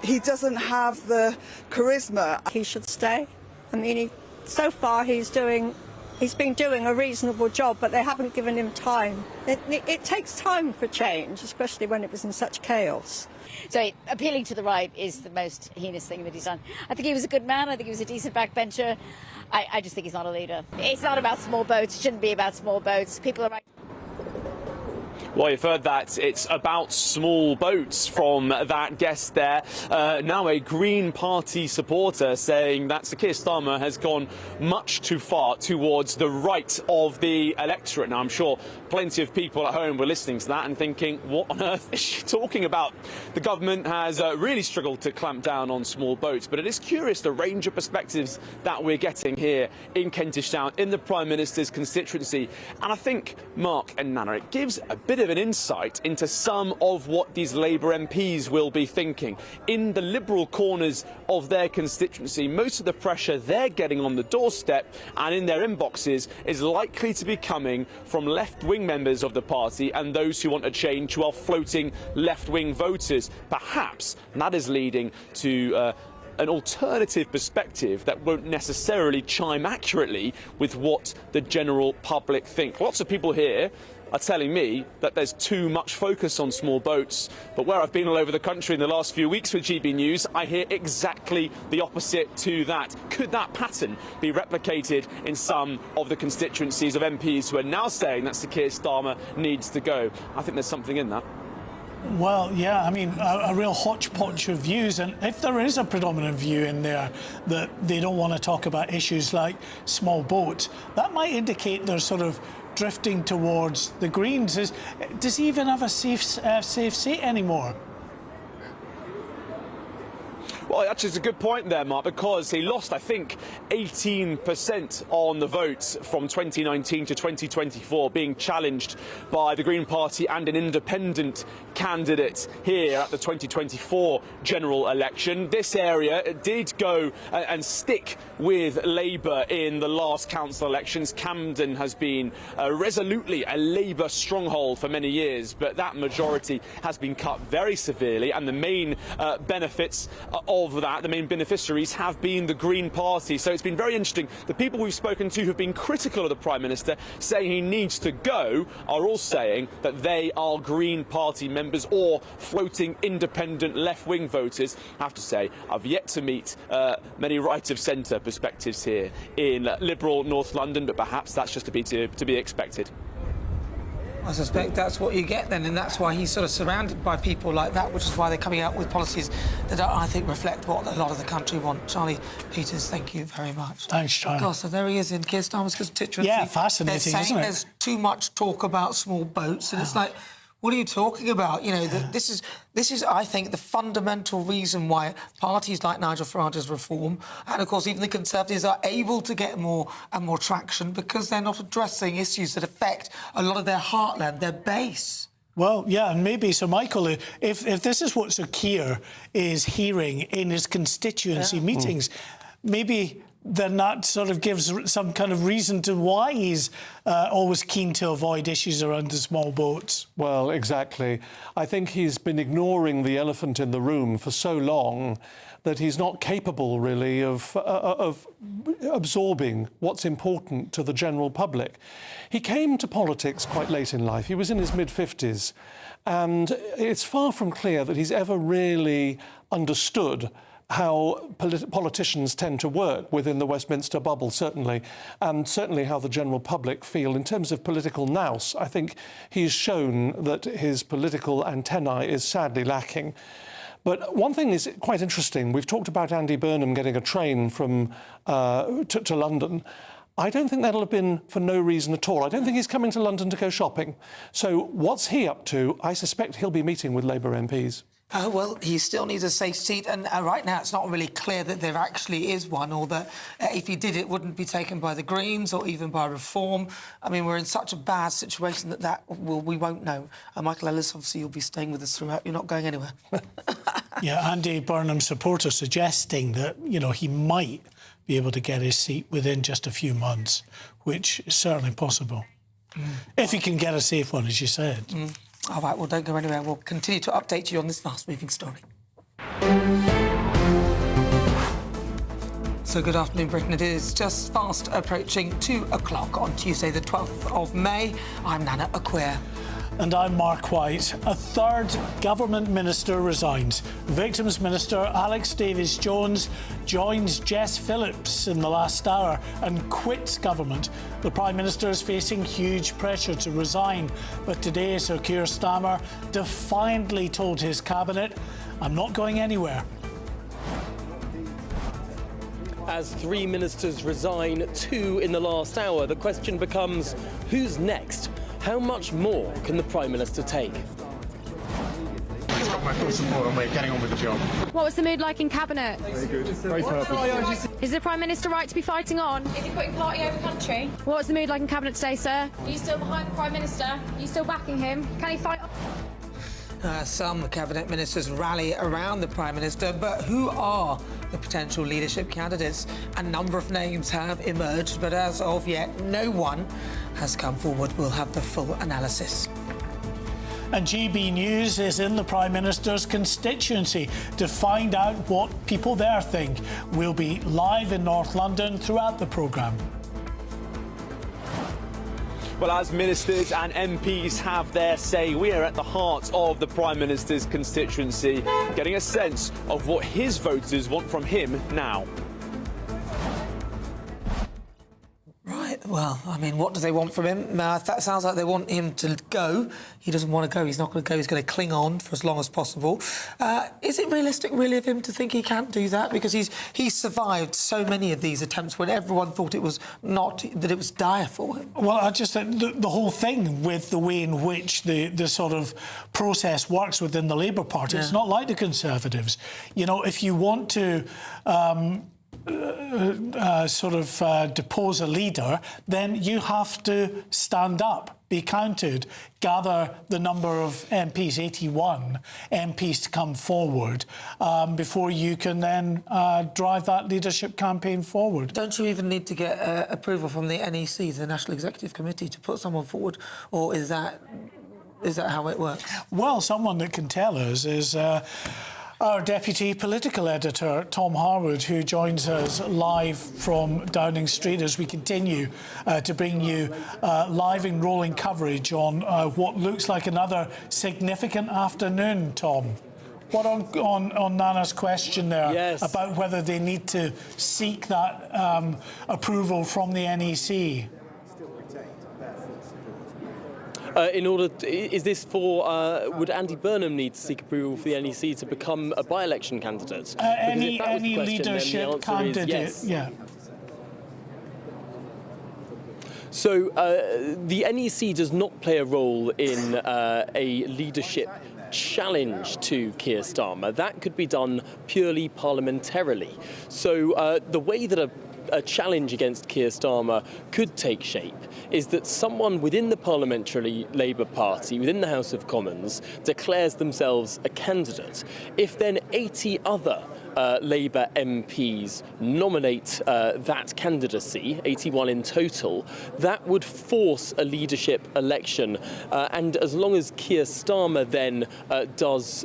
he doesn't have the charisma. He should stay. I mean, so far he's been doing a reasonable job, but they haven't given him time. It takes time for change, especially when it was in such chaos. So appealing to the right is the most heinous thing that he's done. I think he was a good man. I think he was a decent backbencher. I just think he's not a leader. It's not about small boats. It shouldn't be about small boats. People are right. Well, you've heard that. It's about small boats from that guest there. Now a Green Party supporter saying that Sir Keir Starmer has gone much too far towards the right of the electorate. Now, I'm sure plenty of people at home were listening to that and thinking, what on earth is she talking about? The government has really struggled to clamp down on small boats, but it is curious the range of perspectives that we're getting here in Kentish Town, in the Prime Minister's constituency. And I think, Mark and Nana, it gives a bit of an insight into some of what these Labour MPs will be thinking. In the Liberal corners of their constituency, most of the pressure they're getting on the doorstep and in their inboxes is likely to be coming from left-wing members of the party and those who want a change, who are floating left-wing voters. Perhaps that is leading to an alternative perspective that won't necessarily chime accurately with what the general public think. Lots of people here are telling me that there's too much focus on small boats, but where I've been all over the country in the last few weeks with GBNews, I hear exactly the opposite to that. Could that pattern be replicated in some of the constituencies of MPs who are now saying that Sir Keir Starmer needs to go? I think there's something in that. Well, yeah, I mean, a real hodgepodge of views, and if there is a predominant view in there that they don't want to talk about issues like small boats, that might indicate they're sort of drifting towards the Greens. Does he even have a safe seat anymore? Well, actually, it's a good point there, Mark, because he lost, I think, 18% on the votes from 2019 to 2024, being challenged by the Green Party and an independent candidate here at the 2024 general election. This area did go and stick with Labour in the last council elections. Camden has been resolutely a Labour stronghold for many years, but that majority has been cut very severely, and the main benefits of that, the main beneficiaries, have been the Green Party. So it's been very interesting. The people we've spoken to who've been critical of the Prime Minister, saying he needs to go, are all saying that they are Green Party members or floating independent left-wing voters. I have to say, I've yet to meet many right-of-centre perspectives here in Liberal North London, but perhaps that's just to be expected. I suspect that's what you get then, and that's why he's sort of surrounded by people like that, which is why they're coming out with policies that I think reflect what a lot of the country want. Charlie Peters, thank you very much. Thanks, Charlie. God, so there he is in Keir Starmer's constituency. Yeah, fascinating, they're saying isn't it? There's too much talk about small boats, and it's like, what are you talking about? You know, this is, I think, the fundamental reason why parties like Nigel Farage's Reform, and of course even the Conservatives, are able to get more and more traction, because they're not addressing issues that affect a lot of their heartland, their base. Well, yeah, and maybe, Sir Michael, if this is what Sir Keir is hearing in his constituency meetings, maybe then that sort of gives some kind of reason to why he's always keen to avoid issues around the small boats. Well, exactly. I think he's been ignoring the elephant in the room for so long that he's not capable, really, of absorbing what's important to the general public. He came to politics quite late in life. He was in his mid-50s, and it's far from clear that he's ever really understood how politicians tend to work within the Westminster bubble, certainly, and certainly how the general public feel. In terms of political nous, I think he's shown that his political antennae is sadly lacking. But one thing is quite interesting. We've talked about Andy Burnham getting a train from to London. I don't think that'll have been for no reason at all. I don't think he's coming to London to go shopping. So what's he up to? I suspect he'll be meeting with Labour MPs. Oh, well, he still needs a safe seat, and right now it's not really clear that there actually is one, or that if he did, it wouldn't be taken by the Greens or even by Reform. I mean, we're in such a bad situation that we won't know. Michael Ellis, obviously, you'll be staying with us throughout. You're not going anywhere. Yeah, Andy Burnham supporter suggesting that, you know, he might be able to get his seat within just a few months, which is certainly possible. If he can get a safe one, as you said. All right, well, don't go anywhere. We'll continue to update you on this fast-moving story. So good afternoon, Britain. It is just fast approaching 2 o'clock on Tuesday, the 12th of May. I'm Nana Akua. And I'm Mark White. A third government minister resigns. Victims Minister Alex Davies-Jones joins Jess Phillips in the last hour and quits government. The Prime Minister is facing huge pressure to resign. But today, Sir Keir Starmer defiantly told his cabinet, "I'm not going anywhere." As 3 ministers resign, 2 in the last hour, the question becomes, who's next? How much more can the Prime Minister take? He's got my full support and we're getting on with the job. What was the mood like in Cabinet? Very good. Very purposeful. Is the Prime Minister right to be fighting on? Is he putting party over country? What was the mood like in Cabinet today, sir? Are you still behind the Prime Minister? Are you still backing him? Can he fight? Some cabinet ministers rally around the Prime Minister, but who are the potential leadership candidates? A number of names have emerged, but as of yet, no one has come forward. We'll have the full analysis. And GBNews is in the Prime Minister's constituency to find out what people there think. We'll be live in North London throughout the programme. Well, as ministers and MPs have their say, we are at the heart of the Prime Minister's constituency, getting a sense of what his voters want from him now. Right, well, I mean, what do they want from him? That sounds like they want him to go. He doesn't want to go. He's not going to go. He's going to cling on for as long as possible. Is it realistic, really, of him to think he can't do that? Because he's survived so many of these attempts when everyone thought it was not, that it was dire for him. Well, I just think the whole thing with the way in which the sort of process works within the Labour Party, it's not like the Conservatives. You know, if you want to depose a leader, then you have to stand up, be counted, gather the number of MPs, 81 MPs, to come forward before you can then drive that leadership campaign forward. Don't you even need to get approval from the NEC, the National Executive Committee, to put someone forward, or is that how it works? Well, someone that can tell us is our Deputy Political Editor, Tom Harwood, who joins us live from Downing Street as we continue to bring you live and rolling coverage on what looks like another significant afternoon, Tom. What on Nana's question there about whether they need to seek that approval from the NEC? Is this for, would Andy Burnham need to seek approval for the NEC to become a by-election candidate? Any leadership candidate, yeah. So the NEC does not play a role in a leadership challenge to Keir Starmer. That could be done purely parliamentarily. So the way that a challenge against Keir Starmer could take shape is that someone within the Parliamentary Labour Party, within the House of Commons, declares themselves a candidate. If then 80 other Labour MPs nominate that candidacy, 81 in total, that would force a leadership election. And as long as Keir Starmer then does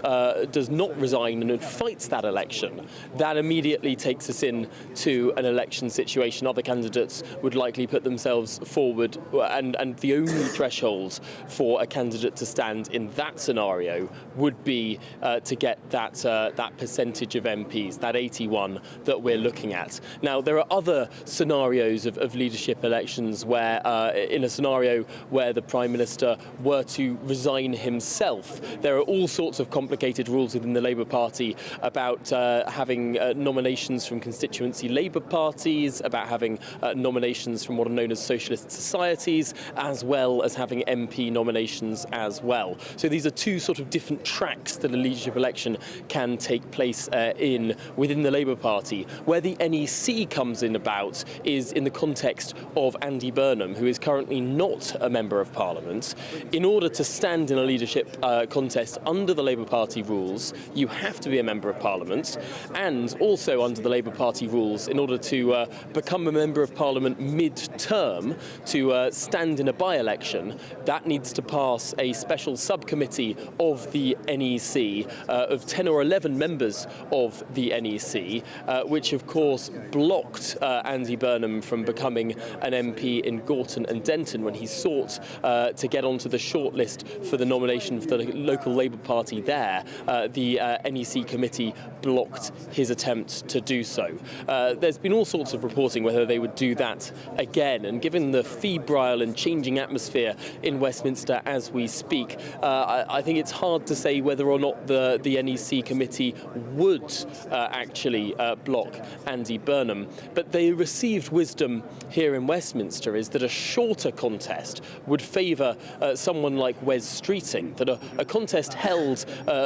not resign and fights that election, that immediately takes us into an election situation. Other candidates would likely put themselves forward, and the only threshold for a candidate to stand in that scenario would be to get that percentage of MPs, that 81 that we're looking at. Now, there are other scenarios of leadership elections where, in a scenario where the Prime Minister were to resign himself, there are all sorts of complicated rules within the Labour Party about having nominations from constituency Labour parties, about having nominations from what are known as socialist societies, as well as having MP nominations as well. So these are two sort of different tracks that a leadership election can take place in. campaign within the Labour Party. Where the NEC comes in about is in the context of Andy Burnham, who is currently not a Member of Parliament. In order to stand in a leadership contest under the Labour Party rules, you have to be a Member of Parliament, and also under the Labour Party rules, in order to become a Member of Parliament mid-term, to stand in a by-election, that needs to pass a special subcommittee of the NEC of 10 or 11 members of the NEC, which of course blocked Andy Burnham from becoming an MP in Gorton and Denton when he sought to get onto the shortlist for the nomination for the local Labour Party there. The NEC committee blocked his attempt to do so. There's been all sorts of reporting whether they would do that again, and given the febrile and changing atmosphere in Westminster as we speak, I think it's hard to say whether or not the NEC committee would actually block Andy Burnham. But the received wisdom here in Westminster is that a shorter contest would favour someone like Wes Streeting, that a contest held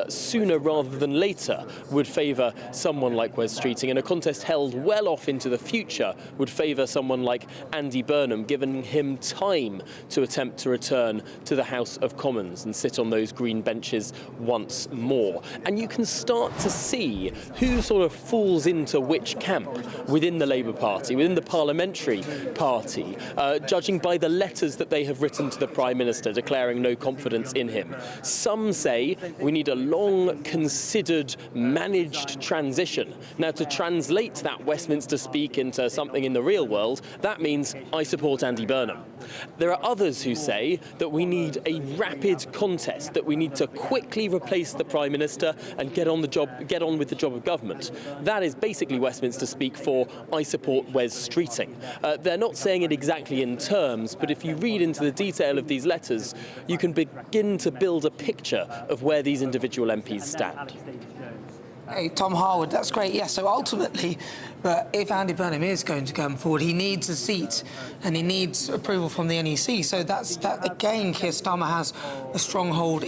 sooner rather than later would favour someone like Wes Streeting, and a contest held well off into the future would favour someone like Andy Burnham, giving him time to attempt to return to the House of Commons and sit on those green benches once more. And you can start to see who sort of falls into which camp within the Labour Party, within the Parliamentary Party, judging by the letters that they have written to the Prime Minister declaring no confidence in him. Some say we need a long, considered, managed transition. Now, to translate that Westminster speak into something in the real world, that means I support Andy Burnham. There are others who say that we need a rapid contest, that we need to quickly replace the Prime Minister and get on with the job of government. That is basically Westminster speak for I support Wes Streeting. They're not saying it exactly in terms, but if you read into the detail of these letters, you can begin to build a picture of where these individual MPs stand. Hey, Tom Harwood, that's great. Yes, so ultimately, but if Andy Burnham is going to come forward, he needs a seat and he needs approval from the NEC. So that again, Keir Starmer has a stronghold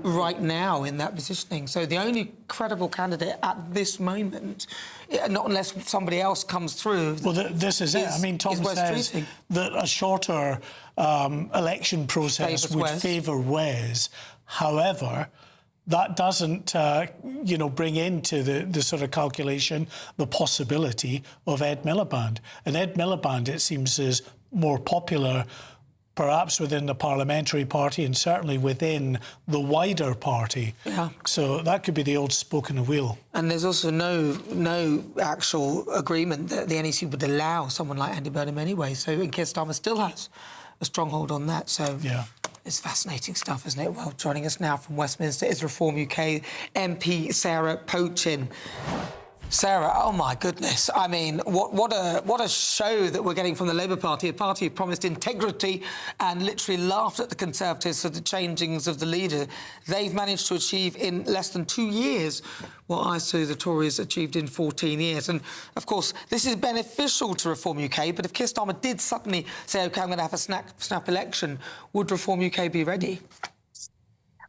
right now in that positioning. So the only credible candidate at this moment, not unless somebody else comes through. Well, this is it. I mean, Tom says that a shorter election process would favour Wes. However, that doesn't, bring into the sort of calculation the possibility of Ed Miliband. And Ed Miliband, it seems, is more popular perhaps within the Parliamentary Party and certainly within the wider party. Yeah. So that could be the old spoke in the wheel. And there's also no actual agreement that the NEC would allow someone like Andy Burnham anyway. So Keir Starmer still has a stronghold on that. So yeah. It's fascinating stuff, isn't it? Well, joining us now from Westminster is Reform UK MP Sarah Pochin. Sarah, oh my goodness! I mean, what a show that we're getting from the Labour Party, a party who promised integrity and literally laughed at the Conservatives for the changings of the leader. They've managed to achieve in less than 2 years what I say the Tories achieved in 14 years. And of course, this is beneficial to Reform UK. But if Keir Starmer did suddenly say, "OK, I'm going to have a snap election," would Reform UK be ready?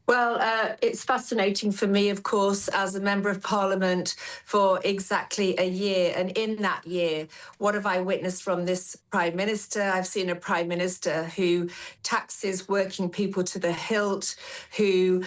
Well, it's fascinating for me, of course, as a Member of Parliament for exactly a year. And in that year, what have I witnessed from this Prime Minister? I've seen a Prime Minister who taxes working people to the hilt, who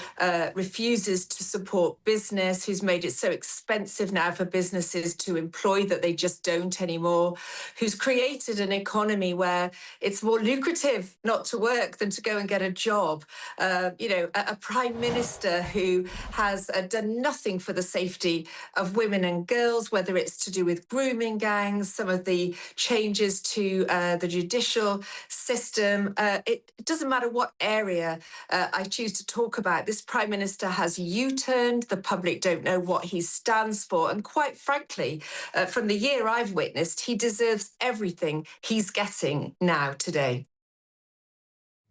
refuses to support business, who's made it so expensive now for businesses to employ that they just don't anymore, who's created an economy where it's more lucrative not to work than to go and get a job. A Prime Minister who has done nothing for the safety of women and girls, whether it's to do with grooming gangs, some of the changes to the judicial system. It doesn't matter what area I choose to talk about. This Prime Minister has U-turned. The public don't know what he stands for. And quite frankly, from the year I've witnessed, he deserves everything he's getting now today.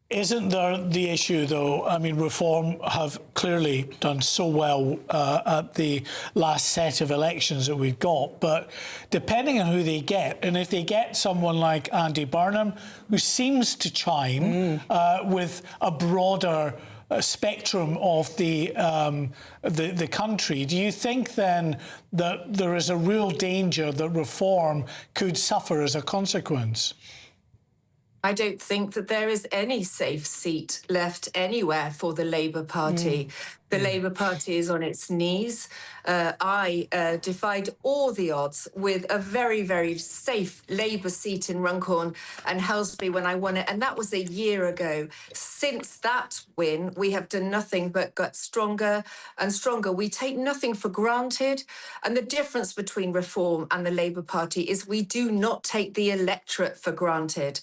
Isn't there the issue, though? I mean, Reform have clearly done so well at the last set of elections that we've got, but depending on who they get, and if they get someone like Andy Burnham, who seems to chime with a broader spectrum of the country. Do you think then that there is a real danger that reform could suffer as a consequence? I don't think that there is any safe seat left anywhere for the Labour Party. The Labour Party is on its knees. I defied all the odds with a very, very safe Labour seat in Runcorn and Helsby when I won it, and that was a year ago. Since that win, we have done nothing but got stronger and stronger. We take nothing for granted, and the difference between Reform and the Labour Party is we do not take the electorate for granted.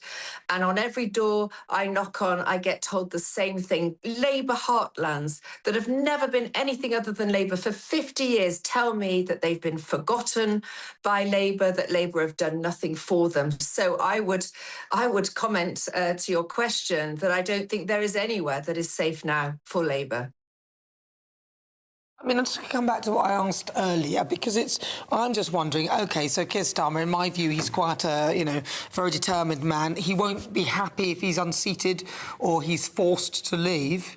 And on every door I knock on, I get told the same thing. Labour heartlands that have never been anything other than Labour for 50 years tell me that they've been forgotten by Labour, that Labour have done nothing for them. So I would comment to your question that I don't think there is anywhere that is safe now for Labour. I mean, I'm just going to come back to what I asked earlier, because I'm just wondering, OK, so Keir Starmer, in my view, he's quite a, very determined man. He won't be happy if he's unseated or he's forced to leave.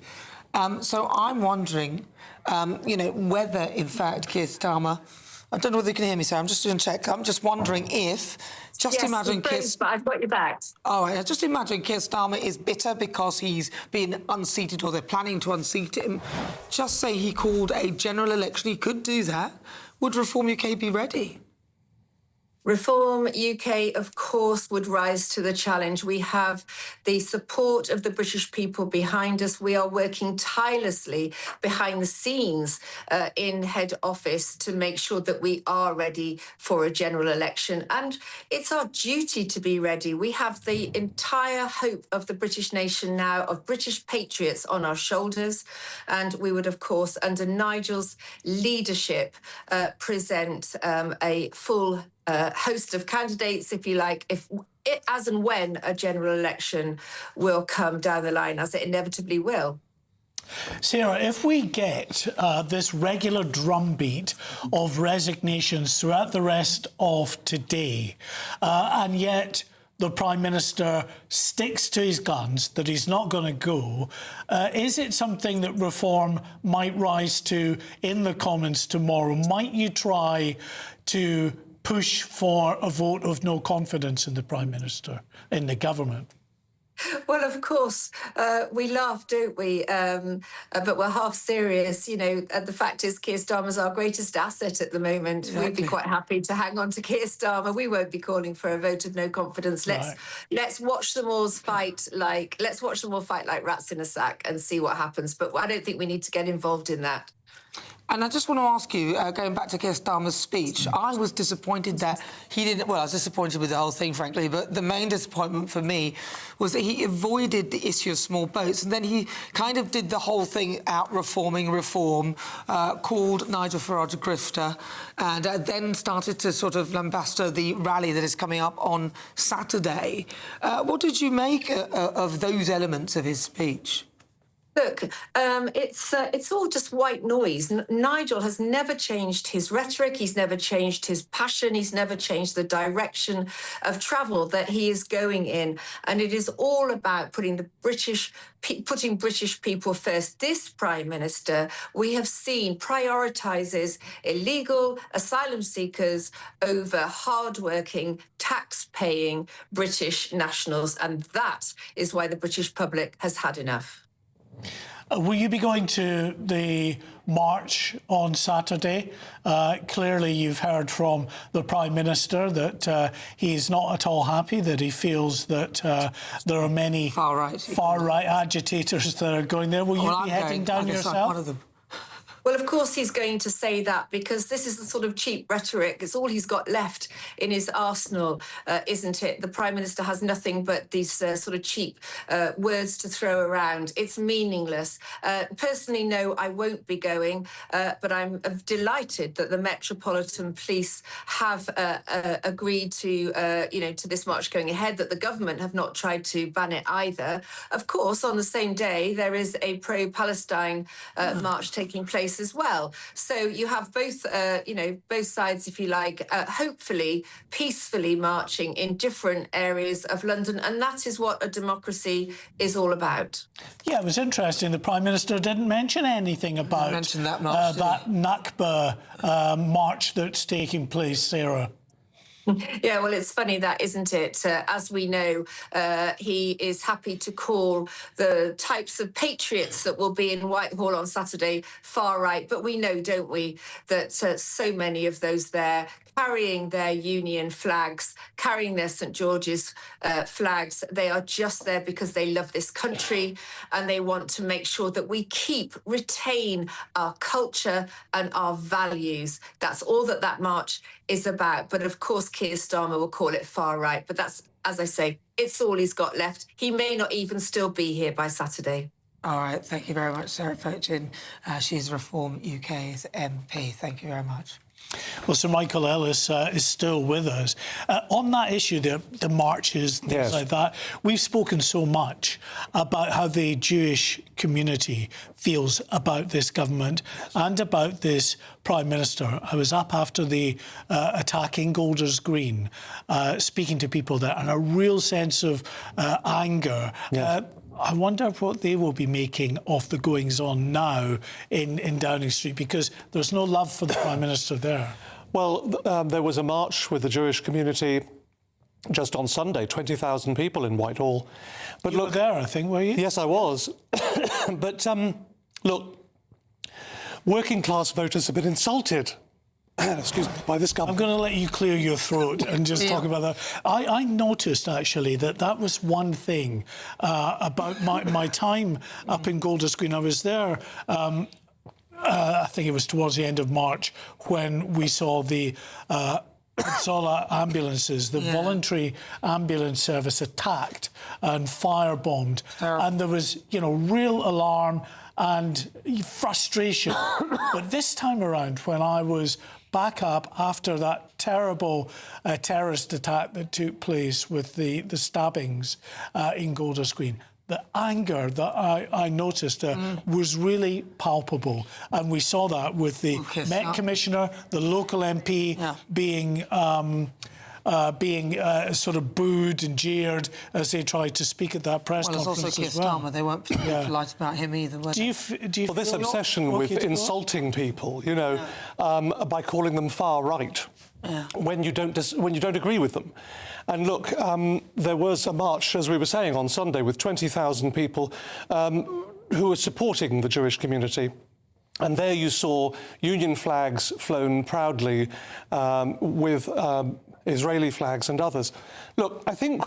So I'm wondering, whether, in fact, Keir Starmer... I don't know whether you can hear me, sir. I'm just going to check. I'm just wondering if... imagine Keir... but I've got your back. Oh, right. Just imagine Keir Starmer is bitter because he's been unseated or they're planning to unseat him. Just say he called a general election. He could do that. Would Reform UK be ready? Reform UK, of course, would rise to the challenge. We have the support of the British people behind us. We are working tirelessly behind the scenes in head office to make sure that we are ready for a general election. And it's our duty to be ready. We have the entire hope of the British nation now, of British patriots on our shoulders. And we would, of course, under Nigel's leadership, present a full host of candidates, if you like, as and when a general election will come down the line, as it inevitably will. Sarah, if we get this regular drumbeat of resignations throughout the rest of today, and yet the Prime Minister sticks to his guns, that he's not going to go, is it something that Reform might rise to in the Commons tomorrow? Might you try to push for a vote of no confidence in the Prime Minister, in the government? Well, of course, we laugh, don't we? But we're half serious. The fact is Keir Starmer's our greatest asset at the moment. Exactly. We'd be quite happy to hang on to Keir Starmer. We won't be calling for a vote of no confidence. Let's watch them all fight like rats in a sack and see what happens. But I don't think we need to get involved in that. And I just want to ask you, going back to Keir Starmer's speech, I was disappointed that he didn't... Well, I was disappointed with the whole thing, frankly, but the main disappointment for me was that he avoided the issue of small boats, and then he kind of did the whole thing out reforming reform, called Nigel Farage a grifter, and then started to sort of lambast the rally that is coming up on Saturday. What did you make of those elements of his speech? Look, it's all just white noise. Nigel has never changed his rhetoric. He's never changed his passion. He's never changed the direction of travel that he is going in. And it is all about putting British people first. This Prime Minister, we have seen, prioritises illegal asylum seekers over hardworking, tax-paying British nationals. And that is why the British public has had enough. Will you be going to the march on Saturday? Clearly, you've heard from the Prime Minister that he's not at all happy, that he feels that there are many far-right agitators that are going there. Will you be heading down yourself? I'm one of them. Well, of course he's going to say that, because this is the sort of cheap rhetoric. It's all he's got left in his arsenal, isn't it? The Prime Minister has nothing but these sort of cheap words to throw around. It's meaningless. Personally, no, I won't be going, but I'm delighted that the Metropolitan Police have agreed to, to this march going ahead, that the government have not tried to ban it either. Of course, on the same day, there is a pro-Palestine march taking place this as well. So you have both, both sides, if you like, hopefully peacefully marching in different areas of London, and that is what a democracy is all about. Yeah, it was interesting. The Prime Minister didn't mention anything about that Nakba march that's taking place, Sarah. Yeah, well, it's funny that, isn't it? As we know, he is happy to call the types of patriots that will be in Whitehall on Saturday far right. But we know, don't we, that so many of those there carrying their Union flags, carrying their St George's flags, they are just there because they love this country and they want to make sure that we retain our culture and our values. That's all that march is about. But of course, Keir Starmer will call it far right. But that's, as I say, it's all he's got left. He may not even still be here by Saturday. All right, thank you very much, Sarah Fochin. She's Reform UK's MP. Thank you very much. Well, Sir Michael Ellis is still with us. On that issue, the marches, things like that, we've spoken so much about how the Jewish community feels about this government and about this Prime Minister. I was up after the attack in Golders Green, speaking to people there, and a real sense of anger. I wonder what they will be making of the goings-on now in Downing Street, because there's no love for the Prime Minister there. Well, there was a march with the Jewish community just on Sunday, 20,000 people in Whitehall. But you were there, I think, were you? Yes, I was. But look, working-class voters have been insulted. Excuse me, by this government. I'm going to let you clear your throat and just talk about that. I noticed, actually, that was one thing about my time up in Golders Green. I was there, I think it was towards the end of March, when we saw the Sola ambulances, the voluntary ambulance service, attacked and firebombed. And there was, real alarm and frustration. But this time around, when I was back up after that terrible terrorist attack that took place with the stabbings in Golders Green, the anger that I noticed was really palpable. And we saw that with the Met Commissioner, the local MP being sort of booed and jeered as they tried to speak at that press conference. Well, it's also Keir Starmer. They weren't particularly polite about him either, were they? Do you well, this obsession with insulting people, by calling them far right when you don't agree with them. And look, there was a march, as we were saying, on Sunday with 20,000 people who were supporting the Jewish community. And there you saw Union flags flown proudly with Israeli flags and others. Look, I think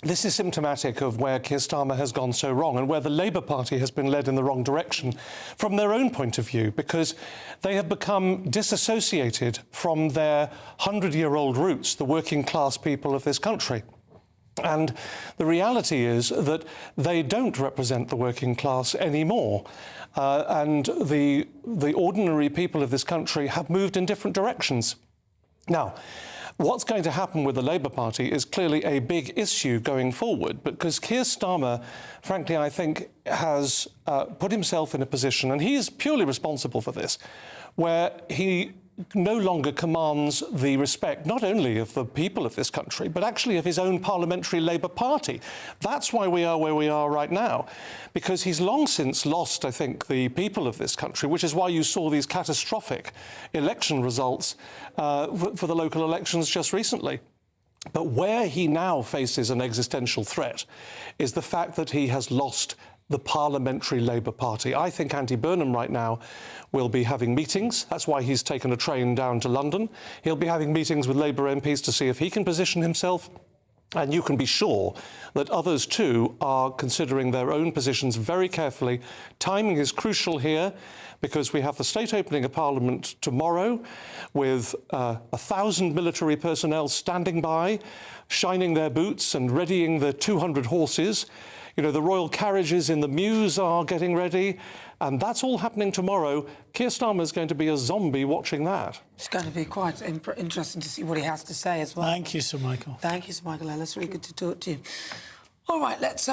this is symptomatic of where Keir Starmer has gone so wrong and where the Labour Party has been led in the wrong direction from their own point of view, because they have become disassociated from their 100-year-old roots, the working class people of this country. And the reality is that they don't represent the working class anymore. And the ordinary people of this country have moved in different directions. Now, what's going to happen with the Labour Party is clearly a big issue going forward, because Keir Starmer, frankly, I think, has put himself in a position, and he is purely responsible for this, where he no longer commands the respect not only of the people of this country, but actually of his own parliamentary Labour Party. That's why we are where we are right now, because he's long since lost, I think, the people of this country, which is why you saw these catastrophic election results for the local elections just recently. But where he now faces an existential threat is the fact that he has lost the Parliamentary Labour Party. I think Andy Burnham right now will be having meetings. That's why he's taken a train down to London. He'll be having meetings with Labour MPs to see if he can position himself. And you can be sure that others too are considering their own positions very carefully. Timing is crucial here, because we have the state opening of Parliament tomorrow with 1,000 military personnel standing by, shining their boots and readying the 200 horses. The royal carriages in the Mews are getting ready, and that's all happening tomorrow. Keir Starmer is going to be a zombie watching that. It's going to be quite interesting to see what he has to say as well. Thank you, Sir Michael. Thank you, Sir Michael Ellis. Really good to talk to you. All right, let's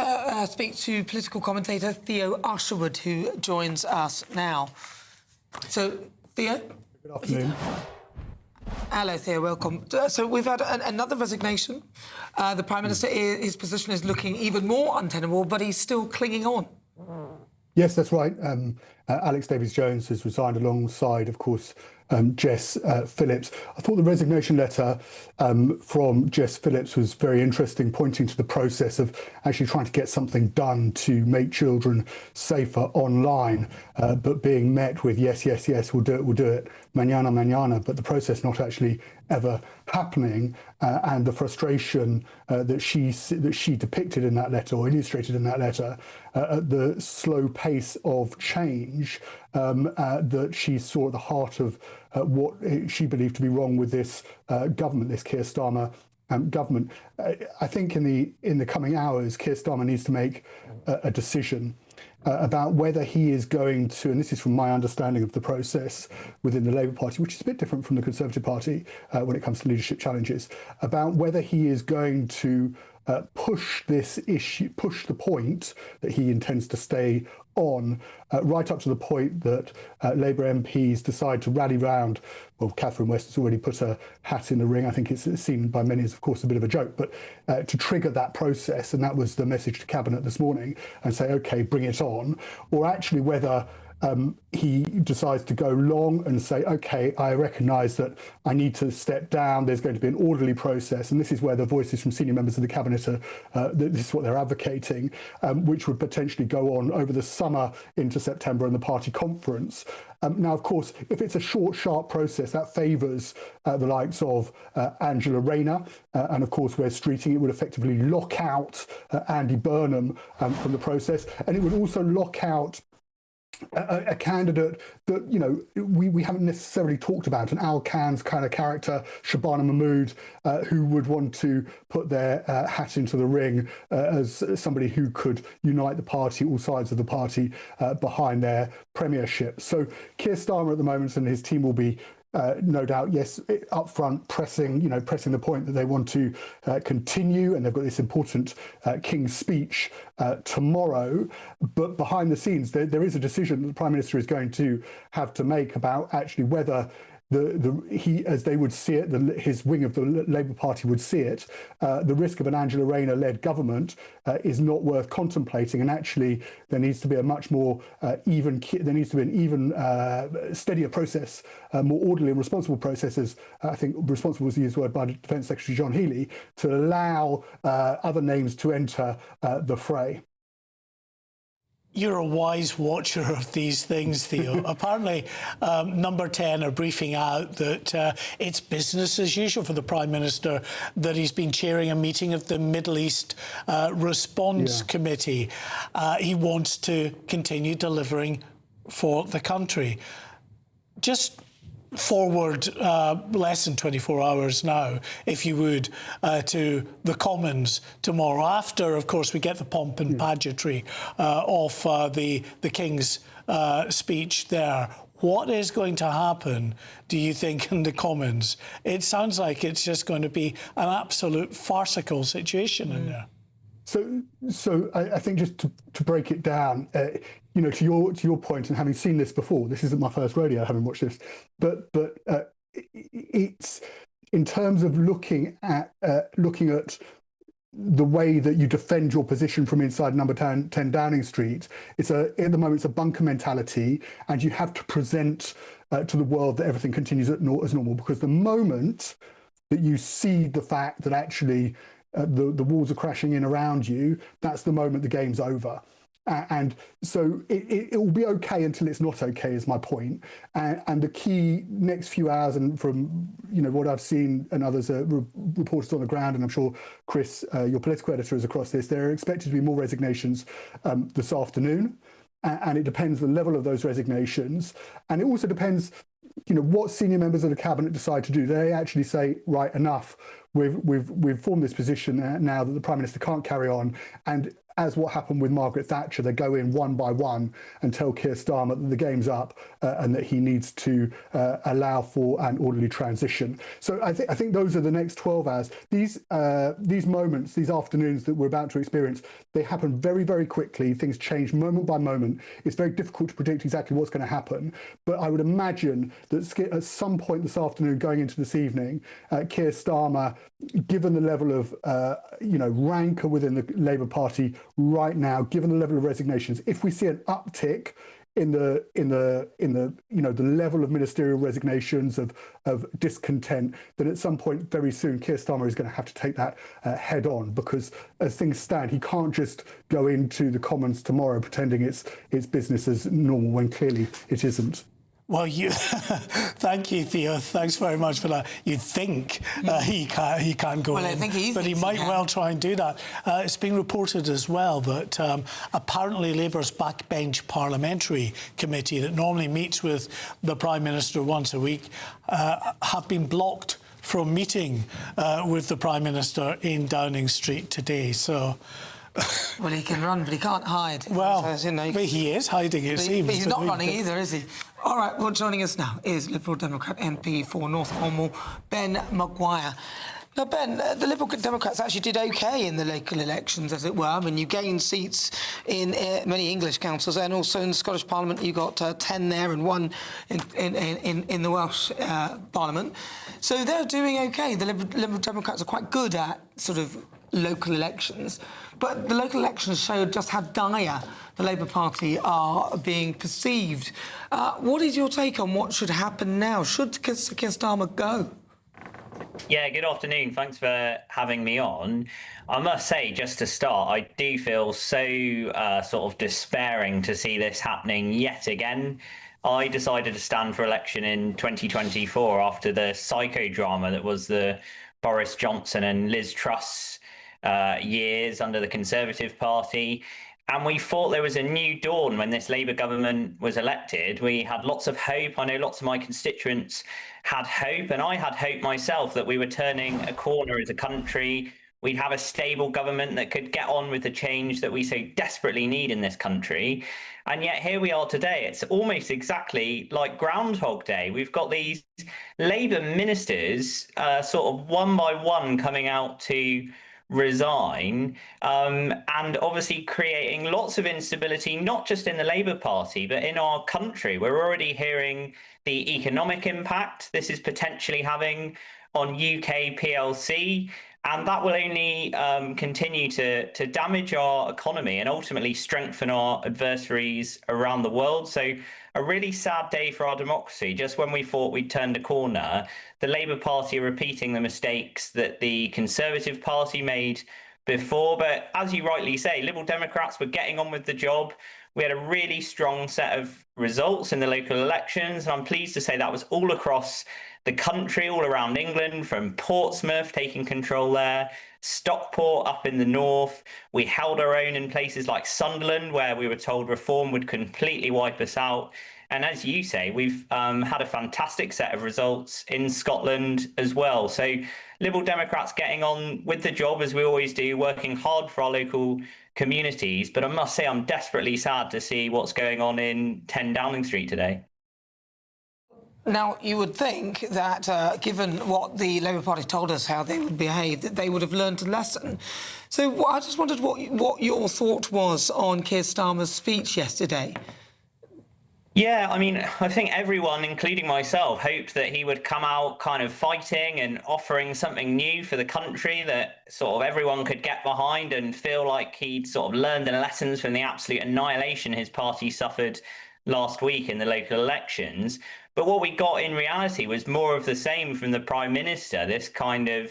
speak to political commentator Theo Usherwood, who joins us now. So, Theo? Good afternoon. Hello, Theo, welcome. So we've had another resignation. The Prime Minister, his position is looking even more untenable, but he's still clinging on. Yes, that's right. Alex Davies-Jones has resigned alongside, of course, Jess Phillips. I thought the resignation letter from Jess Phillips was very interesting, pointing to the process of actually trying to get something done to make children safer online, but being met with yes, yes, yes, we'll do it, mañana, mañana, but the process not actually ever happening, and the frustration that she depicted in that letter, or illustrated in that letter, at the slow pace of change that she saw at the heart of what she believed to be wrong with this government, this Keir Starmer government. I think in the coming hours, Keir Starmer needs to make a decision about whether he is going to, and this is from my understanding of the process within the Labour Party, which is a bit different from the Conservative Party when it comes to leadership challenges, about whether he is going to push this issue, push the point that he intends to stay on, right up to the point that Labour MPs decide to rally round. Well, Catherine West has already put her hat in the ring. I think it's seen by many as, of course, a bit of a joke, but to trigger that process, and that was the message to Cabinet this morning, and say, OK, bring it on, or actually whether he decides to go long and say, OK, I recognise that I need to step down. There's going to be an orderly process. And this is where the voices from senior members of the Cabinet are, this is what they're advocating, which would potentially go on over the summer into September and the party conference. Now, of course, if it's a short, sharp process, that favours the likes of Angela Rayner. And of course, Wes Streeting, it would effectively lock out Andy Burnham from the process. And it would also lock out a candidate that, you know, we haven't necessarily talked about, an Al Khan's kind of character, Shabana Mahmood, who would want to put their hat into the ring as somebody who could unite the party, all sides of the party, behind their premiership. So Keir Starmer at the moment and his team will be no doubt, yes, up front, pressing the point that they want to continue, and they've got this important King's speech tomorrow. But behind the scenes, there is a decision that the Prime Minister is going to have to make about actually whether he, as they would see it, his wing of the Labour Party would see it, the risk of an Angela Rayner-led government is not worth contemplating, and actually there needs to be a much more steadier process, more orderly and responsible processes. I think responsible was the used word by Defence Secretary John Healey, to allow other names to enter the fray. You're a wise watcher of these things, Theo. Apparently, Number 10 are briefing out that it's business as usual for the Prime Minister, that he's been chairing a meeting of the Middle East Response Committee. He wants to continue delivering for the country. Just forward less than 24 hours now, if you would, to the Commons tomorrow. After, of course, we get the pomp and pageantry of the King's speech there. What is going to happen, do you think, in the Commons? It sounds like it's just going to be an absolute farcical situation in there. So I think just to break it down, you know, to your point, and having seen this before, this isn't my first rodeo, having watched this, but it's in terms of looking at the way that you defend your position from inside Number 10 Downing Street. At the moment, it's a bunker mentality, and you have to present to the world that everything continues as normal, because the moment that you see the fact that actually the walls are crashing in around you, that's the moment the game's over. And so it will be okay until it's not okay, is my point. And the key next few hours, and from what I've seen and others reporters on the ground, and I'm sure Chris, your political editor, is across this, there are expected to be more resignations this afternoon. And it depends on the level of those resignations. And it also depends, what senior members of the Cabinet decide to do. They actually say, right, enough. We've formed this position now that the Prime Minister can't carry on, and as what happened with Margaret Thatcher, they go in one by one and tell Keir Starmer that the game's up and that he needs to allow for an orderly transition. So I think those are the next 12 hours. These moments, these afternoons that we're about to experience, they happen very, very quickly. Things change moment by moment. It's very difficult to predict exactly what's going to happen. But I would imagine that at some point this afternoon, going into this evening, Keir Starmer, given the level of rancour within the Labour Party right now, given the level of resignations, if we see an uptick in the level of ministerial resignations of discontent, then at some point very soon Keir Starmer is going to have to take that head on, because as things stand, he can't just go into the Commons tomorrow pretending it's business as normal when clearly it isn't. Well, thank you, Theo. Thanks very much for that. You'd think he can't go in, I think but he might well try and do that. It's been reported as well that apparently Labour's backbench Parliamentary committee that normally meets with the Prime Minister once a week have been blocked from meeting with the Prime Minister in Downing Street today. So. Well, he can run, but he can't hide. Well, but he is hiding, it seems. But he's not running either, is he? All right, well, joining us now is Liberal Democrat MP for North Cornwall, Ben Maguire. Now, Ben, the Liberal Democrats actually did OK in the local elections, as it were. I mean, you gained seats in many English councils, and also in the Scottish Parliament, you got 10 there and 1 in the Welsh Parliament. So they're doing OK. The Liberal Democrats are quite good at sort of local elections, but the local elections showed just how dire the Labour Party are being perceived. What is your take on what should happen now? Should Keir Starmer go? Yeah, good afternoon. Thanks for having me on. I must say, just to start, I do feel so sort of despairing to see this happening yet again. I decided to stand for election in 2024 after the psychodrama that was the Boris Johnson and Liz Truss years under the Conservative Party. And we thought there was a new dawn when this Labour government was elected. We had lots of hope. I know lots of my constituents had hope, and I had hope myself that we were turning a corner as a country. We'd have a stable government that could get on with the change that we so desperately need in this country. And yet here we are today. It's almost exactly like Groundhog Day. We've got these Labour ministers sort of one by one coming out to resign, and obviously creating lots of instability, not just in the Labour Party, but in our country. We're already hearing the economic impact this is potentially having on UK PLC, and that will only continue to damage our economy and ultimately strengthen our adversaries around the world. So a really sad day for our democracy. Just when we thought we'd turned a corner, the Labour Party are repeating the mistakes that the Conservative Party made before. But as you rightly say, Liberal Democrats were getting on with the job. We had a really strong set of results in the local elections, and I'm pleased to say that was all across the country, all around England, from Portsmouth taking control there, Stockport up in the north. We held our own in places like Sunderland, where we were told reform would completely wipe us out. And as you say, we've had a fantastic set of results in Scotland as well. So Liberal Democrats getting on with the job, as we always do, working hard for our local communities. But I must say, I'm desperately sad to see what's going on in 10 Downing Street today. Now, you would think that, given what the Labour Party told us how they would behave, that they would have learned a lesson. So I just wondered what your thought was on Keir Starmer's speech yesterday. Yeah, I mean, I think everyone, including myself, hoped that he would come out kind of fighting and offering something new for the country that sort of everyone could get behind and feel like he'd sort of learned the lessons from the absolute annihilation his party suffered last week in the local elections. But what we got in reality was more of the same from the Prime Minister, this kind of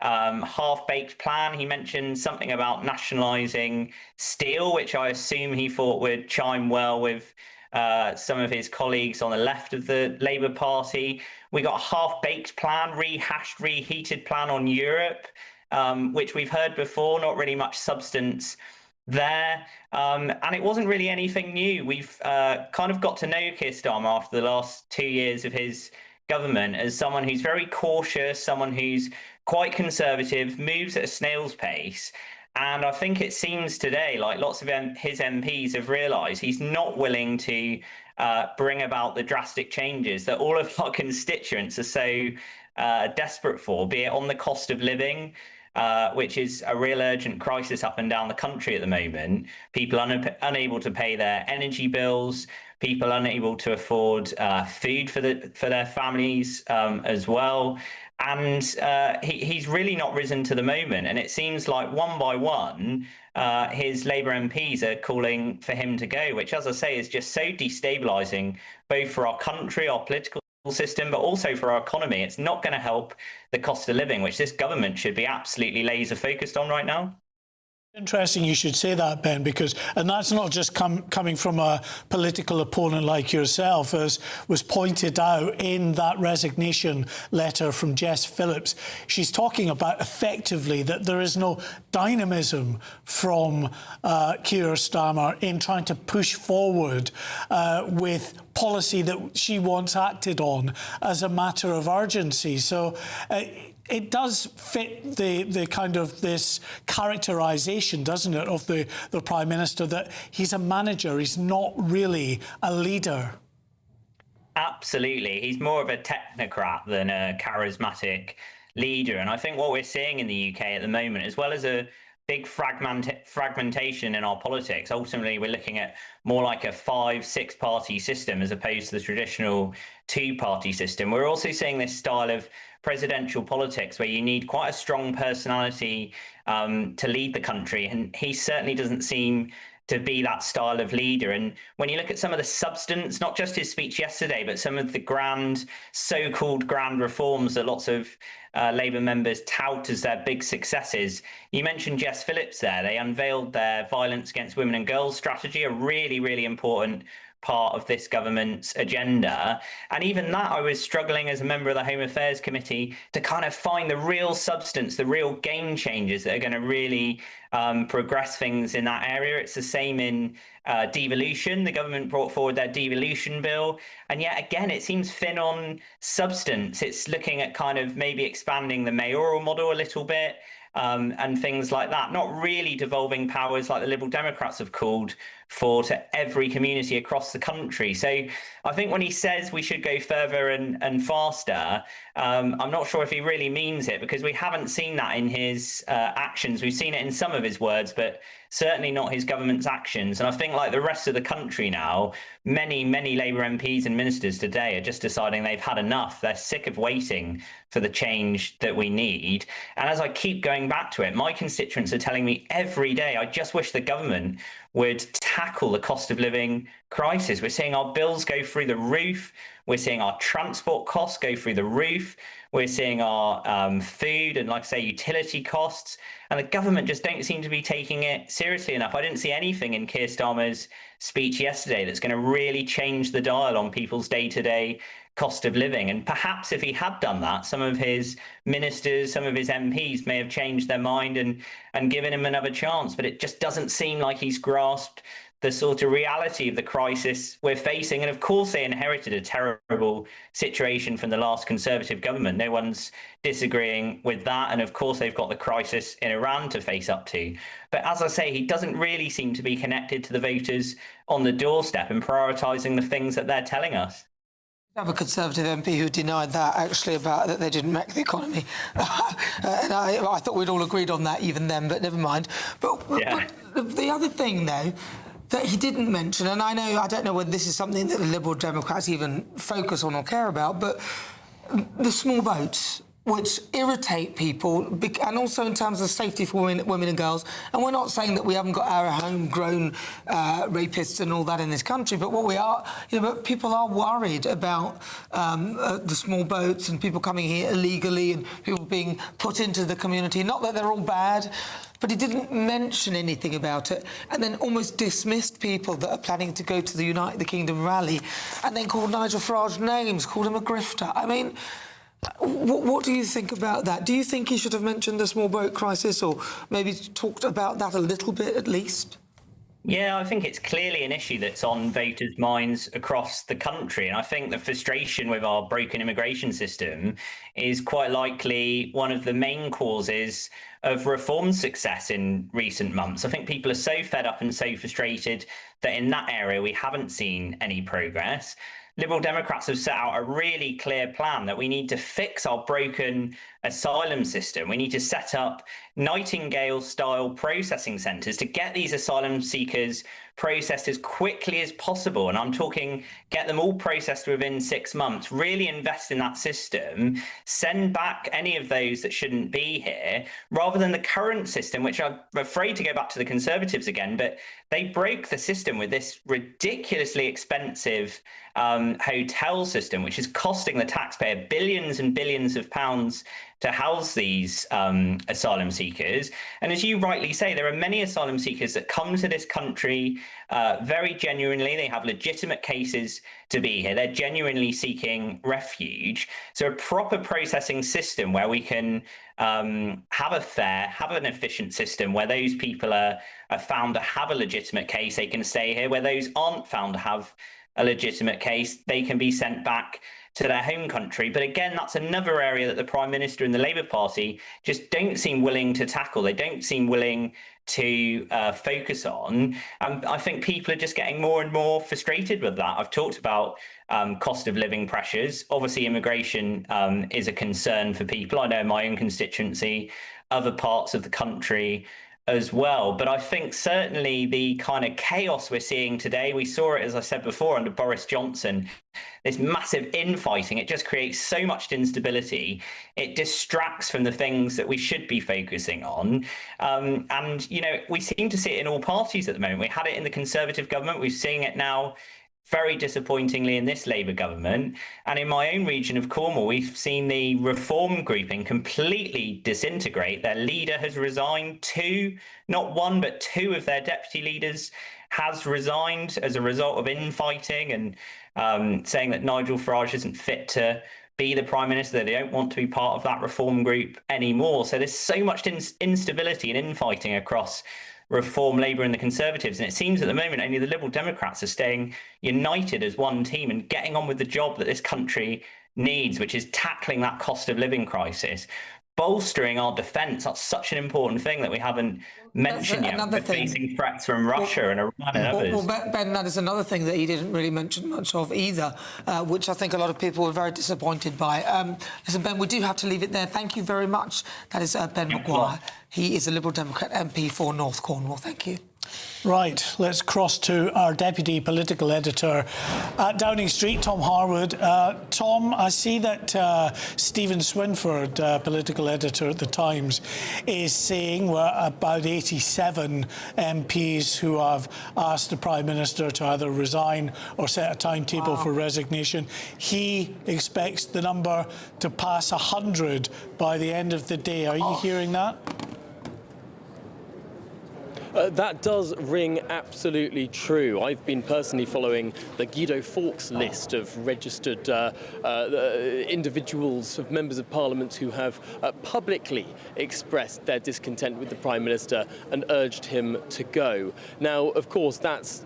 half-baked plan. He mentioned something about nationalising steel, which I assume he thought would chime well with some of his colleagues on the left of the Labour Party. We got a half-baked plan, rehashed, reheated plan on Europe, which we've heard before, not really much substance there. And it wasn't really anything new. We've kind of got to know Keir Starmer after the last 2 years of his government as someone who's very cautious, someone who's quite conservative, moves at a snail's pace. And I think it seems today, like lots of his MPs have realised, he's not willing to bring about the drastic changes that all of our constituents are so desperate for, be it on the cost of living, which is a real urgent crisis up and down the country at the moment. People unable to pay their energy bills, people unable to afford food for their families as well. And he's really not risen to the moment. And it seems like one by one, his Labour MPs are calling for him to go, which, as I say, is just so destabilising, both for our country, our political system, but also for our economy. It's not going to help the cost of living, which this government should be absolutely laser focused on right now. Interesting you should say that, Ben, and that's not just coming from a political opponent like yourself, as was pointed out in that resignation letter from Jess Phillips. She's talking about effectively that there is no dynamism from Keir Starmer in trying to push forward with policy that she wants acted on as a matter of urgency. So it does fit the kind of this characterisation, doesn't it, of the Prime Minister, that he's a manager, he's not really a leader. Absolutely. He's more of a technocrat than a charismatic leader. And I think what we're seeing in the UK at the moment, as well as a big fragmentation in our politics, ultimately we're looking at more like a 5-6 party system as opposed to the traditional 2-party system. We're also seeing this style of presidential politics where you need quite a strong personality to lead the country, and he certainly doesn't seem to be that style of leader. And when you look at some of the substance, not just his speech yesterday, but some of the so-called grand reforms that lots of Labour members tout as their big successes. You mentioned Jess Phillips there. They unveiled their violence against women and girls strategy, a really, really important part of this government's agenda. And even that, I was struggling as a member of the Home Affairs Committee to kind of find the real substance, the real game changers that are going to really progress things in that area. It's the same in devolution. The government brought forward their devolution bill, and yet again it seems thin on substance. It's looking at kind of maybe expanding the mayoral model a little bit, and things like that, not really devolving powers like the Liberal Democrats have called for to every community across the country. So I think when he says we should go further and faster, I'm not sure if he really means it, because we haven't seen that in his actions. We've seen it in some of his words, but certainly not his government's actions. And I think, like the rest of the country now, many Labour MPs and ministers today are just deciding they've had enough. They're sick of waiting for the change that we need. And as I keep going back to it, my constituents are telling me every day, I just wish the government would tackle the cost of living crisis. We're seeing our bills go through the roof. We're seeing our transport costs go through the roof. We're seeing our food and, like I say, utility costs. And the government just don't seem to be taking it seriously enough. I didn't see anything in Keir Starmer's speech yesterday that's going to really change the dial on people's day-to-day cost of living. And perhaps if he had done that, some of his ministers, some of his MPs may have changed their mind and given him another chance. But it just doesn't seem like he's grasped the sort of reality of the crisis we're facing. And of course, they inherited a terrible situation from the last Conservative government. No one's disagreeing with that. And of course, they've got the crisis in Iran to face up to. But as I say, he doesn't really seem to be connected to the voters on the doorstep and prioritising the things that they're telling us. I have a Conservative MP who denied that, actually, about that they didn't wreck the economy. And I thought we'd all agreed on that even then, but never mind. But the other thing, though, that he didn't mention, and I don't know whether this is something that the Liberal Democrats even focus on or care about, but the small boats, which irritate people, and also in terms of safety for women and girls. And we're not saying that we haven't got our homegrown rapists and all that in this country, but what we are, but people are worried about the small boats and people coming here illegally and people being put into the community. Not that they're all bad, but he didn't mention anything about it, and then almost dismissed people that are planning to go to the United Kingdom rally, and then called Nigel Farage names, called him a grifter. I mean, what do you think about that? Do you think he should have mentioned the small boat crisis, or maybe talked about that a little bit at least? Yeah, I think it's clearly an issue that's on voters' minds across the country. And I think the frustration with our broken immigration system is quite likely one of the main causes of reform success in recent months. I think people are so fed up and so frustrated that in that area we haven't seen any progress. Liberal Democrats have set out a really clear plan that we need to fix our broken asylum system. We need to set up Nightingale-style processing centres to get these asylum seekers processed as quickly as possible. And I'm talking get them all processed within 6 months, really invest in that system, send back any of those that shouldn't be here, rather than the current system, which I'm afraid to go back to the Conservatives again, but they broke the system with this ridiculously expensive hotel system, which is costing the taxpayer billions and billions of pounds to house these asylum seekers. And as you rightly say, there are many asylum seekers that come to this country very genuinely. They have legitimate cases to be here. They're genuinely seeking refuge. So a proper processing system where we can have an efficient system where those people are found to have a legitimate case, they can stay here. Where those aren't found to have a legitimate case, they can be sent back to their home country. But again, that's another area that the Prime Minister and the Labour Party just don't seem willing to tackle. They don't seem willing to focus on. I think people are just getting more and more frustrated with that. I've talked about cost of living pressures. Obviously, immigration is a concern for people. I know in my own constituency, other parts of the country as well. But I think certainly the kind of chaos we're seeing today, we saw it, as I said before, under Boris Johnson, this massive infighting, it just creates so much instability. It distracts from the things that we should be focusing on. And, you know, we seem to see it in all parties at the moment. We had it in the Conservative government. We're seeing it now very disappointingly in this Labour government. And in my own region of Cornwall, we've seen the reform grouping completely disintegrate. Their leader has resigned. Not one, but two of their deputy leaders has resigned as a result of infighting and saying that Nigel Farage isn't fit to be the Prime Minister, that they don't want to be part of that reform group anymore. So there's so much instability and infighting across Reform, Labour and the Conservatives. And it seems at the moment only the Liberal Democrats are staying united as one team and getting on with the job that this country needs, which is tackling that cost of living crisis, bolstering our defence. That's such an important thing that we haven't mentioned yet. We're facing threats from Russia and Iran and others. Well, Ben, that is another thing that he didn't really mention much of either, which I think a lot of people were very disappointed by. Listen, Ben, we do have to leave it there. Thank you very much. That is Ben Maguire. He is a Liberal Democrat MP for North Cornwall. Thank you. Right, let's cross to our Deputy Political Editor at Downing Street, Tom Harwood. Tom, I see that Stephen Swinford, Political Editor at The Times, is saying we're about 87 MPs who have asked the Prime Minister to either resign or set a timetable for resignation. He expects the number to pass 100 by the end of the day. Are you hearing that? That does ring absolutely true. I've been personally following the Guido Fawkes list of registered individuals, of members of Parliament who have publicly expressed their discontent with the Prime Minister and urged him to go. Now, of course, that's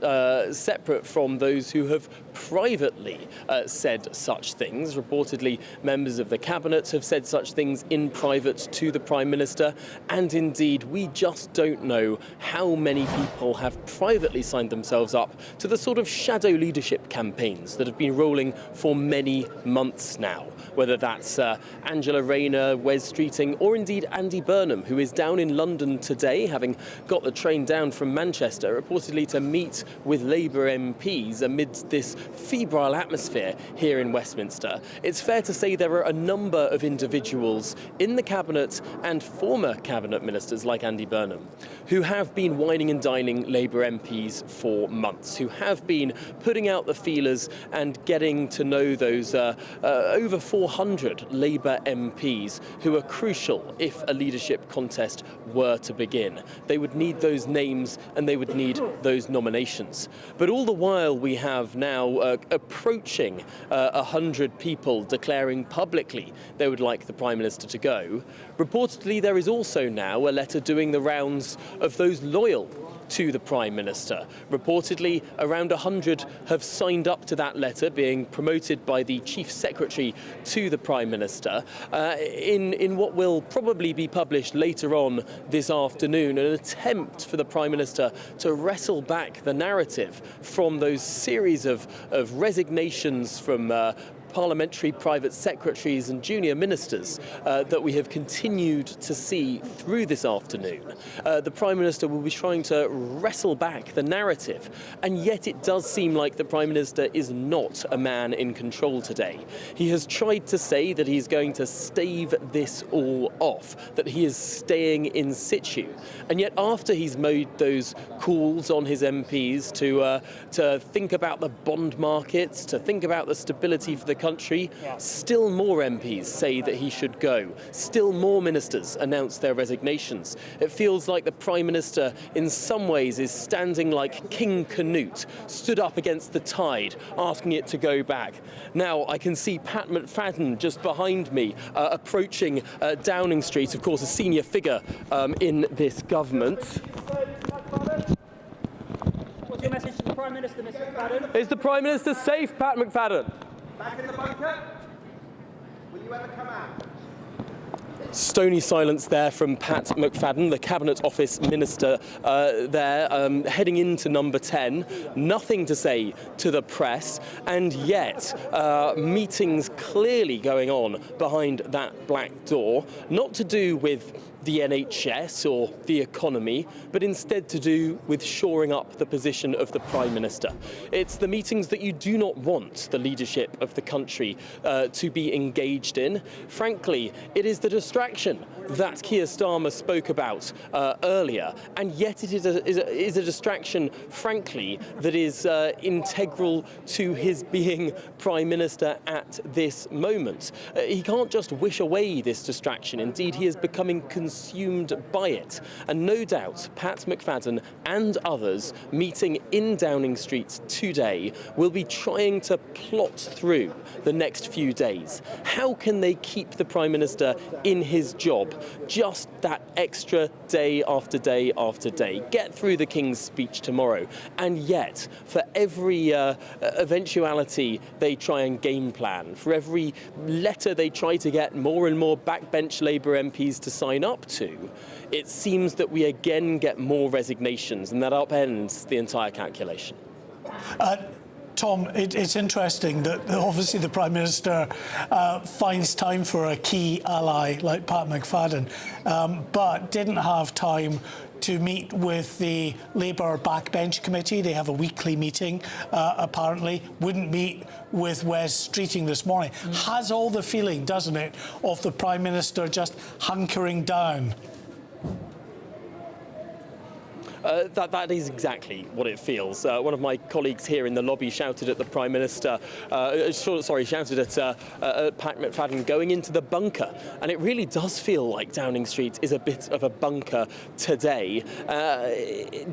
separate from those who have privately said such things. Reportedly, members of the Cabinet have said such things in private to the Prime Minister, and indeed, we just don't know how many people have privately signed themselves up to the sort of shadow leadership campaigns that have been rolling for many months now, whether that's Angela Rayner, Wes Streeting, or indeed Andy Burnham, who is down in London today, having got the train down from Manchester, reportedly to meet with Labour MPs amidst this febrile atmosphere here in Westminster. It's fair to say there are a number of individuals in the Cabinet and former Cabinet ministers like Andy Burnham who have been wining and dining Labour MPs for months, who have been putting out the feelers and getting to know those over 400 Labour MPs who are crucial if a leadership contest were to begin. They would need those names and they would need those nominations. But all the while we have now approaching 100 people declaring publicly they would like the Prime Minister to go. Reportedly, there is also now a letter doing the rounds of those loyal to the Prime Minister. Reportedly, around 100 have signed up to that letter, being promoted by the Chief Secretary to the Prime Minister, in what will probably be published later on this afternoon, an attempt for the Prime Minister to wrestle back the narrative from those series of resignations from Parliamentary private secretaries and junior ministers that we have continued to see through this afternoon. The Prime Minister will be trying to wrestle back the narrative, and yet it does seem like the Prime Minister is not a man in control today. He has tried to say that he's going to stave this all off, that he is staying in situ, and yet after he's made those calls on his MPs to think about the bond markets, to think about the stability for the country, still more MPs say that he should go. Still more ministers announce their resignations. It feels like the Prime Minister in some ways is standing like King Canute, stood up against the tide, asking it to go back. Now I can see Pat McFadden just behind me approaching Downing Street, of course a senior figure in this government. What's your message to the Prime Minister, Mr McFadden? Is the Prime Minister safe, Pat McFadden? Back in the bunker? Will you ever come out? Stony silence there from Pat McFadden, the Cabinet Office Minister heading into number 10. Nothing to say to the press, and yet meetings clearly going on behind that black door, not to do with the NHS or the economy, but instead to do with shoring up the position of the Prime Minister. It's the meetings that you do not want the leadership of the country to be engaged in. Frankly, it is the distraction that Keir Starmer spoke about earlier, and yet it is a distraction, frankly, that is integral to his being Prime Minister at this moment. He can't just wish away this distraction. Indeed, he is becoming consumed by it. And no doubt, Pat McFadden and others meeting in Downing Street today will be trying to plot through the next few days. How can they keep the Prime Minister in his job just that extra day after day after day? Get through the King's speech tomorrow, and yet for every eventuality they try and game plan, for every letter they try to get more and more backbench Labour MPs to sign up to, it seems that we again get more resignations, and that upends the entire calculation. Tom, it's interesting that obviously the Prime Minister finds time for a key ally like Pat McFadden, but didn't have time to meet with the Labour Backbench Committee. They have a weekly meeting, apparently. Wouldn't meet with Wes Streeting this morning. Has all the feeling, doesn't it, of the Prime Minister just hunkering down? That is exactly what it feels. One of my colleagues here in the lobby shouted at the Prime Minister, shouted at Pat McFadden going into the bunker. And it really does feel like Downing Street is a bit of a bunker today.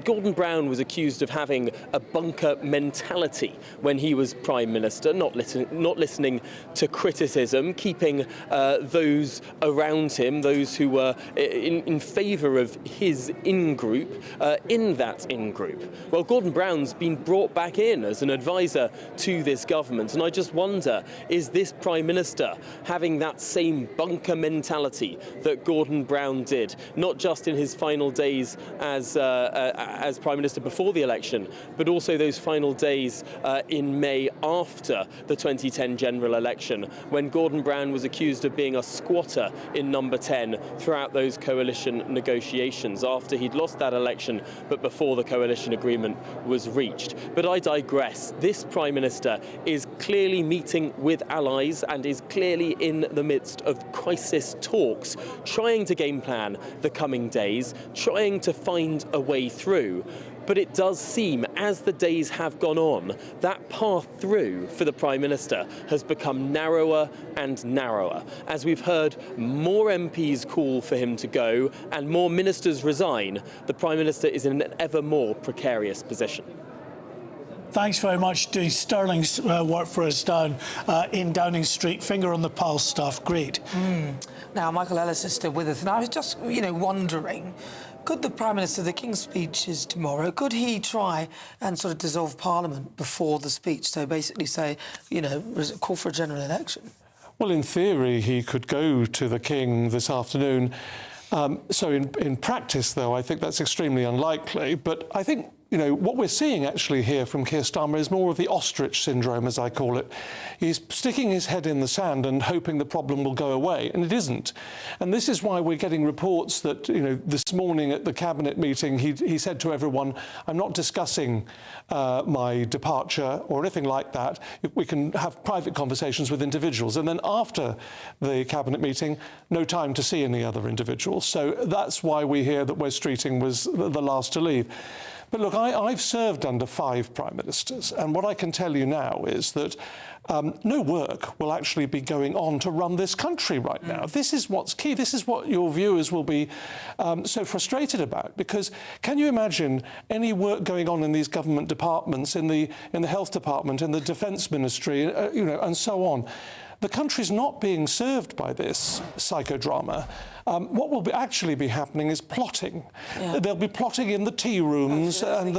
Gordon Brown was accused of having a bunker mentality when he was Prime Minister, not listening to criticism, keeping those around him, those who were in favour of his in-group, in that in-group. Well, Gordon Brown's been brought back in as an advisor to this government, and I just wonder, is this Prime Minister having that same bunker mentality that Gordon Brown did, not just in his final days as Prime Minister before the election, but also those final days in May after the 2010 general election, when Gordon Brown was accused of being a squatter in number 10 throughout those coalition negotiations, after he'd lost that election but before the coalition agreement was reached. But I digress. This Prime Minister is clearly meeting with allies and is clearly in the midst of crisis talks, trying to game plan the coming days, trying to find a way through. But it does seem, as the days have gone on, that path through for the Prime Minister has become narrower and narrower. As we've heard more MPs call for him to go and more ministers resign, the Prime Minister is in an ever more precarious position. Thanks very much. Doing sterling work for us down in Downing Street. Finger on the pulse stuff. Great. Now, Michael Ellis is still with us, and I was just, wondering, Could the Prime Minister, the King's speech is tomorrow, could he try and sort of dissolve Parliament before the speech? So basically say, you know, call for a general election? Well, in theory, he could go to the King this afternoon. So in practice, though, I think that's extremely unlikely. But I think, you know, what we're seeing actually here from Keir Starmer is more of the ostrich syndrome, as I call it. He's sticking his head in the sand and hoping the problem will go away, and it isn't. And this is why we're getting reports that, you know, this morning at the cabinet meeting, he said to everyone, I'm not discussing my departure or anything like that. We can have private conversations with individuals. And then after the cabinet meeting, no time to see any other individuals. So that's why we hear that Wes Streeting was the last to leave. But look, I've served under 5 prime ministers, and what I can tell you now is that no work will actually be going on to run this country right now. This is what's key. This is what your viewers will be so frustrated about, because can you imagine any work going on in these government departments, in the health department, in the defence ministry, you know, and so on? The country's not being served by this psychodrama. What will actually be happening is plotting. Yeah. They'll be plotting in the tea rooms and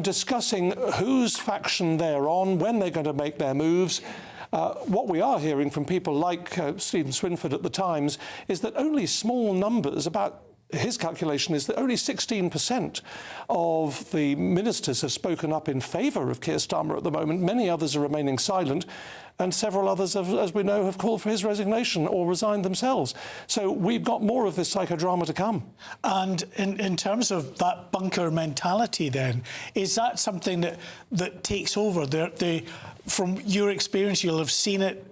discussing whose faction they're on, when they're going to make their moves. What we are hearing from people like Stephen Swinford at the Times is that only small numbers, about his calculation is that only 16% of the ministers have spoken up in favour of Keir Starmer at the moment. Many others are remaining silent, and several others, as we know, have called for his resignation or resigned themselves. So we've got more of this psychodrama to come. And in terms of that bunker mentality then, is that something that takes over? From your experience, you'll have seen it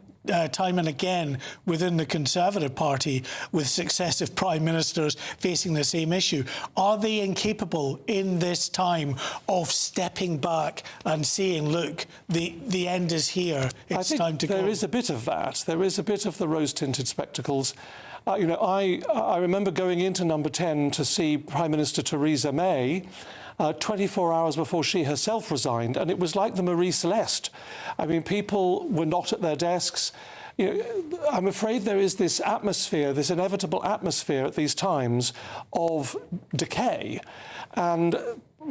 time and again within the Conservative Party with successive prime ministers facing the same issue. Are they incapable in this time of stepping back and saying, look, the end is here, it's time to go? There is a bit of that. There is a bit of the rose-tinted spectacles. You know, I remember going into Number 10 to see Prime Minister Theresa May 24 hours before she herself resigned, and it was like the Marie Celeste. I mean, people were not at their desks. You know, I'm afraid there is this atmosphere, this inevitable atmosphere at these times of decay, and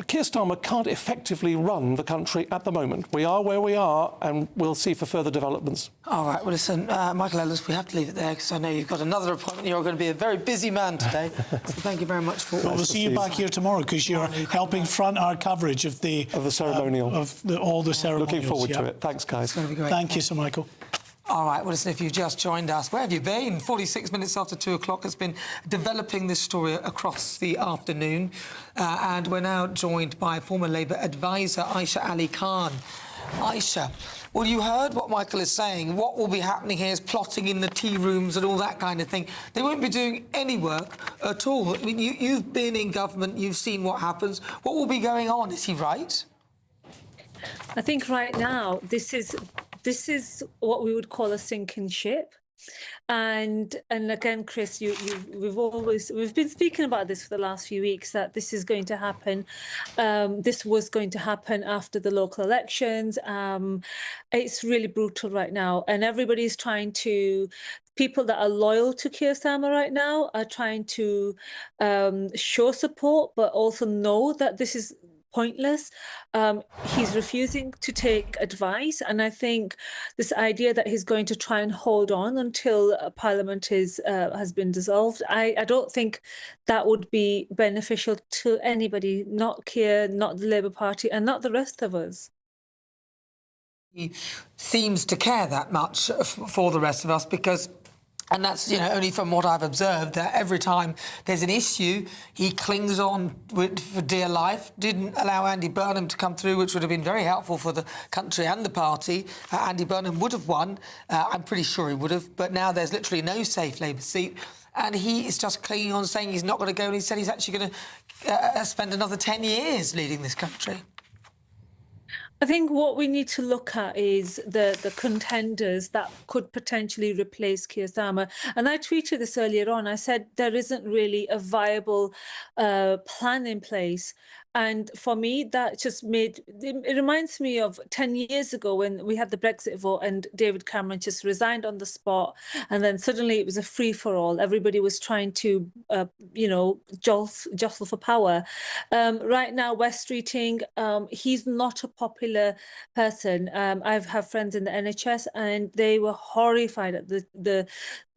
Keir Starmer can't effectively run the country at the moment. We are where we are, and we'll see for further developments. All right, well, listen, Michael Ellis, we have to leave it there because I know you've got another appointment. You're going to be a very busy man today. So thank you very much for... Well, we'll see you back here tomorrow because you're helping front our coverage of the ceremonial. All the ceremonials. Looking forward to it. Thanks, guys. It's going to be great. Thank you, Sir Michael. All right, well, listen, if you've just joined us, where have you been? 46 minutes after 2 o'clock has been developing this story across the afternoon. And we're now joined by former Labour advisor Aisha Ali Khan. Aisha, well, you heard what Michael is saying. What will be happening here is plotting in the tea rooms and all that kind of thing. They won't be doing any work at all. I mean, you've been in government, you've seen what happens. What will be going on? Is he right? I think right now this is what we would call a sinking ship. And again, Chris, we've been speaking about this for the last few weeks, that this is going to happen. This was going to happen after the local elections. It's really brutal right now, and everybody's trying to. People that are loyal to Keir Starmer right now are trying to show support, but also know that this is pointless. He's refusing to take advice, and I think this idea that he's going to try and hold on until Parliament has been dissolved, I don't think that would be beneficial to anybody, not Keir, not the Labour Party, and not the rest of us. He seems to care that much for the rest of us because... And that's, you know, only from what I've observed, that every time there's an issue, he clings on for dear life. Didn't allow Andy Burnham to come through, which would have been very helpful for the country and the party. Andy Burnham would have won. I'm pretty sure he would have. But now there's literally no safe Labour seat. And he is just clinging on, saying he's not going to go. And he said he's actually going to spend another 10 years leading this country. I think what we need to look at is the contenders that could potentially replace Keir Starmer. And I tweeted this earlier on. I said there isn't really a viable plan in place. And for me, that just made, it reminds me of 10 years ago when we had the Brexit vote and David Cameron just resigned on the spot. And then suddenly it was a free-for-all. Everybody was trying to, jostle for power. Right now, West Streeting, he's not a popular person. I have friends in the NHS and they were horrified at the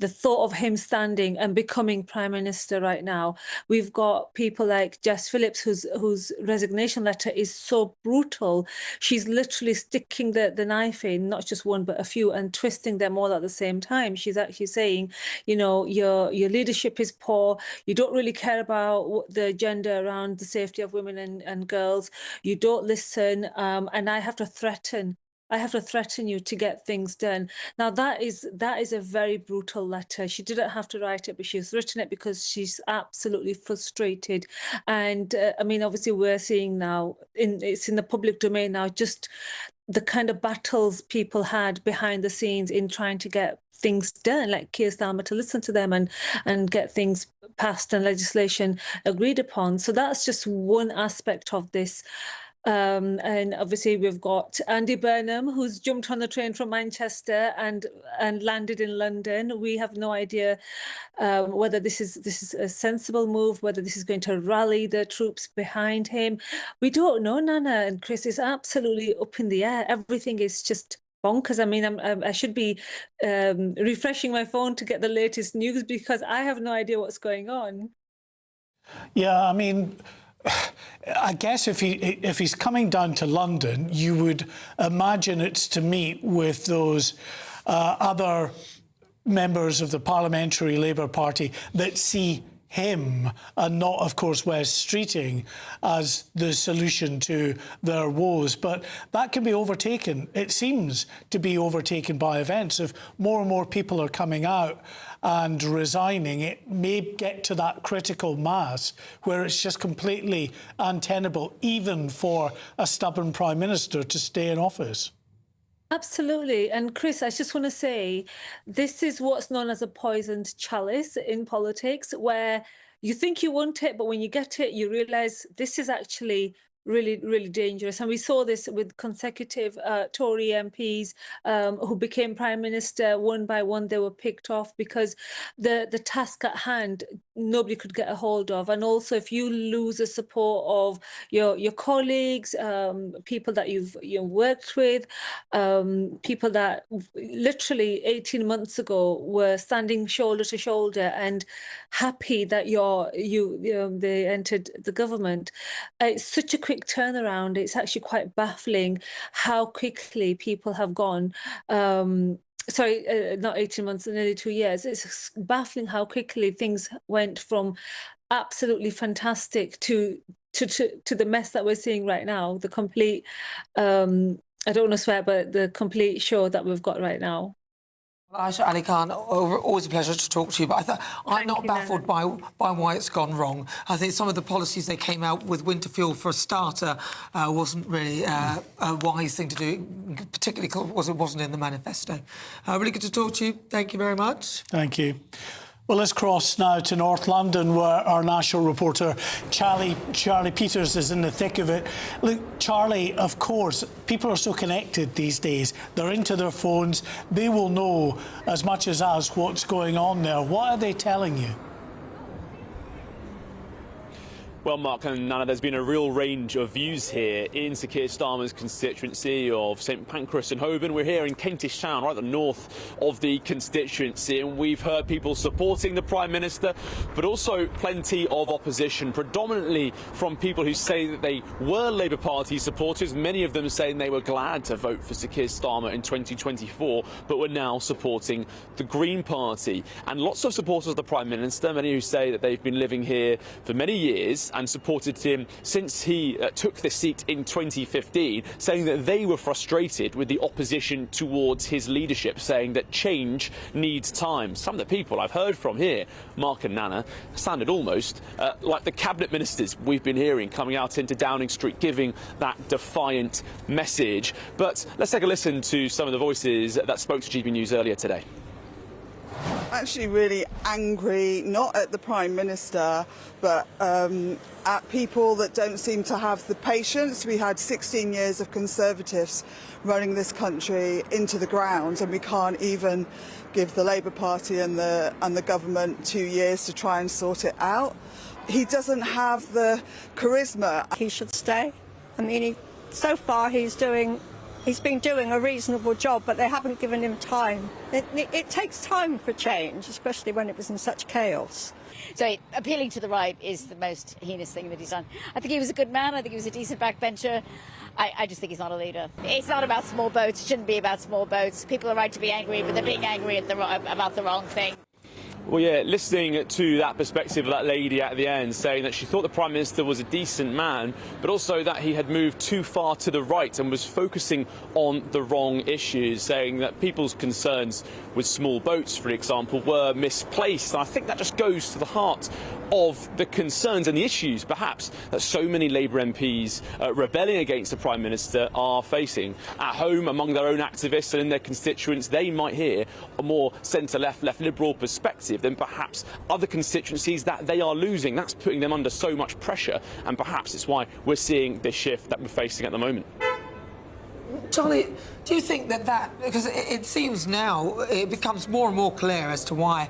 thought of him standing and becoming Prime Minister right now. We've got people like Jess Phillips, whose resignation letter is so brutal. She's literally sticking the knife in, not just one, but a few, and twisting them all at the same time. She's actually saying, your leadership is poor. You don't really care about the agenda around the safety of women and girls. You don't listen, and I have to threaten you to get things done. Now that is a very brutal letter. She didn't have to write it, but she's written it because she's absolutely frustrated. And obviously we're seeing now, it's in the public domain now, just the kind of battles people had behind the scenes in trying to get things done, like Keir Starmer, to listen to them and get things passed and legislation agreed upon. So that's just one aspect of this. And obviously we've got Andy Burnham, who's jumped on the train from Manchester and landed in London. We have no idea whether this is a sensible move, whether this is going to rally the troops behind him. We don't know, Nana and Chris. It's absolutely up in the air. Everything is just bonkers. I mean, I should be refreshing my phone to get the latest news because I have no idea what's going on. Yeah, I mean, I guess if he's coming down to London, you would imagine it's to meet with those other members of the Parliamentary Labour Party that see him and not, of course, West Streeting as the solution to their woes. But that can be overtaken. It seems to be overtaken by events. If more and more people are coming out and resigning, it may get to that critical mass where it's just completely untenable, even for a stubborn Prime Minister to stay in office. Absolutely. And Chris, I just want to say, this is what's known as a poisoned chalice in politics, where you think you want it, but when you get it, you realise this is actually really, really dangerous. And we saw this with consecutive Tory MPs who became Prime Minister. One by one, they were picked off because the task at hand, nobody could get a hold of. And also, if you lose the support of your colleagues, people that you've worked with, people that literally 18 months ago were standing shoulder to shoulder and happy that they entered the government. It's such a quick turnaround. It's actually quite baffling how quickly people have gone. Not 18 months, nearly 2 years. It's baffling how quickly things went from absolutely fantastic to the mess that we're seeing right now. The complete, I don't want to swear, but the complete show that we've got right now. Aisha Ali Khan, always a pleasure to talk to you, but I'm not baffled by why it's gone wrong. I think some of the policies they came out with, winter fuel for a starter, wasn't really a wise thing to do, particularly because it wasn't in the manifesto. Really good to talk to you. Thank you very much. Thank you. Well, let's cross now to North London, where our national reporter Charlie Peters is in the thick of it. Look, Charlie, of course, people are so connected these days. They're into their phones. They will know as much as us what's going on there. What are they telling you? Well, Mark and Nana, there's been a real range of views here in Sir Keir Starmer's constituency of St Pancras and Holborn. We're here in Kentish Town, right at the north of the constituency, and we've heard people supporting the Prime Minister, but also plenty of opposition, predominantly from people who say that they were Labour Party supporters, many of them saying they were glad to vote for Sir Keir Starmer in 2024, but were now supporting the Green Party. And lots of supporters of the Prime Minister, many who say that they've been living here for many years and supported him since he took the seat in 2015, saying that they were frustrated with the opposition towards his leadership, saying that change needs time. Some of the people I've heard from here, Mark and Nana, sounded almost like the cabinet ministers we've been hearing coming out into Downing Street, giving that defiant message. But let's take a listen to some of the voices that spoke to GBNews earlier today. Actually really angry, not at the Prime Minister, but at people that don't seem to have the patience. We had 16 years of Conservatives running this country into the ground, and we can't even give the Labour Party and the government 2 years to try and sort it out. He doesn't have the charisma. He should stay. I mean, so far he's been doing a reasonable job, but they haven't given him time. It takes time for change, especially when it was in such chaos. So appealing to the right is the most heinous thing that he's done. I think he was a good man. I think he was a decent backbencher. I just think he's not a leader. It's not about small boats. It shouldn't be about small boats. People are right to be angry, but they're being angry about the wrong thing. Well, yeah, listening to that perspective of that lady at the end saying that she thought the Prime Minister was a decent man, but also that he had moved too far to the right and was focusing on the wrong issues, saying that people's concerns with small boats, for example, were misplaced. And I think that just goes to the heart of the concerns and the issues, perhaps, that so many Labour MPs rebelling against the Prime Minister are facing. At home, among their own activists and in their constituents, they might hear a more centre-left, left-liberal perspective than perhaps other constituencies that they are losing. That's putting them under so much pressure, and perhaps it's why we're seeing this shift that we're facing at the moment. Charlie, do you think that because it seems now it becomes more and more clear as to why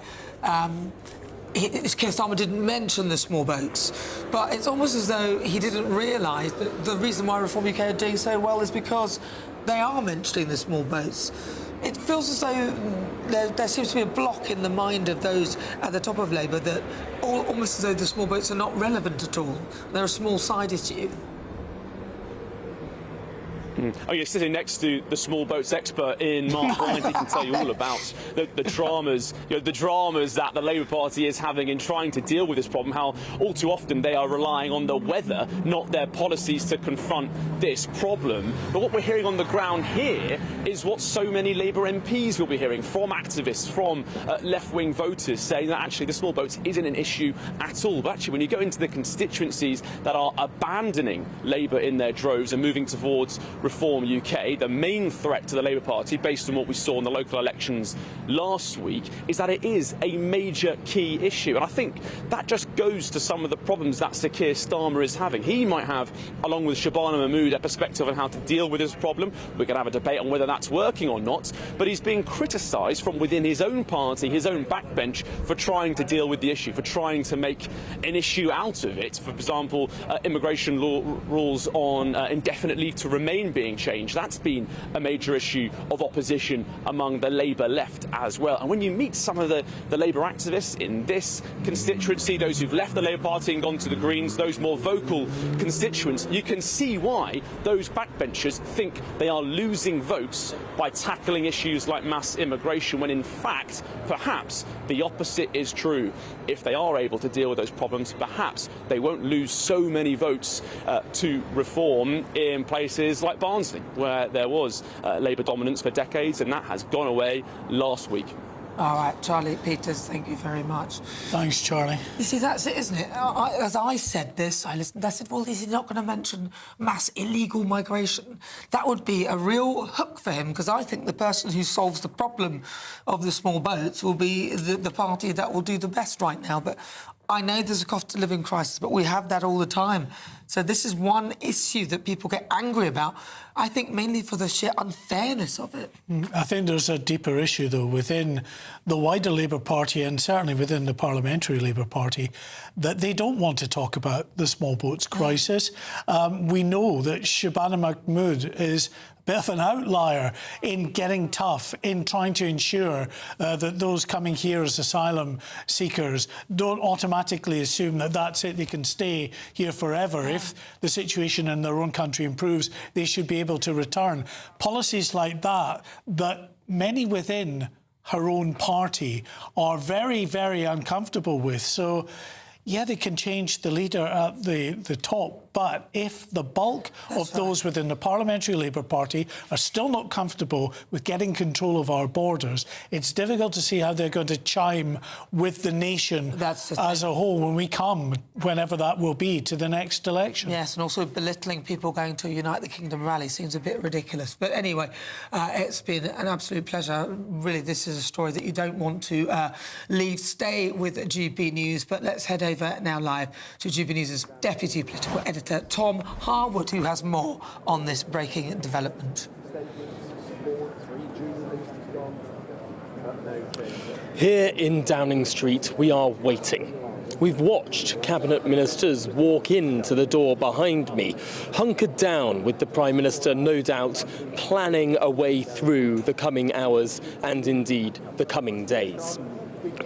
Keir Starmer didn't mention the small boats, but it's almost as though he didn't realise that the reason why Reform UK are doing so well is because they are mentioning the small boats. It feels as though there seems to be a block in the mind of those at the top of Labour that almost as though the small boats are not relevant at all. They're a small side issue. Oh, you're sitting next to the small boats expert in Mark Bryant. He can tell you all about the dramas, the dramas that the Labour Party is having in trying to deal with this problem. How all too often they are relying on the weather, not their policies, to confront this problem. But what we're hearing on the ground here is what so many Labour MPs will be hearing from activists, from left-wing voters, saying that actually the small boats isn't an issue at all. But actually, when you go into the constituencies that are abandoning Labour in their droves and moving towards Reform UK, the main threat to the Labour Party, based on what we saw in the local elections last week, is that it is a major key issue. And I think that just goes to some of the problems that Sir Keir Starmer is having. He might have, along with Shabana Mahmood, a perspective on how to deal with this problem. We can have a debate on whether that's working or not. But he's being criticised from within his own party, his own backbench, for trying to deal with the issue, for trying to make an issue out of it. For example, immigration law rules on indefinite leave to remain being changed. That's been a major issue of opposition among the Labour left as well. And when you meet some of the Labour activists in this constituency, those who've left the Labour Party and gone to the Greens, those more vocal constituents, you can see why those backbenchers think they are losing votes by tackling issues like mass immigration, when in fact, perhaps the opposite is true. If they are able to deal with those problems, perhaps they won't lose so many votes to reform in places like Barnsley, where there was Labour dominance for decades, and that has gone away last week. All right, Charlie Peters, thank you very much. Thanks, Charlie. You see, that's it, isn't it? As I said this, I listened. I said, well, is he not going to mention mass illegal migration? That would be a real hook for him, because I think the person who solves the problem of the small boats will be the party that will do the best right now. But I know there's a cost of living crisis, but we have that all the time. So this is one issue that people get angry about, I think mainly for the sheer unfairness of it. I think there's a deeper issue, though, within the wider Labour Party and certainly within the Parliamentary Labour Party, that they don't want to talk about the small boats crisis. We know that Shabana Mahmood is a bit of an outlier in getting tough, in trying to ensure that those coming here as asylum seekers don't automatically assume that that's it, they can stay here forever. If the situation in their own country improves, they should be able to return. Policies like that many within her own party are very, very uncomfortable with. So, yeah, they can change the leader at the top, But if the bulk of those within the Parliamentary Labour Party are still not comfortable with getting control of our borders, it's difficult to see how they're going to chime with the nation as a whole when we come, whenever that will be, to the next election. Yes, and also belittling people going to a Unite the Kingdom rally seems a bit ridiculous. But anyway, it's been an absolute pleasure. Really, this is a story that you don't want to leave. Stay with GB News, but let's head over now live to GB News' Deputy Political Editor, Tom Harwood, who has more on this breaking development. Here in Downing Street, we are waiting. We've watched cabinet ministers walk into the door behind me, hunkered down with the Prime Minister, no doubt, planning a way through the coming hours and indeed the coming days.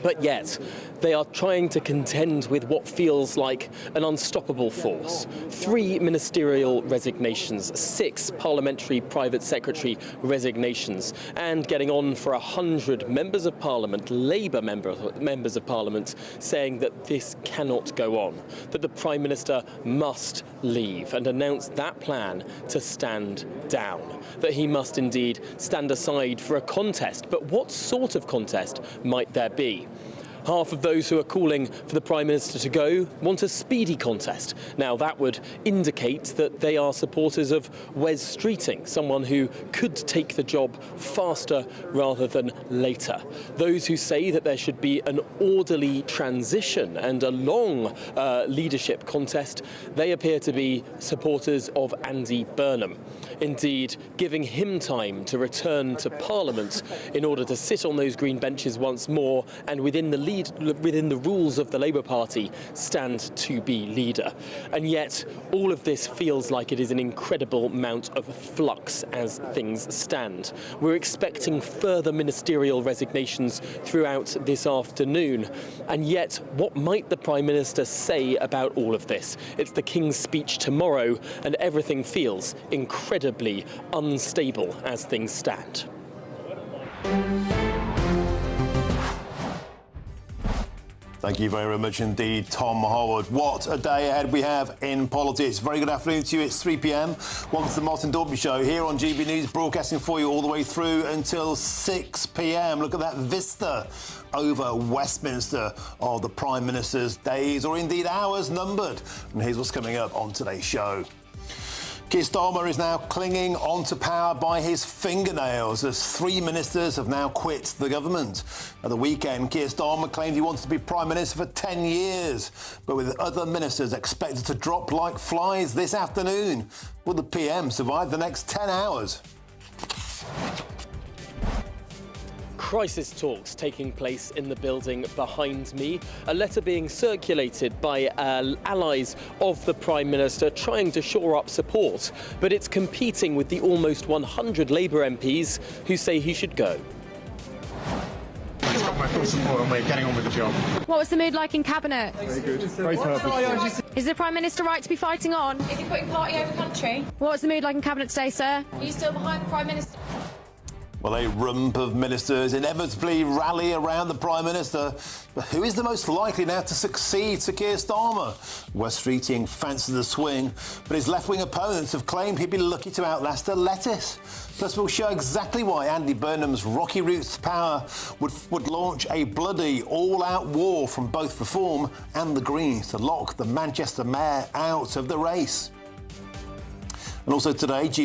But yet, they are trying to contend with what feels like an unstoppable force. 3 ministerial resignations, 6 parliamentary private secretary resignations, and getting on for 100 members of Parliament, Labour members of Parliament, saying that this cannot go on, that the Prime Minister must leave, and announce that plan to stand down, that he must indeed stand aside for a contest. But what sort of contest might there be? Half of those who are calling for the Prime Minister to go want a speedy contest. Now, that would indicate that they are supporters of Wes Streeting, someone who could take the job faster rather than later. Those who say that there should be an orderly transition and a long leadership contest, they appear to be supporters of Andy Burnham. Indeed, giving him time to return to Parliament in order to sit on those green benches once more and within the rules of the Labour Party stand to be leader. And yet all of this feels like it is an incredible amount of flux as things stand. We're expecting further ministerial resignations throughout this afternoon, and yet what might the Prime Minister say about all of this? It's the King's speech tomorrow and everything feels incredibly unstable as things stand. Thank you very much indeed, Tom Harwood. What a day ahead we have in politics. Very good afternoon to you. It's 3 p.m. Welcome to the Martin Dorby Show here on GB News, broadcasting for you all the way through until 6 p.m. Look at that vista over Westminster of the Prime Minister's days, or indeed hours, numbered. And here's what's coming up on today's show. Keir Starmer is now clinging onto power by his fingernails as 3 ministers have now quit the government. At the weekend, Keir Starmer claimed he wanted to be Prime Minister for 10 years, but with other ministers expected to drop like flies this afternoon. Will the PM survive the next 10 hours? Crisis talks taking place in the building behind me. A letter being circulated by allies of the Prime Minister trying to shore up support, but it's competing with the almost 100 Labour MPs who say he should go. It's got my full support and we're getting on with the job. What was the mood like in Cabinet? Very good. Very purposeful. Is the Prime Minister right to be fighting on? Is he putting party over country? What was the mood like in Cabinet today, sir? Are you still behind the Prime Minister? Well, a rump of ministers inevitably rally around the Prime Minister. But who is the most likely now to succeed to Keir Starmer? Wes Streeting fancies the swing, but his left-wing opponents have claimed he'd be lucky to outlast a lettuce. Plus, we'll show exactly why Andy Burnham's rocky routes to power would launch a bloody all-out war from both Reform and the Greens to lock the Manchester mayor out of the race. And also today,